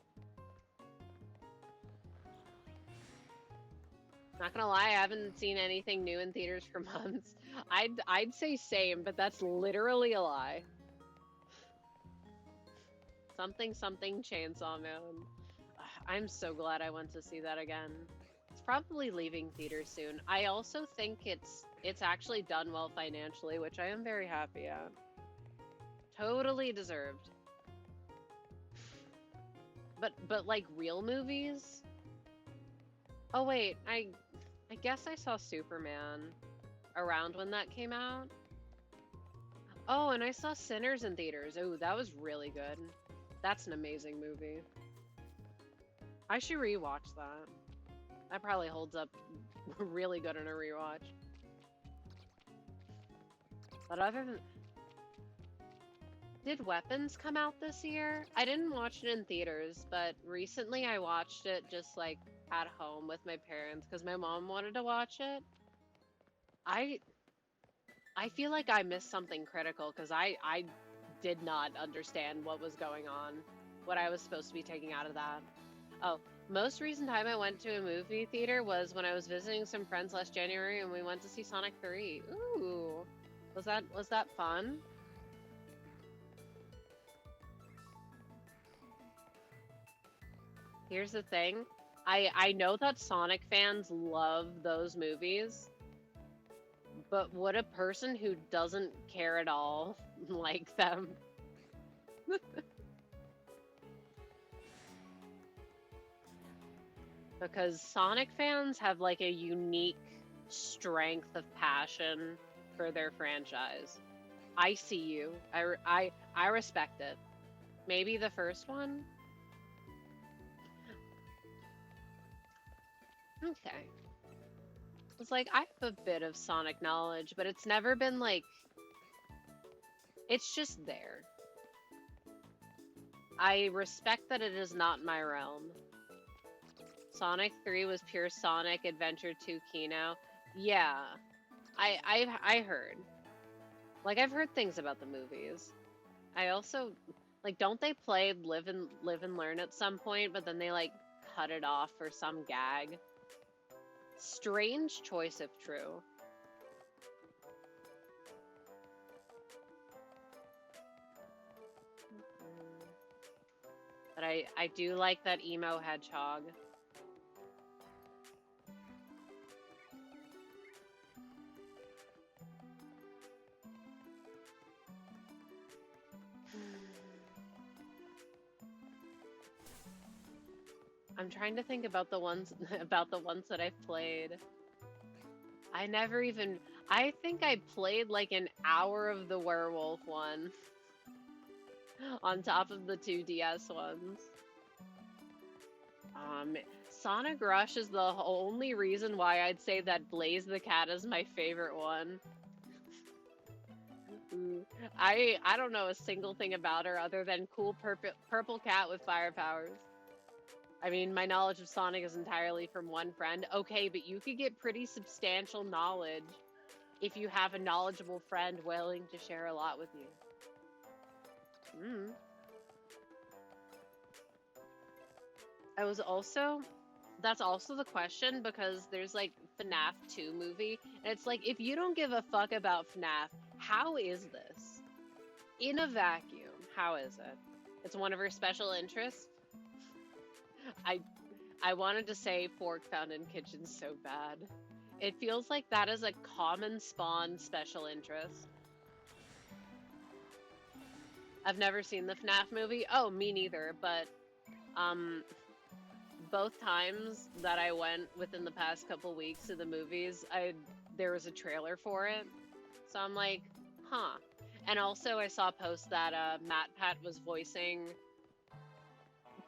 Not gonna lie, I haven't seen anything new in theaters for months. I'd say same, but that's literally a lie. Something Chainsaw Man. I'm so glad I went to see that again. It's probably leaving theaters soon. I also think it's actually done well financially, which I am very happy at. Totally deserved. But like real movies? Oh wait, I guess I saw Superman around when that came out. Oh, and I saw Sinners in theaters. Oh, that was really good. That's an amazing movie. I should rewatch that. That probably holds up really good in a rewatch. But other than... Did Weapons come out this year? I didn't watch it in theaters, but recently I watched it just like at home with my parents because my mom wanted to watch it. I feel like I missed something critical because I did not understand what was going on, what I was supposed to be taking out of that. Oh, most recent time I went to a movie theater was when I was visiting some friends last January and we went to see Sonic 3. Ooh. Was that fun? Here's the thing. I know that Sonic fans love those movies, but would a person who doesn't care at all like them? Because Sonic fans have like a unique strength of passion for their franchise. I see you. I respect it. Maybe the first one? Okay. It's like, I have a bit of Sonic knowledge, but it's never been like, it's just there. I respect that it is not my realm. Sonic 3 was pure Sonic, Adventure 2 Kino. Yeah, I heard. Like, I've heard things about the movies. I also, like, don't they play Live and Learn at some point, but then they, like, cut it off for some gag? Strange choice if true. But I do like that emo hedgehog. I'm trying to think about the ones that I've played. I think I played like an hour of the werewolf one on top of the 2DS ones. Sonic Rush is the only reason why I'd say that Blaze the Cat is my favorite one. I don't know a single thing about her other than cool purple cat with fire powers. I mean, my knowledge of Sonic is entirely from one friend. Okay, but you could get pretty substantial knowledge if you have a knowledgeable friend willing to share a lot with you. That's also the question, because there's like FNAF 2 movie, and it's like, if you don't give a fuck about FNAF, how is this? In a vacuum, how is it? It's one of her special interests. I wanted to say Fork Found in Kitchen so bad. It feels like that is a common spawn special interest. I've never seen the FNAF movie. Oh, me neither, but both times that I went within the past couple weeks to the movies, there was a trailer for it. So I'm like, huh. And also I saw a post that Matt Pat was voicing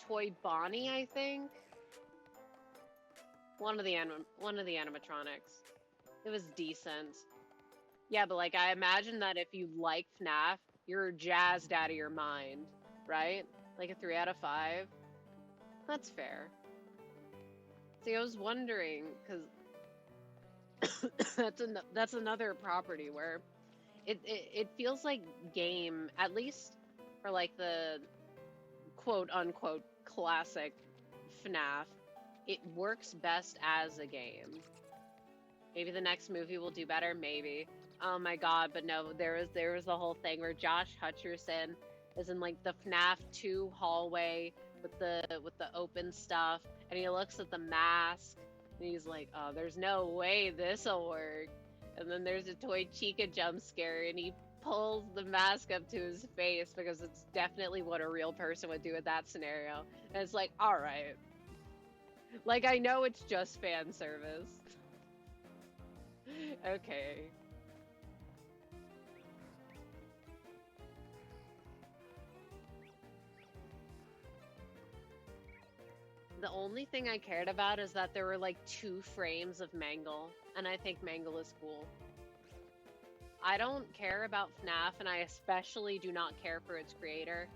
Toy Bonnie, I think. One of the animatronics. It was decent. Yeah, but like, I imagine that if you like FNAF, you're jazzed out of your mind, right? Like a 3 out of 5. That's fair. See, I was wondering, because that's another property where it feels like game, at least for like the quote unquote classic FNAF, it works best as a game. Maybe the next movie will do better, maybe. Oh my god, but no, there was the whole thing where Josh Hutcherson is in like the FNAF 2 hallway with the open stuff, and he looks at the mask and he's like, oh, there's no way this'll work. And then there's a Toy Chica jump scare and he pulls the mask up to his face because it's definitely what a real person would do in that scenario. And it's like, alright. Like, I know it's just fan service. Okay. The only thing I cared about is that there were like 2 frames of Mangle, and I think Mangle is cool. I don't care about FNAF, and I especially do not care for its creator,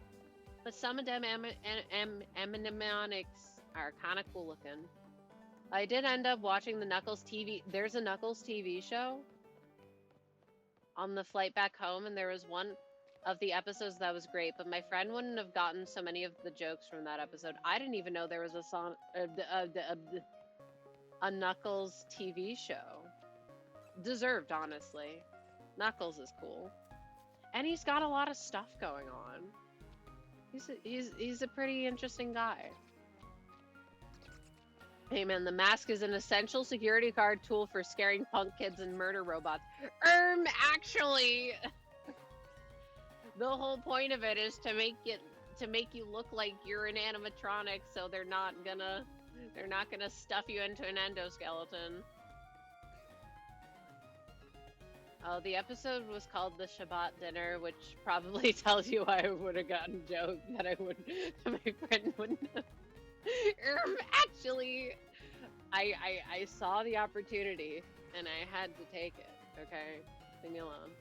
but some of them animatronics are kind of cool looking. I did end up watching the Knuckles TV. There's a Knuckles TV show on the flight back home, and there was one of the episodes that was great, but my friend wouldn't have gotten so many of the jokes from that episode. I didn't even know there was a Knuckles TV show. Deserved, honestly. Knuckles is cool, and he's got a lot of stuff going on. He's a pretty interesting guy. Hey man, the mask is an essential security guard tool for scaring punk kids and murder robots. Actually. The whole point of it is to make you look like you're an animatronic, so they're not gonna stuff you into an endoskeleton. Oh, the episode was called the Shabbat dinner, which probably tells you why I would have gotten a joke that my friend wouldn't have. Actually, I saw the opportunity. and I had to take it, okay? Leave me alone.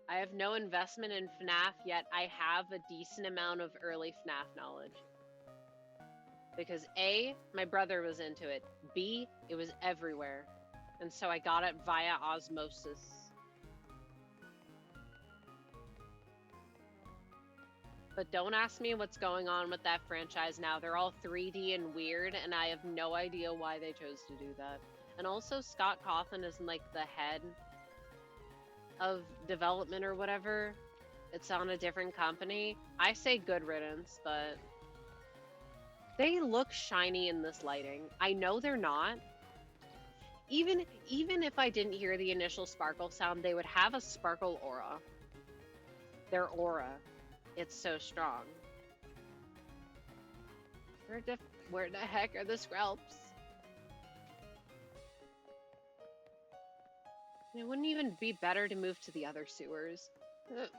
I have no investment in FNAF, yet I have a decent amount of early FNAF knowledge. Because A, my brother was into it. B, it was everywhere. And so I got it via osmosis. But don't ask me what's going on with that franchise now. They're all 3D and weird, and I have no idea why they chose to do that. And also, Scott Cawthon is like the head of development or whatever. It's on a different company. I say good riddance, but they look shiny in this lighting. I know they're not. Even if I didn't hear the initial sparkle sound, they would have a sparkle aura. Their aura. It's so strong. Where the heck are the Skrelps? It wouldn't even be better to move to the other sewers. Alright.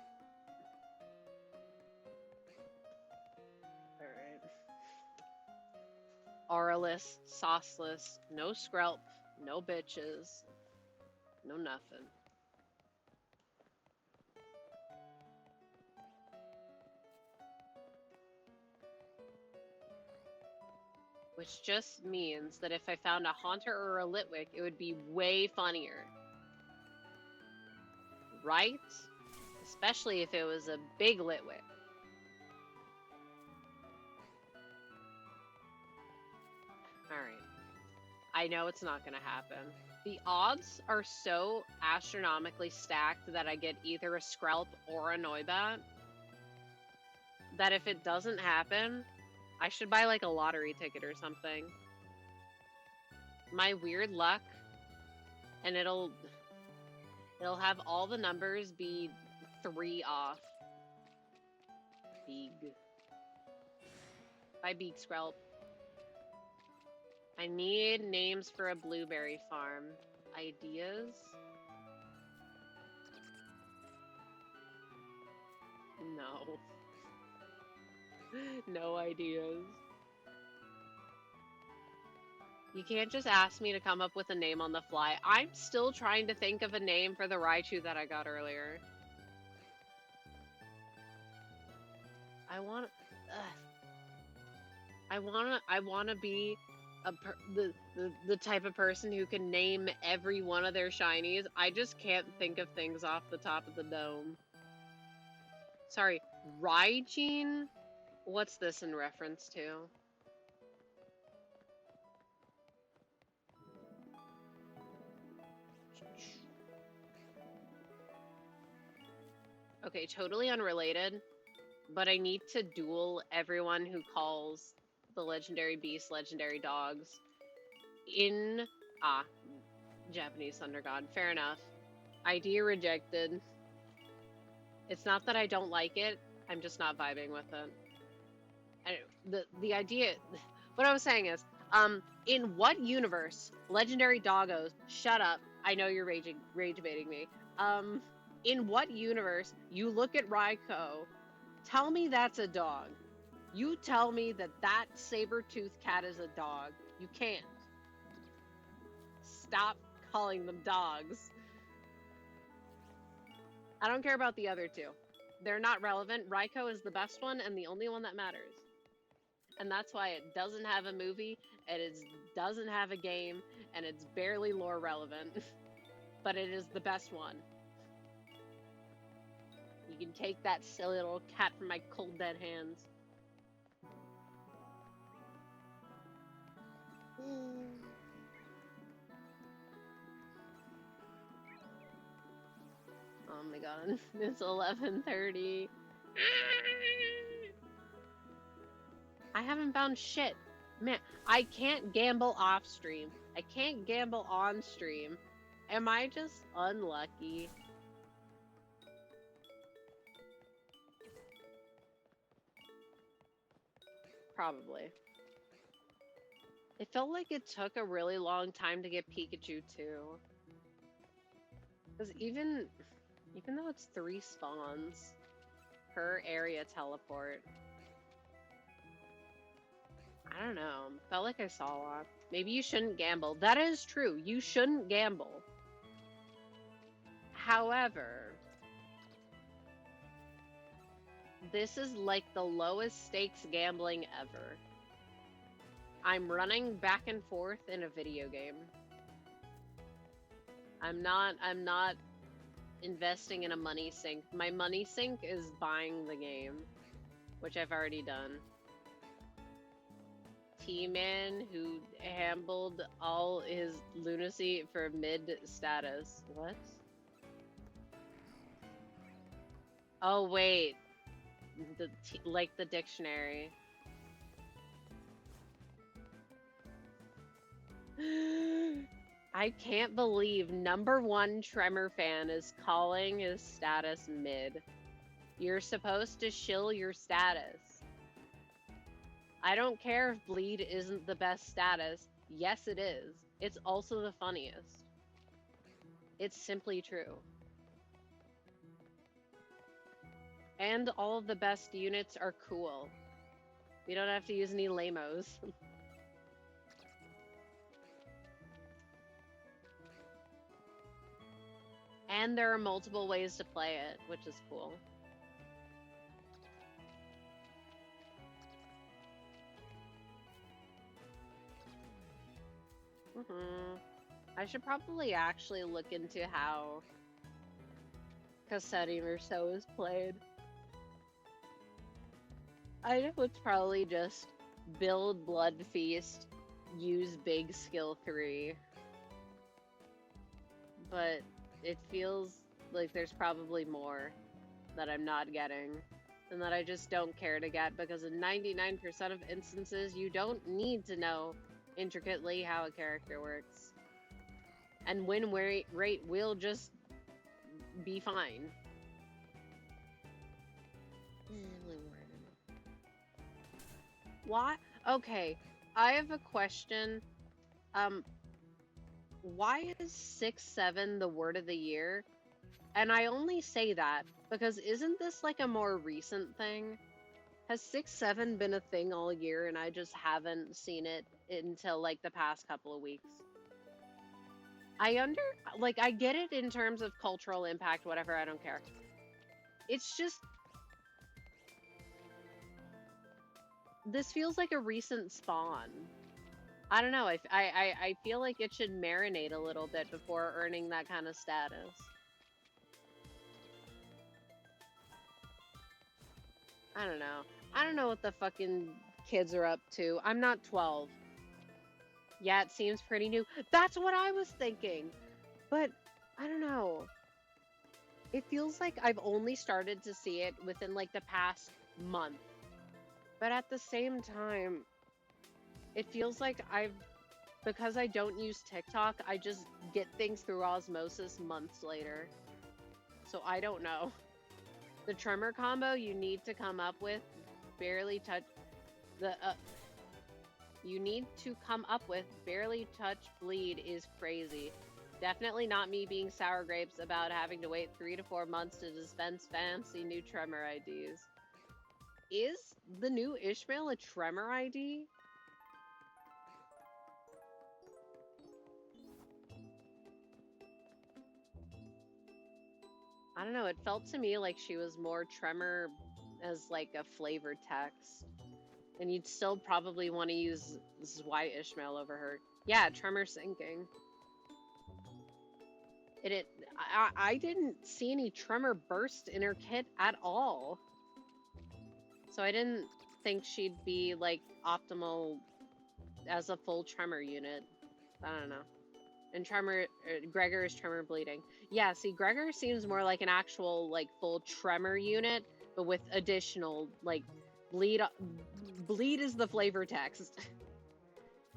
Auraless, sauceless, no Skrelp, no bitches, no nothing. Which just means that if I found a Haunter or a Litwick, it would be way funnier. Right? Especially if it was a big Litwick. Alright. I know it's not gonna happen. The odds are so astronomically stacked that I get either a Skrelp or a Noibat that if it doesn't happen, I should buy like a lottery ticket or something. My weird luck, and it'll have all the numbers be 3 off. Big. Bye, Big Skrelp. I need names for a blueberry farm. Ideas? No. No ideas. You can't just ask me to come up with a name on the fly. I'm still trying to think of a name for the Raichu that I got earlier. I want to be the type of person who can name every one of their shinies. I just can't think of things off the top of the dome. Sorry, Raijin? What's this in reference to? Okay, totally unrelated, but I need to duel everyone who calls the legendary beasts legendary dogs in Japanese Thunder God. Fair enough. Idea rejected. It's not that I don't like it, I'm just not vibing with it. The idea, what I was saying is, in what universe legendary doggos, shut up, I know you're rage baiting me, in what universe you look at Raikou, tell me that's a dog. You tell me that saber-toothed cat is a dog. You can't. Stop calling them dogs. I don't care about the other two. They're not relevant. Raikou is the best one and the only one that matters. And that's why it doesn't have a movie, and it doesn't have a game, and it's barely lore relevant. But it is the best one. You can take that silly little cat from my cold dead hands. Oh my god, it's 11:30. I haven't found shit. Man, I can't gamble off stream. I can't gamble on stream. Am I just unlucky? Probably. It felt like it took a really long time to get Pikachu too. Because even though it's 3 spawns per area teleport, I don't know. Felt like I saw a lot. Maybe you shouldn't gamble. That is true. You shouldn't gamble. However, this is like the lowest stakes gambling ever. I'm running back and forth in a video game. I'm not investing in a money sink. My money sink is buying the game, which I've already done. T-Man who handled all his lunacy for mid status. What? Oh wait, like the dictionary. I can't believe #1 Tremor fan is calling his status mid. You're supposed to shill your status. I don't care if bleed isn't the best status. Yes, it is. It's also the funniest. It's simply true. And all of the best units are cool. We don't have to use any lamos. And there are multiple ways to play it, which is cool. I should probably actually look into how Cassetti Merceau is played. I know it's probably just build Blood Feast, use big skill 3. But it feels like there's probably more that I'm not getting and that I just don't care to get, because in 99% of instances you don't need to know intricately how a character works. And win rate will just be fine. Why? Okay, I have a question. Why is 6-7 the word of the year? And I only say that because isn't this like a more recent thing? Has 6-7 been a thing all year and I just haven't seen it until like the past couple of weeks? I get it in terms of cultural impact, whatever, I don't care. It's just, this feels like a recent spawn. I don't know, I feel like it should marinate a little bit before earning that kind of status. I don't know. I don't know what the fucking kids are up to. I'm not 12. Yeah, it seems pretty new. That's what I was thinking. But, I don't know. It feels like I've only started to see it within, like, the past month. But at the same time, it feels like because I don't use TikTok, I just get things through osmosis months later. So I don't know. The Tremor combo you need to come up with barely touch bleed is crazy. Definitely not me being sour grapes about having to wait 3 to 4 months to dispense fancy new Tremor IDs. Is the new Ishmael a Tremor ID? I don't know, it felt to me like she was more Tremor as like a flavored text. And you'd still probably want to use Zwei Ishmael over her. Yeah, Tremor sinking. I didn't see any Tremor burst in her kit at all. So I didn't think she'd be like optimal as a full Tremor unit. I don't know. And Gregor is Tremor bleeding. Yeah, see, Gregor seems more like an actual, like, full Tremor unit, but with additional, like, bleed. Bleed is the flavor text.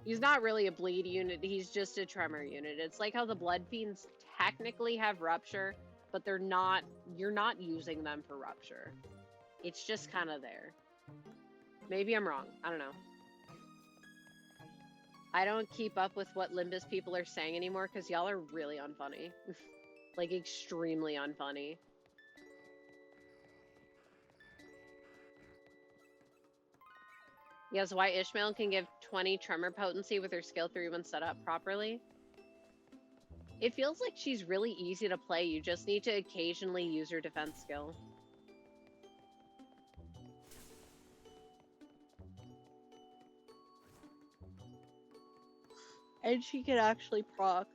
He's not really a bleed unit, he's just a Tremor unit. It's like how the Blood Fiends technically have Rupture, but you're not using them for Rupture. It's just kind of there. Maybe I'm wrong. I don't know. I don't keep up with what Limbus people are saying anymore because y'all are really unfunny. Like, extremely unfunny. Yes, why Ishmael can give 20 tremor potency with her skill 3 when set up properly. It feels like she's really easy to play. You just need to occasionally use her defense skill. And she can actually proc.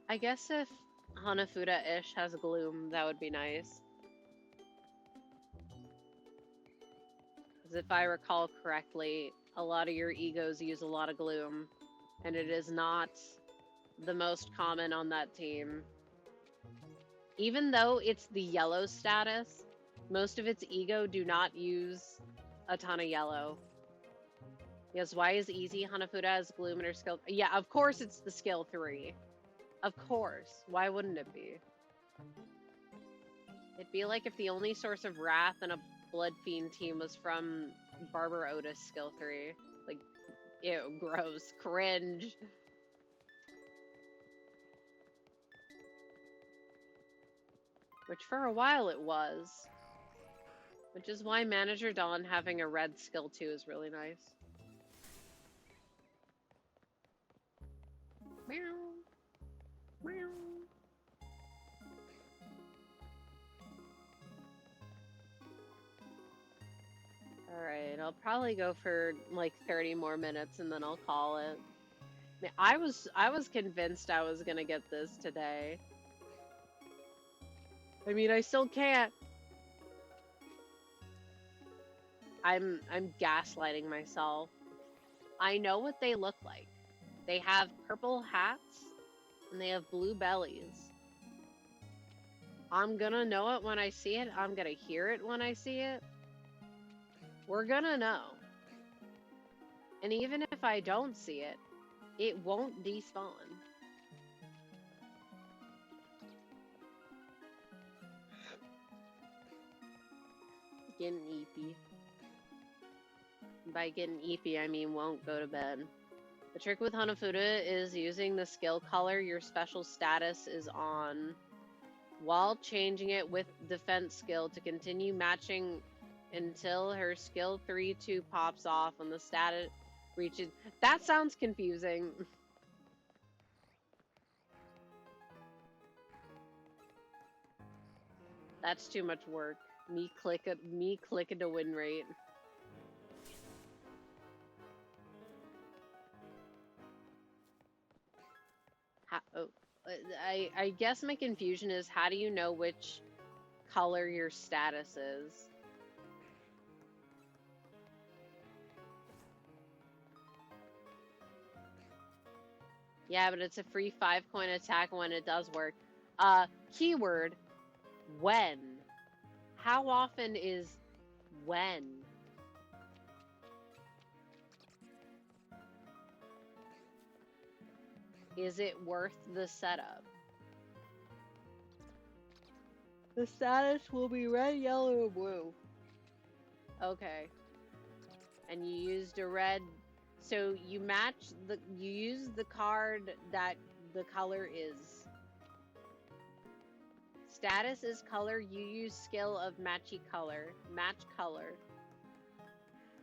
I guess if Hanafuda-ish has Gloom, that would be nice. Because if I recall correctly, a lot of your egos use a lot of Gloom. And it is not the most common on that team. Even though it's the yellow status, most of its ego do not use a ton of yellow. Yes, why is easy? Hanafuda has Gloom in her skill. Yeah, of course it's the skill 3. Of course. Why wouldn't it be? It'd be like if the only source of wrath in a Blood Fiend team was from Barber Otis skill 3. Like, ew, gross, cringe. Which for a while it was. Which is why Manager Dawn having a red skill 2 is really nice. Meow. Meow. Alright, I'll probably go for like 30 more minutes and then I'll call it. I was convinced I was gonna get this today. I mean, I still can't. I'm gaslighting myself. I know what they look like. They have purple hats and they have blue bellies. I'm gonna know it when I see it. I'm gonna hear it when I see it. We're gonna know. And even if I don't see it, it won't despawn. Getting eepy. By getting eepy, I mean won't go to bed. The trick with Hanafuda is using the skill color your special status is on while changing it with defense skill to continue matching until her skill 3-2 pops off when the status reaches. That sounds confusing. That's too much work. Me clicking to win rate. I guess my confusion is, how do you know which color your status is? Yeah, but it's a free 5-coin attack when it does work. Keyword, when. How often is when? Is it worth the setup? The status will be red, yellow, or blue. Okay. And you used a red, so you use the card that the color is. Status is color, you use skill of matchy color. Match color.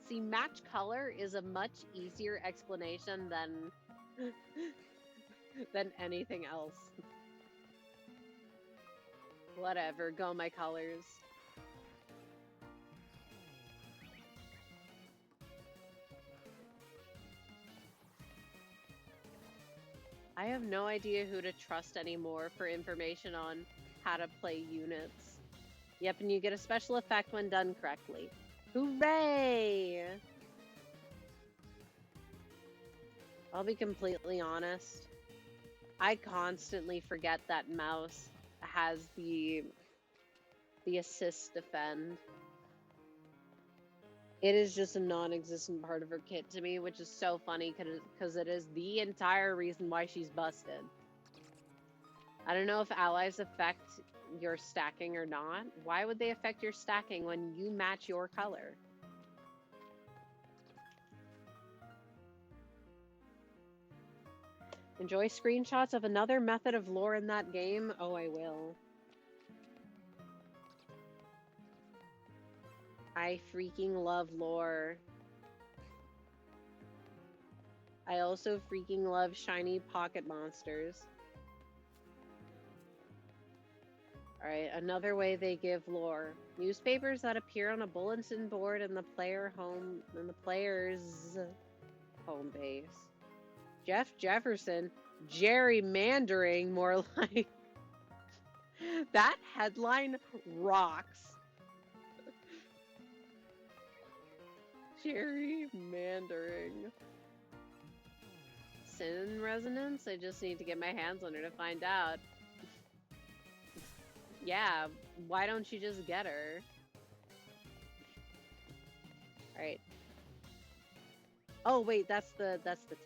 See, match color is a much easier explanation than anything else. Whatever, go my colors. I have no idea who to trust anymore for information on how to play units. Yep, and you get a special effect when done correctly. Hooray! I'll be completely honest. I constantly forget that Mouse has the assist defend. It is just a non-existent part of her kit to me, which is so funny because it is the entire reason why she's busted. I don't know if allies affect your stacking or not. Why would they affect your stacking when you match your color? Enjoy screenshots of another method of lore in that game? Oh, I will. I freaking love lore. I also freaking love shiny pocket monsters. Alright, another way they give lore. Newspapers that appear on a bulletin board in the player's home base. Jeff Jefferson, gerrymandering, more like. That headline rocks. Gerrymandering. Sin resonance? I just need to get my hands on her to find out. Yeah, why don't you just get her? Alright. Oh wait, that's the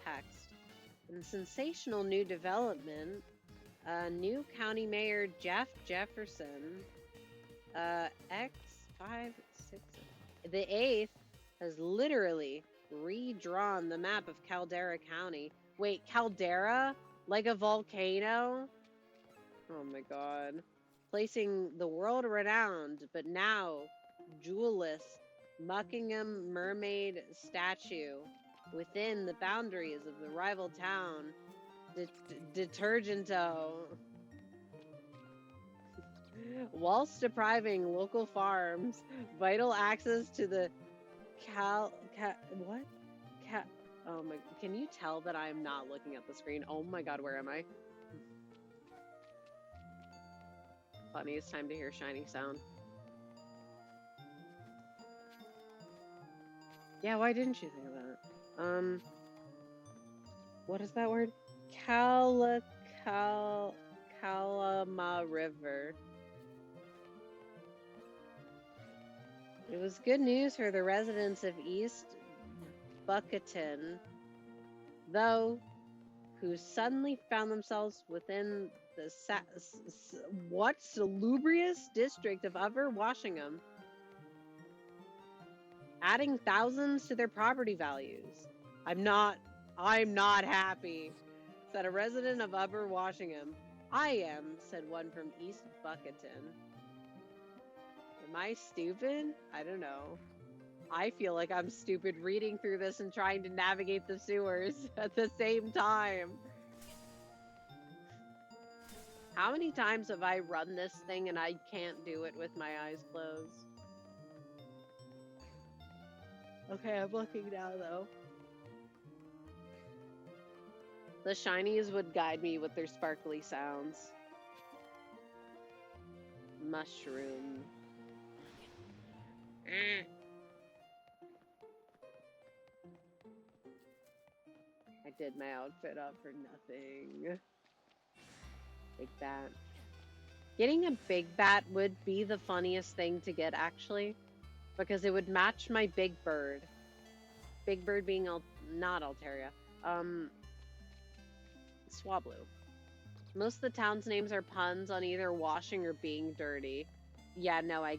text. And sensational new development. New county mayor Jeff Jefferson. X5, 6. The 8th has literally redrawn the map of Caldera County. Wait, Caldera? Like a volcano? Oh my god. Placing the world-renowned, but now jewelless, Buckingham mermaid statue within the boundaries of the rival town, Detergento. Whilst depriving local farms vital access to the oh my, can you tell that I am not looking at the screen? Oh my god, where am I? Funniest time to hear shiny sound. Yeah, why didn't you think of that? What is that word? Kalama River. It was good news for the residents of East Bucketon, though, who suddenly found themselves within the salubrious district of Upper Washington, adding thousands to their property values. I'm not happy, said a resident of Upper Washington. I am, said one from East Bucketon. Am I stupid? I don't know. I feel like I'm stupid reading through this and trying to navigate the sewers at the same time. How many times have I run this thing and I can't do it with my eyes closed? Okay, I'm looking now though. The shinies would guide me with their sparkly sounds. Mushroom. I did my outfit up for nothing. Big bat. Getting a big bat would be the funniest thing to get, actually, because it would match my big bird. Big bird being not Altaria. Swablu. Most of the town's names are puns on either washing or being dirty. Yeah, no, I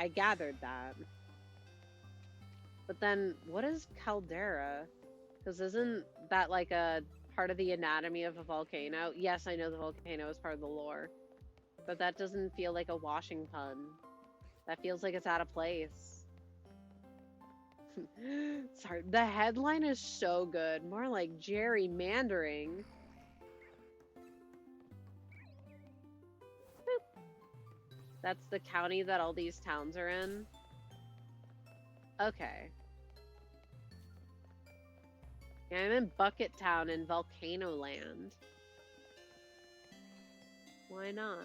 gathered that. But then, what is caldera? Because isn't that like a part of the anatomy of a volcano? Yes, I know the volcano is part of the lore. But that doesn't feel like a washing pun. That feels like it's out of place. Sorry, the headline is so good. More like gerrymandering. That's the county that all these towns are in. Okay. Yeah, I'm in Bucket Town in Volcano Land. Why not?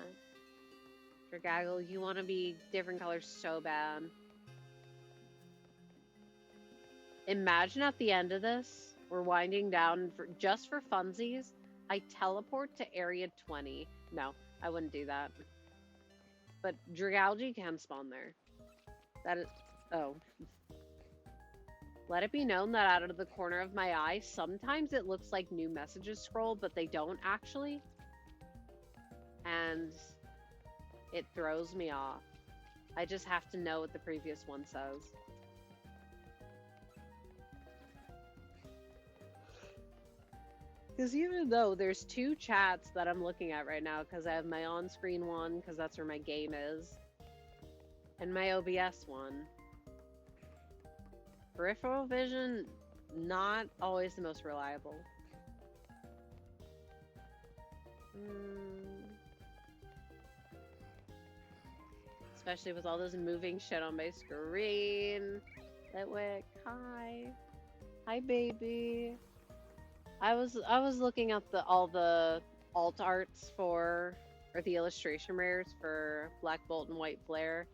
Dragaggle, you want to be different colors so bad. Imagine at the end of this, we're winding down just for funsies. I teleport to Area 20. No, I wouldn't do that. But Dragalge can spawn there. That is... Oh. Let it be known that out of the corner of my eye, sometimes it looks like new messages scroll, but they don't actually. And it throws me off. I just have to know what the previous one says. Because even though there's two chats that I'm looking at right now, because I have my on-screen one, because that's where my game is, and my OBS one, Peripheral vision, not always the most reliable. Especially with all this moving shit on my screen. Litwick, hi. Hi, baby. I was looking at all the alt arts for, or the illustration rares for Black Bolt and White Flare.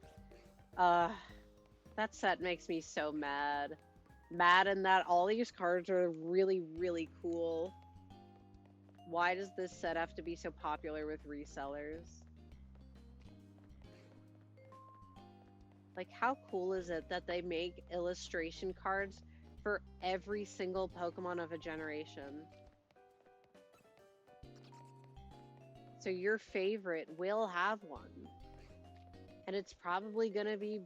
That set makes me so mad. Mad in that all these cards are really, really cool. Why does this set have to be so popular with resellers? Like, how cool is it that they make illustration cards for every single Pokemon of a generation? So your favorite will have one. And it's probably gonna be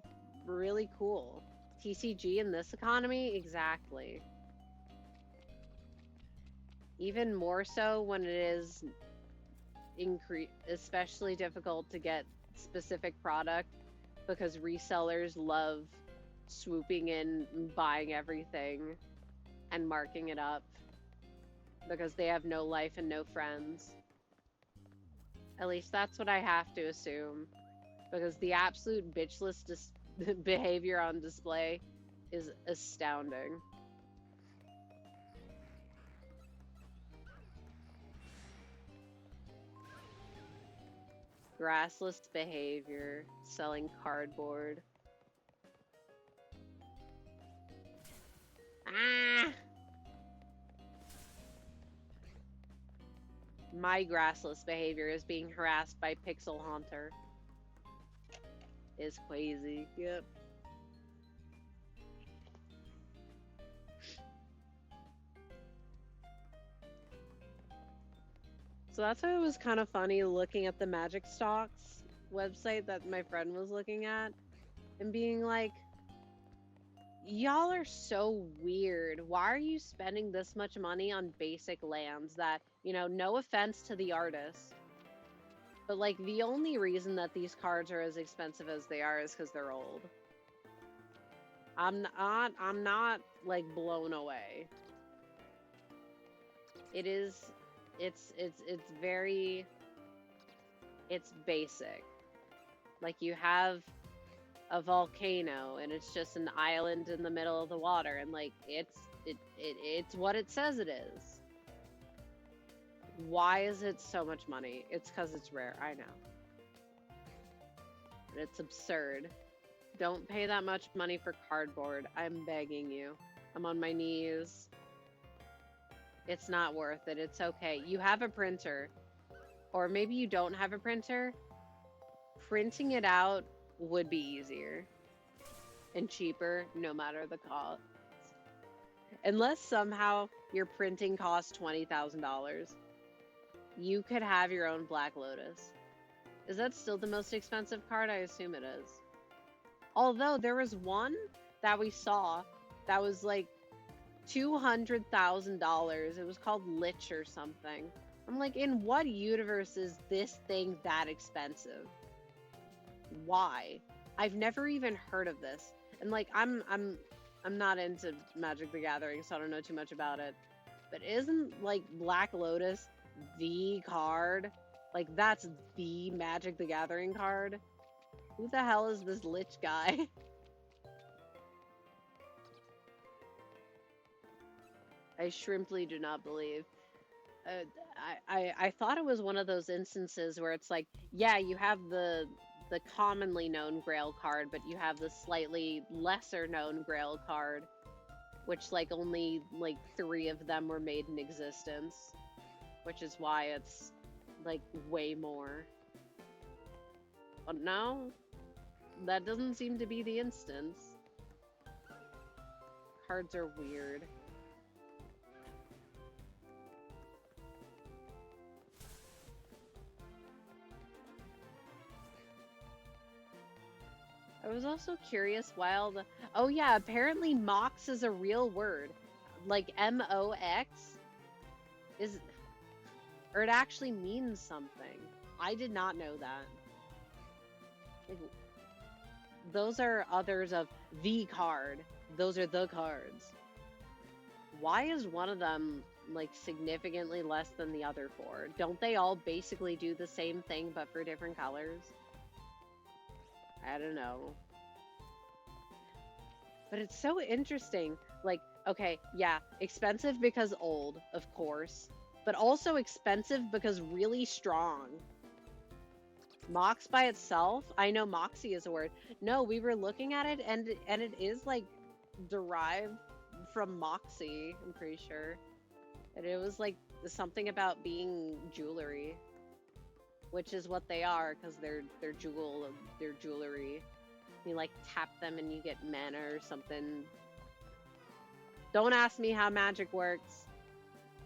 really cool. TCG in this economy? Exactly. Even more so when it is especially difficult to get specific product, because resellers love swooping in and buying everything and marking it up because they have no life and no friends. At least that's what I have to assume, because the absolute bitchless behavior on display is astounding. Grassless behavior, selling cardboard. Ah! My grassless behavior is being harassed by Pixel Haunter. Is crazy. Yep. So that's why it was kind of funny looking at the Magic Stocks website that my friend was looking at and being like, y'all are so weird. Why are you spending this much money on basic lands that, you know, no offense to the artist, but like the only reason that these cards are as expensive as they are is because they're old. I'm not like blown away. It's basic. Like, you have a volcano and it's just an island in the middle of the water, and like it's what it says it is. Why is it so much money? It's because it's rare, I know. But it's absurd. Don't pay that much money for cardboard. I'm begging you. I'm on my knees. It's not worth it. It's okay. You have a printer. Or maybe you don't have a printer. Printing it out would be easier. And cheaper, no matter the cost. Unless somehow your printing costs $20,000. You could have your own Black Lotus. Is that still the most expensive card? I assume it is. Although there was one that we saw that was like $200,000. It was called Lich or something. I'm like, in what universe is this thing that expensive? Why? I've never even heard of this. And like, I'm not into Magic the Gathering, so I don't know too much about it. But isn't like Black Lotus the card? Like, that's the Magic the Gathering card? Who the hell is this Lich guy? I shrimply do not believe. I thought it was one of those instances where it's like, yeah, you have the commonly known Grail card, but you have the slightly lesser known Grail card, which like only like 3 of them were made in existence, which is why it's like way more. But no, that doesn't seem to be the instance. Cards are weird. I was also curious why all the... Oh yeah, apparently Mox is a real word. Like M-O-X is... Or it actually means something. I did not know that. Like, those are others of the card. Those are the cards. Why is one of them like significantly less than the other four? Don't they all basically do the same thing but for different colors? I don't know. But it's so interesting. Like, okay, yeah, expensive because old, of course, but also expensive because really strong. Mox by itself? I know Moxie is a word. No, we were looking at it and it is like derived from Moxie, I'm pretty sure. And it was like something about being jewelry, which is what they are because they're jewelry. You like tap them and you get mana or something. Don't ask me how magic works.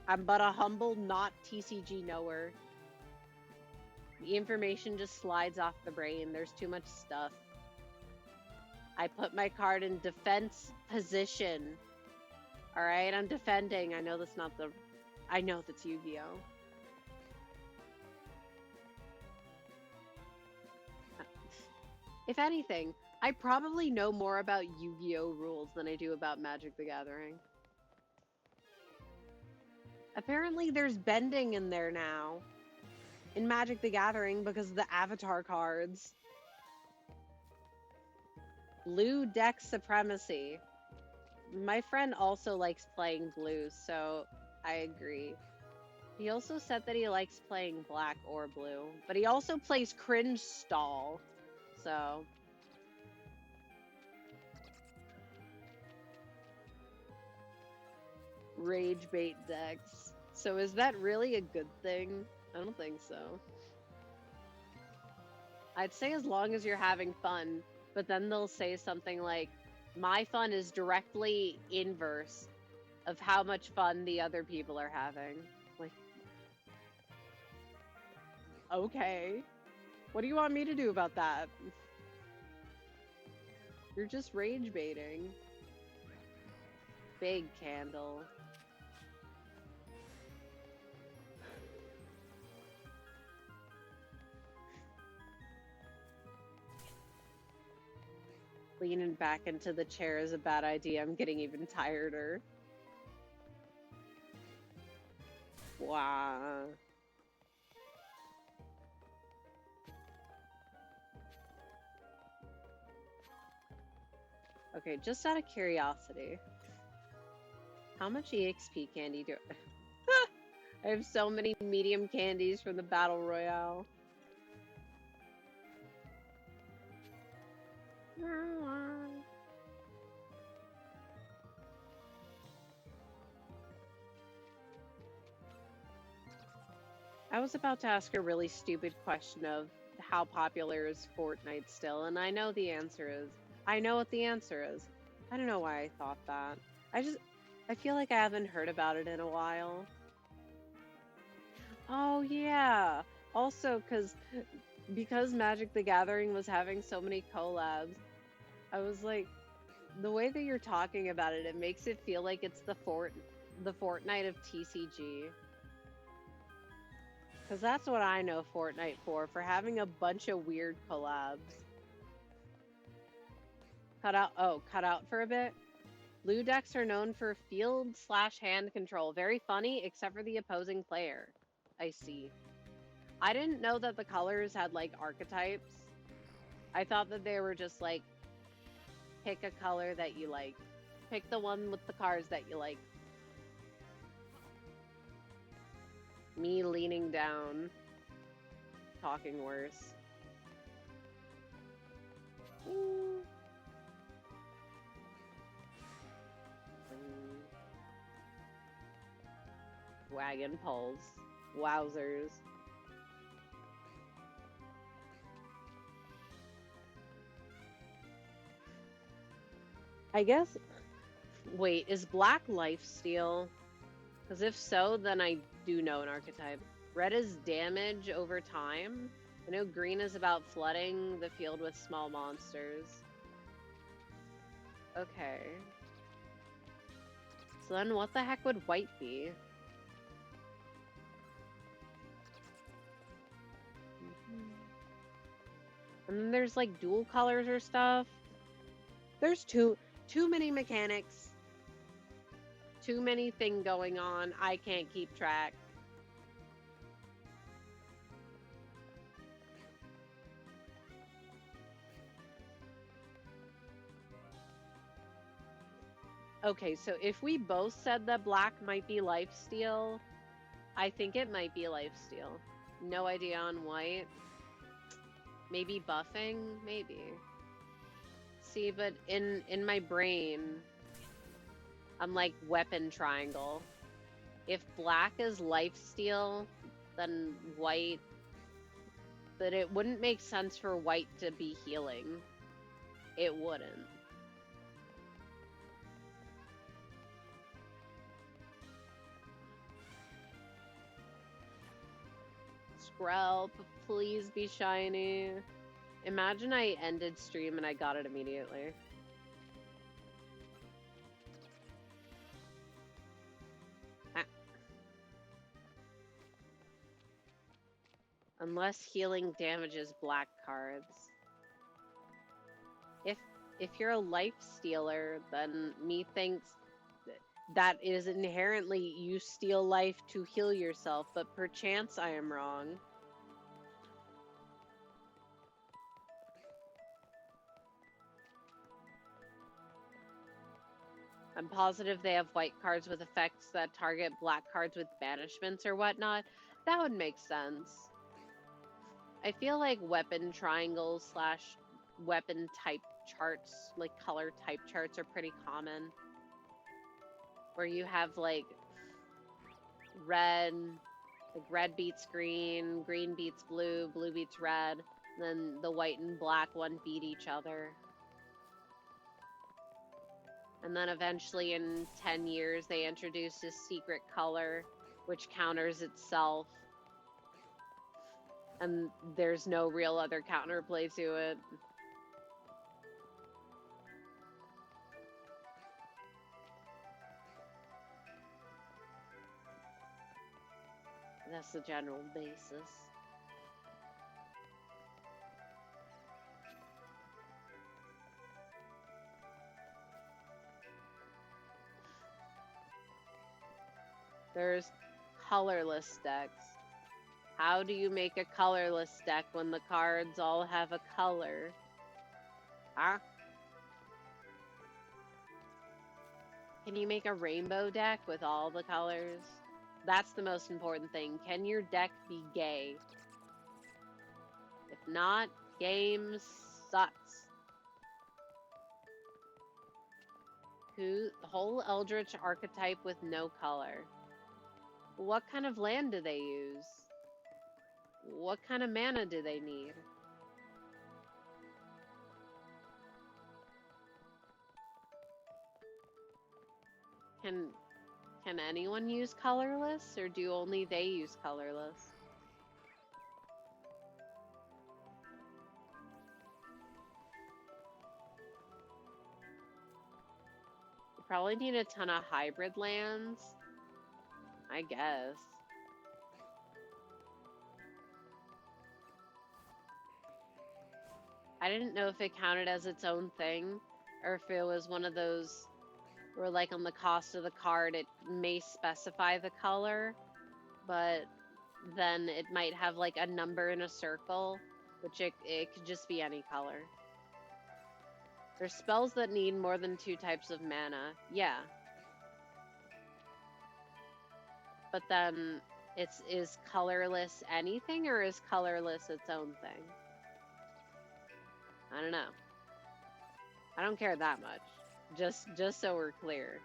I'm but a humble, not TCG knower. The information just slides off the brain. There's too much stuff. I put my card in defense position. Alright, I'm defending. I know that's not the... I know that's Yu-Gi-Oh! If anything, I probably know more about Yu-Gi-Oh! Rules than I do about Magic the Gathering. Apparently there's bending in there now. In Magic the Gathering because of the avatar cards. Blue deck supremacy. My friend also likes playing blue, so I agree. He also said that he likes playing black or blue, but he also plays cringe stall, so... Rage bait decks. So is that really a good thing? I don't think so. I'd say as long as you're having fun, but then they'll say something like, my fun is directly inverse of how much fun the other people are having. Like, okay. What do you want me to do about that? You're just rage baiting. Big candle. Leaning back into the chair is a bad idea. I'm getting even tireder. Wow. Okay, just out of curiosity. How much EXP candy do I have so many medium candies from the Battle Royale. I was about to ask a really stupid question of how popular is Fortnite still, and I know the answer is. I know what the answer is. I don't know why I thought that. I feel like I haven't heard about it in a while. Oh yeah. Also, because Magic the Gathering was having so many collabs, I was like, the way that you're talking about it, it makes it feel like it's the Fortnite of TCG. Because that's what I know Fortnite for having a bunch of weird collabs. Cut out for a bit. Blue decks are known for field/hand control. Very funny, except for the opposing player. I see. I didn't know that the colors had, like, archetypes. I thought that they were just, like, pick a color that you like. Pick the one with the cards that you like. Me leaning down. Talking worse. Ooh. Wagon poles. Wowzers. I guess... Wait, is black lifesteal? Because if so, then I do know an archetype. Red is damage over time. I know green is about flooding the field with small monsters. Okay. So then what the heck would white be? And then there's like dual colors or stuff. There's too Too many mechanics. Too many things going on. I can't keep track. Okay, so if we both said that black might be lifesteal, I think it might be lifesteal. No idea on white. Maybe buffing? Maybe. See, but in my brain, I'm like weapon triangle. If black is lifesteal, then white... But it wouldn't make sense for white to be healing. It wouldn't. Skrelp, please be shiny. Imagine I ended stream and I got it immediately. Ah. Unless healing damages black cards. If you're a life stealer, then methinks that is inherently you steal life to heal yourself, but perchance I am wrong. I'm positive they have white cards with effects that target black cards with banishments or whatnot. That would make sense. I feel like weapon triangles slash weapon type charts, like color type charts, are pretty common. Where you have like red beats green, green beats blue, blue beats red, then the white and black one beat each other. And then eventually in 10 years they introduce this secret color which counters itself. And there's no real other counterplay to it. That's the general basis. There's colorless decks. How do you make a colorless deck when the cards all have a color? Huh? Can you make a rainbow deck with all the colors? That's the most important thing. Can your deck be gay? If not, game sucks. Whole Eldritch archetype with no color. What kind of land do they use? What kind of mana do they need? Can anyone use colorless, or do only they use colorless? You probably need a ton of hybrid lands, I guess. I didn't know if it counted as its own thing, or if it was one of those where, like, on the cost of the card, it may specify the color, but then it might have, like, a number in a circle, which it could just be any color. There's spells that need more than 2 types of mana. Yeah. But then, is colorless anything, or is colorless its own thing? I don't know. I don't care that much. Just so we're clear.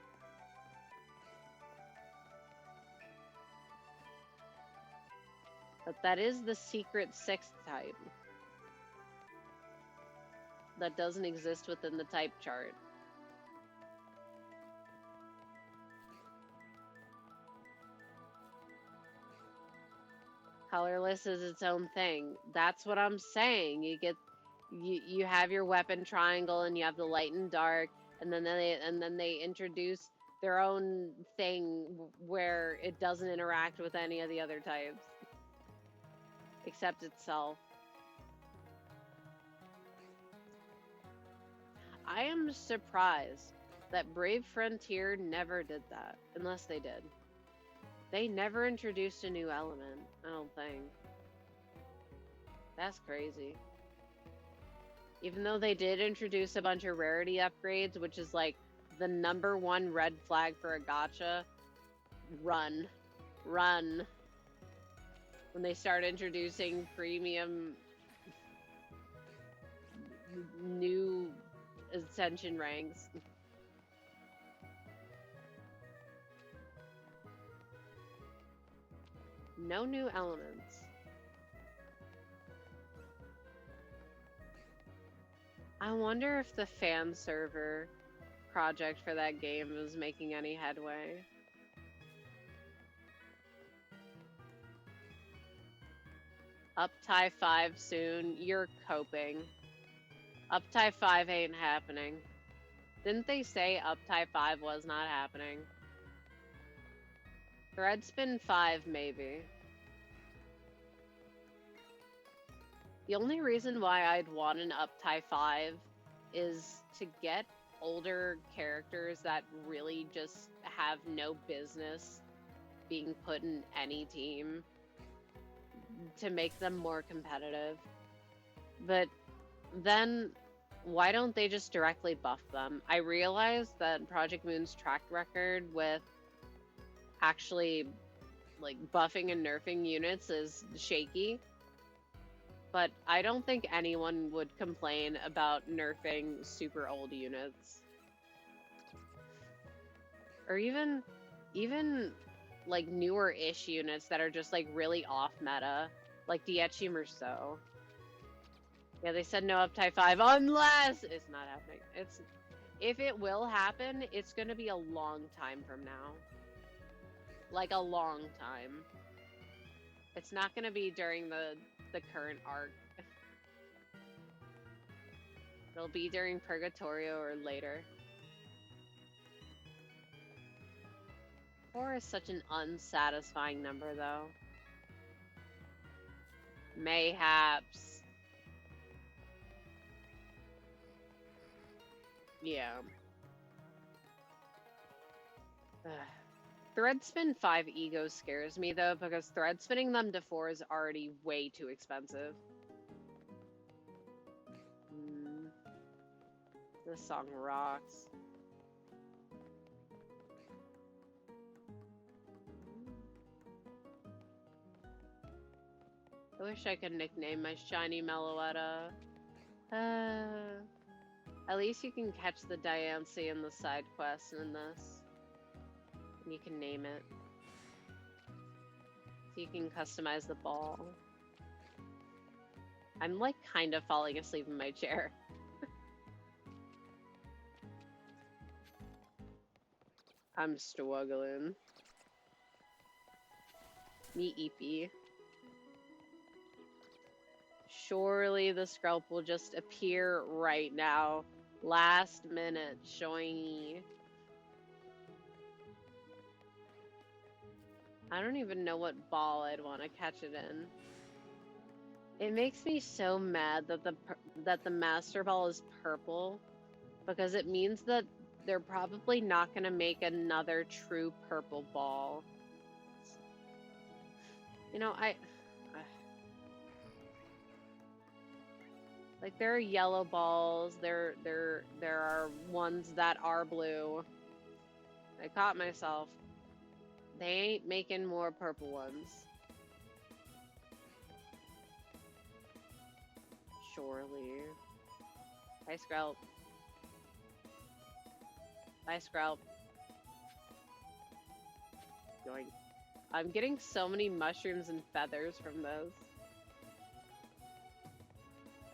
But that is the secret 6th type. That doesn't exist within the type chart. Colorless is its own thing. That's what I'm saying. You have your weapon triangle, and you have the light and dark, and then they introduce their own thing where it doesn't interact with any of the other types except itself. I am surprised that Brave Frontier never did that, unless they did. They never introduced a new element, I don't think. That's crazy. Even though they did introduce a bunch of rarity upgrades, which is like the #1 red flag for a gacha, run. Run. When they start introducing premium new ascension ranks. No new elements. I wonder if the fan server project for that game is making any headway. Uptie 5 soon. You're coping. Uptie 5 ain't happening. Didn't they say Uptie 5 was not happening? Threadspin 5, maybe. The only reason why I'd want an Uptie 5 is to get older characters that really just have no business being put in any team to make them more competitive. But then why don't they just directly buff them? I realize that Project Moon's track record with actually like buffing and nerfing units is shaky, but I don't think anyone would complain about nerfing super old units. Or even like newer-ish units that are just like really off meta, like Diechi Merceau. Yeah, they said no Uptie 5 unless it's not happening. If it will happen, it's gonna be a long time from now. Like a long time. It's not gonna be during the current arc. It'll be during Purgatorio or later. 4 is such an unsatisfying number, though. Mayhaps. Yeah. Threadspin 5 ego scares me, though, because thread spinning them to 4 is already way too expensive. This song rocks. I wish I could nickname my shiny Meloetta. At least you can catch the Diancie in the side quest in this. And you can name it. So you can customize the ball. I'm like kind of falling asleep in my chair. I'm struggling. Me eepy. Surely the Skrelp will just appear right now. Last minute, showing me. I don't even know what ball I'd want to catch it in. It makes me so mad that the Master Ball is purple, because it means that they're probably not going to make another true purple ball. You know, like, there are yellow balls, there are ones that are blue. I caught myself. They ain't making more purple ones. Surely. Bye, Skrelp. Bye, Skrelp. Yoink. I'm getting so many mushrooms and feathers from those.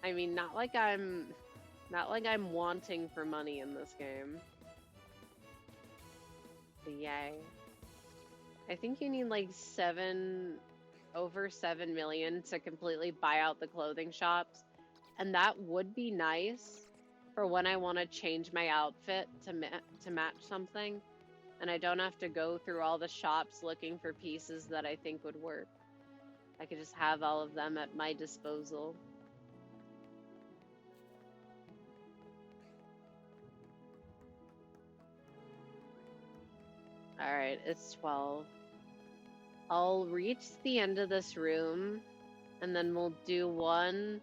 I mean, not like I'm wanting for money in this game. But yay. I think you need like over 7 million to completely buy out the clothing shops. And that would be nice for when I want to change my outfit to match something. And I don't have to go through all the shops looking for pieces that I think would work. I could just have all of them at my disposal. Alright, it's 12. I'll reach the end of this room, and then we'll do one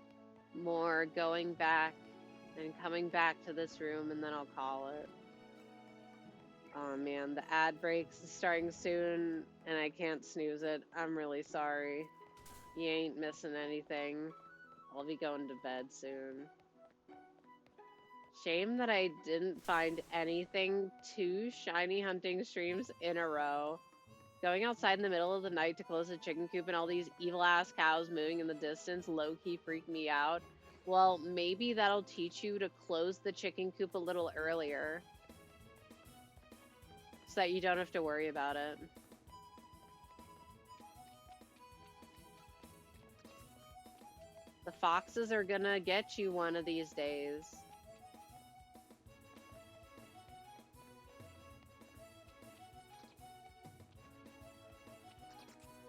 more going back and coming back to this room, and then I'll call it. Oh man, the ad breaks is starting soon, and I can't snooze it. I'm really sorry. You ain't missing anything. I'll be going to bed soon. Shame that I didn't find anything 2 shiny hunting streams in a row. Going outside in the middle of the night to close the chicken coop and all these evil-ass cows moving in the distance low-key freaked me out. Well, maybe that'll teach you to close the chicken coop a little earlier, so that you don't have to worry about it. The foxes are gonna get you one of these days.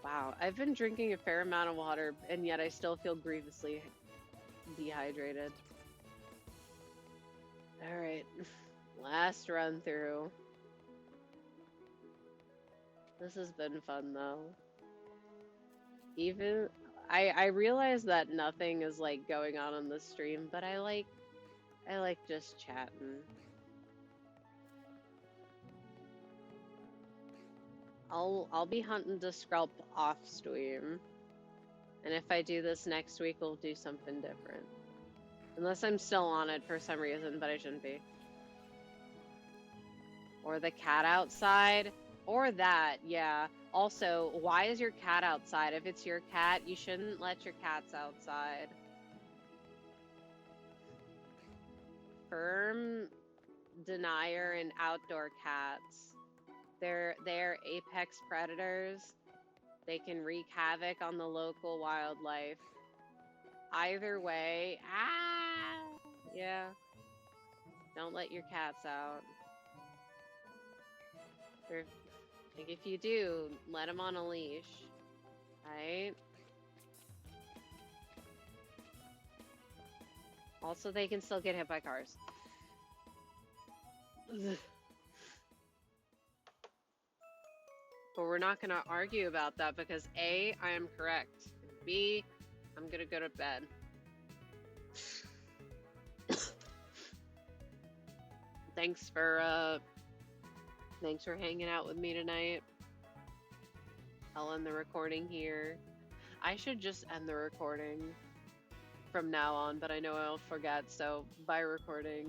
Wow, I've been drinking a fair amount of water, and yet I still feel grievously dehydrated. Alright, last run through. This has been fun, though. Even, I realize that nothing is, like, going on the stream, but I like just chatting. I'll be hunting to Skrelp off stream. And if I do this next week, we'll do something different. Unless I'm still on it for some reason, but I shouldn't be. Or the cat outside. Or that, yeah. Also, why is your cat outside? If it's your cat, you shouldn't let your cats outside. Firm denier and outdoor cats. They're apex predators. They can wreak havoc on the local wildlife. Either way, yeah. Don't let your cats out. Or, like, if you do, let them on a leash, right? Also, they can still get hit by cars. But we're not going to argue about that because A, I am correct. B, I'm going to go to bed. Thanks for hanging out with me tonight. I'll end the recording here. I should just end the recording from now on, but I know I'll forget, so bye recording.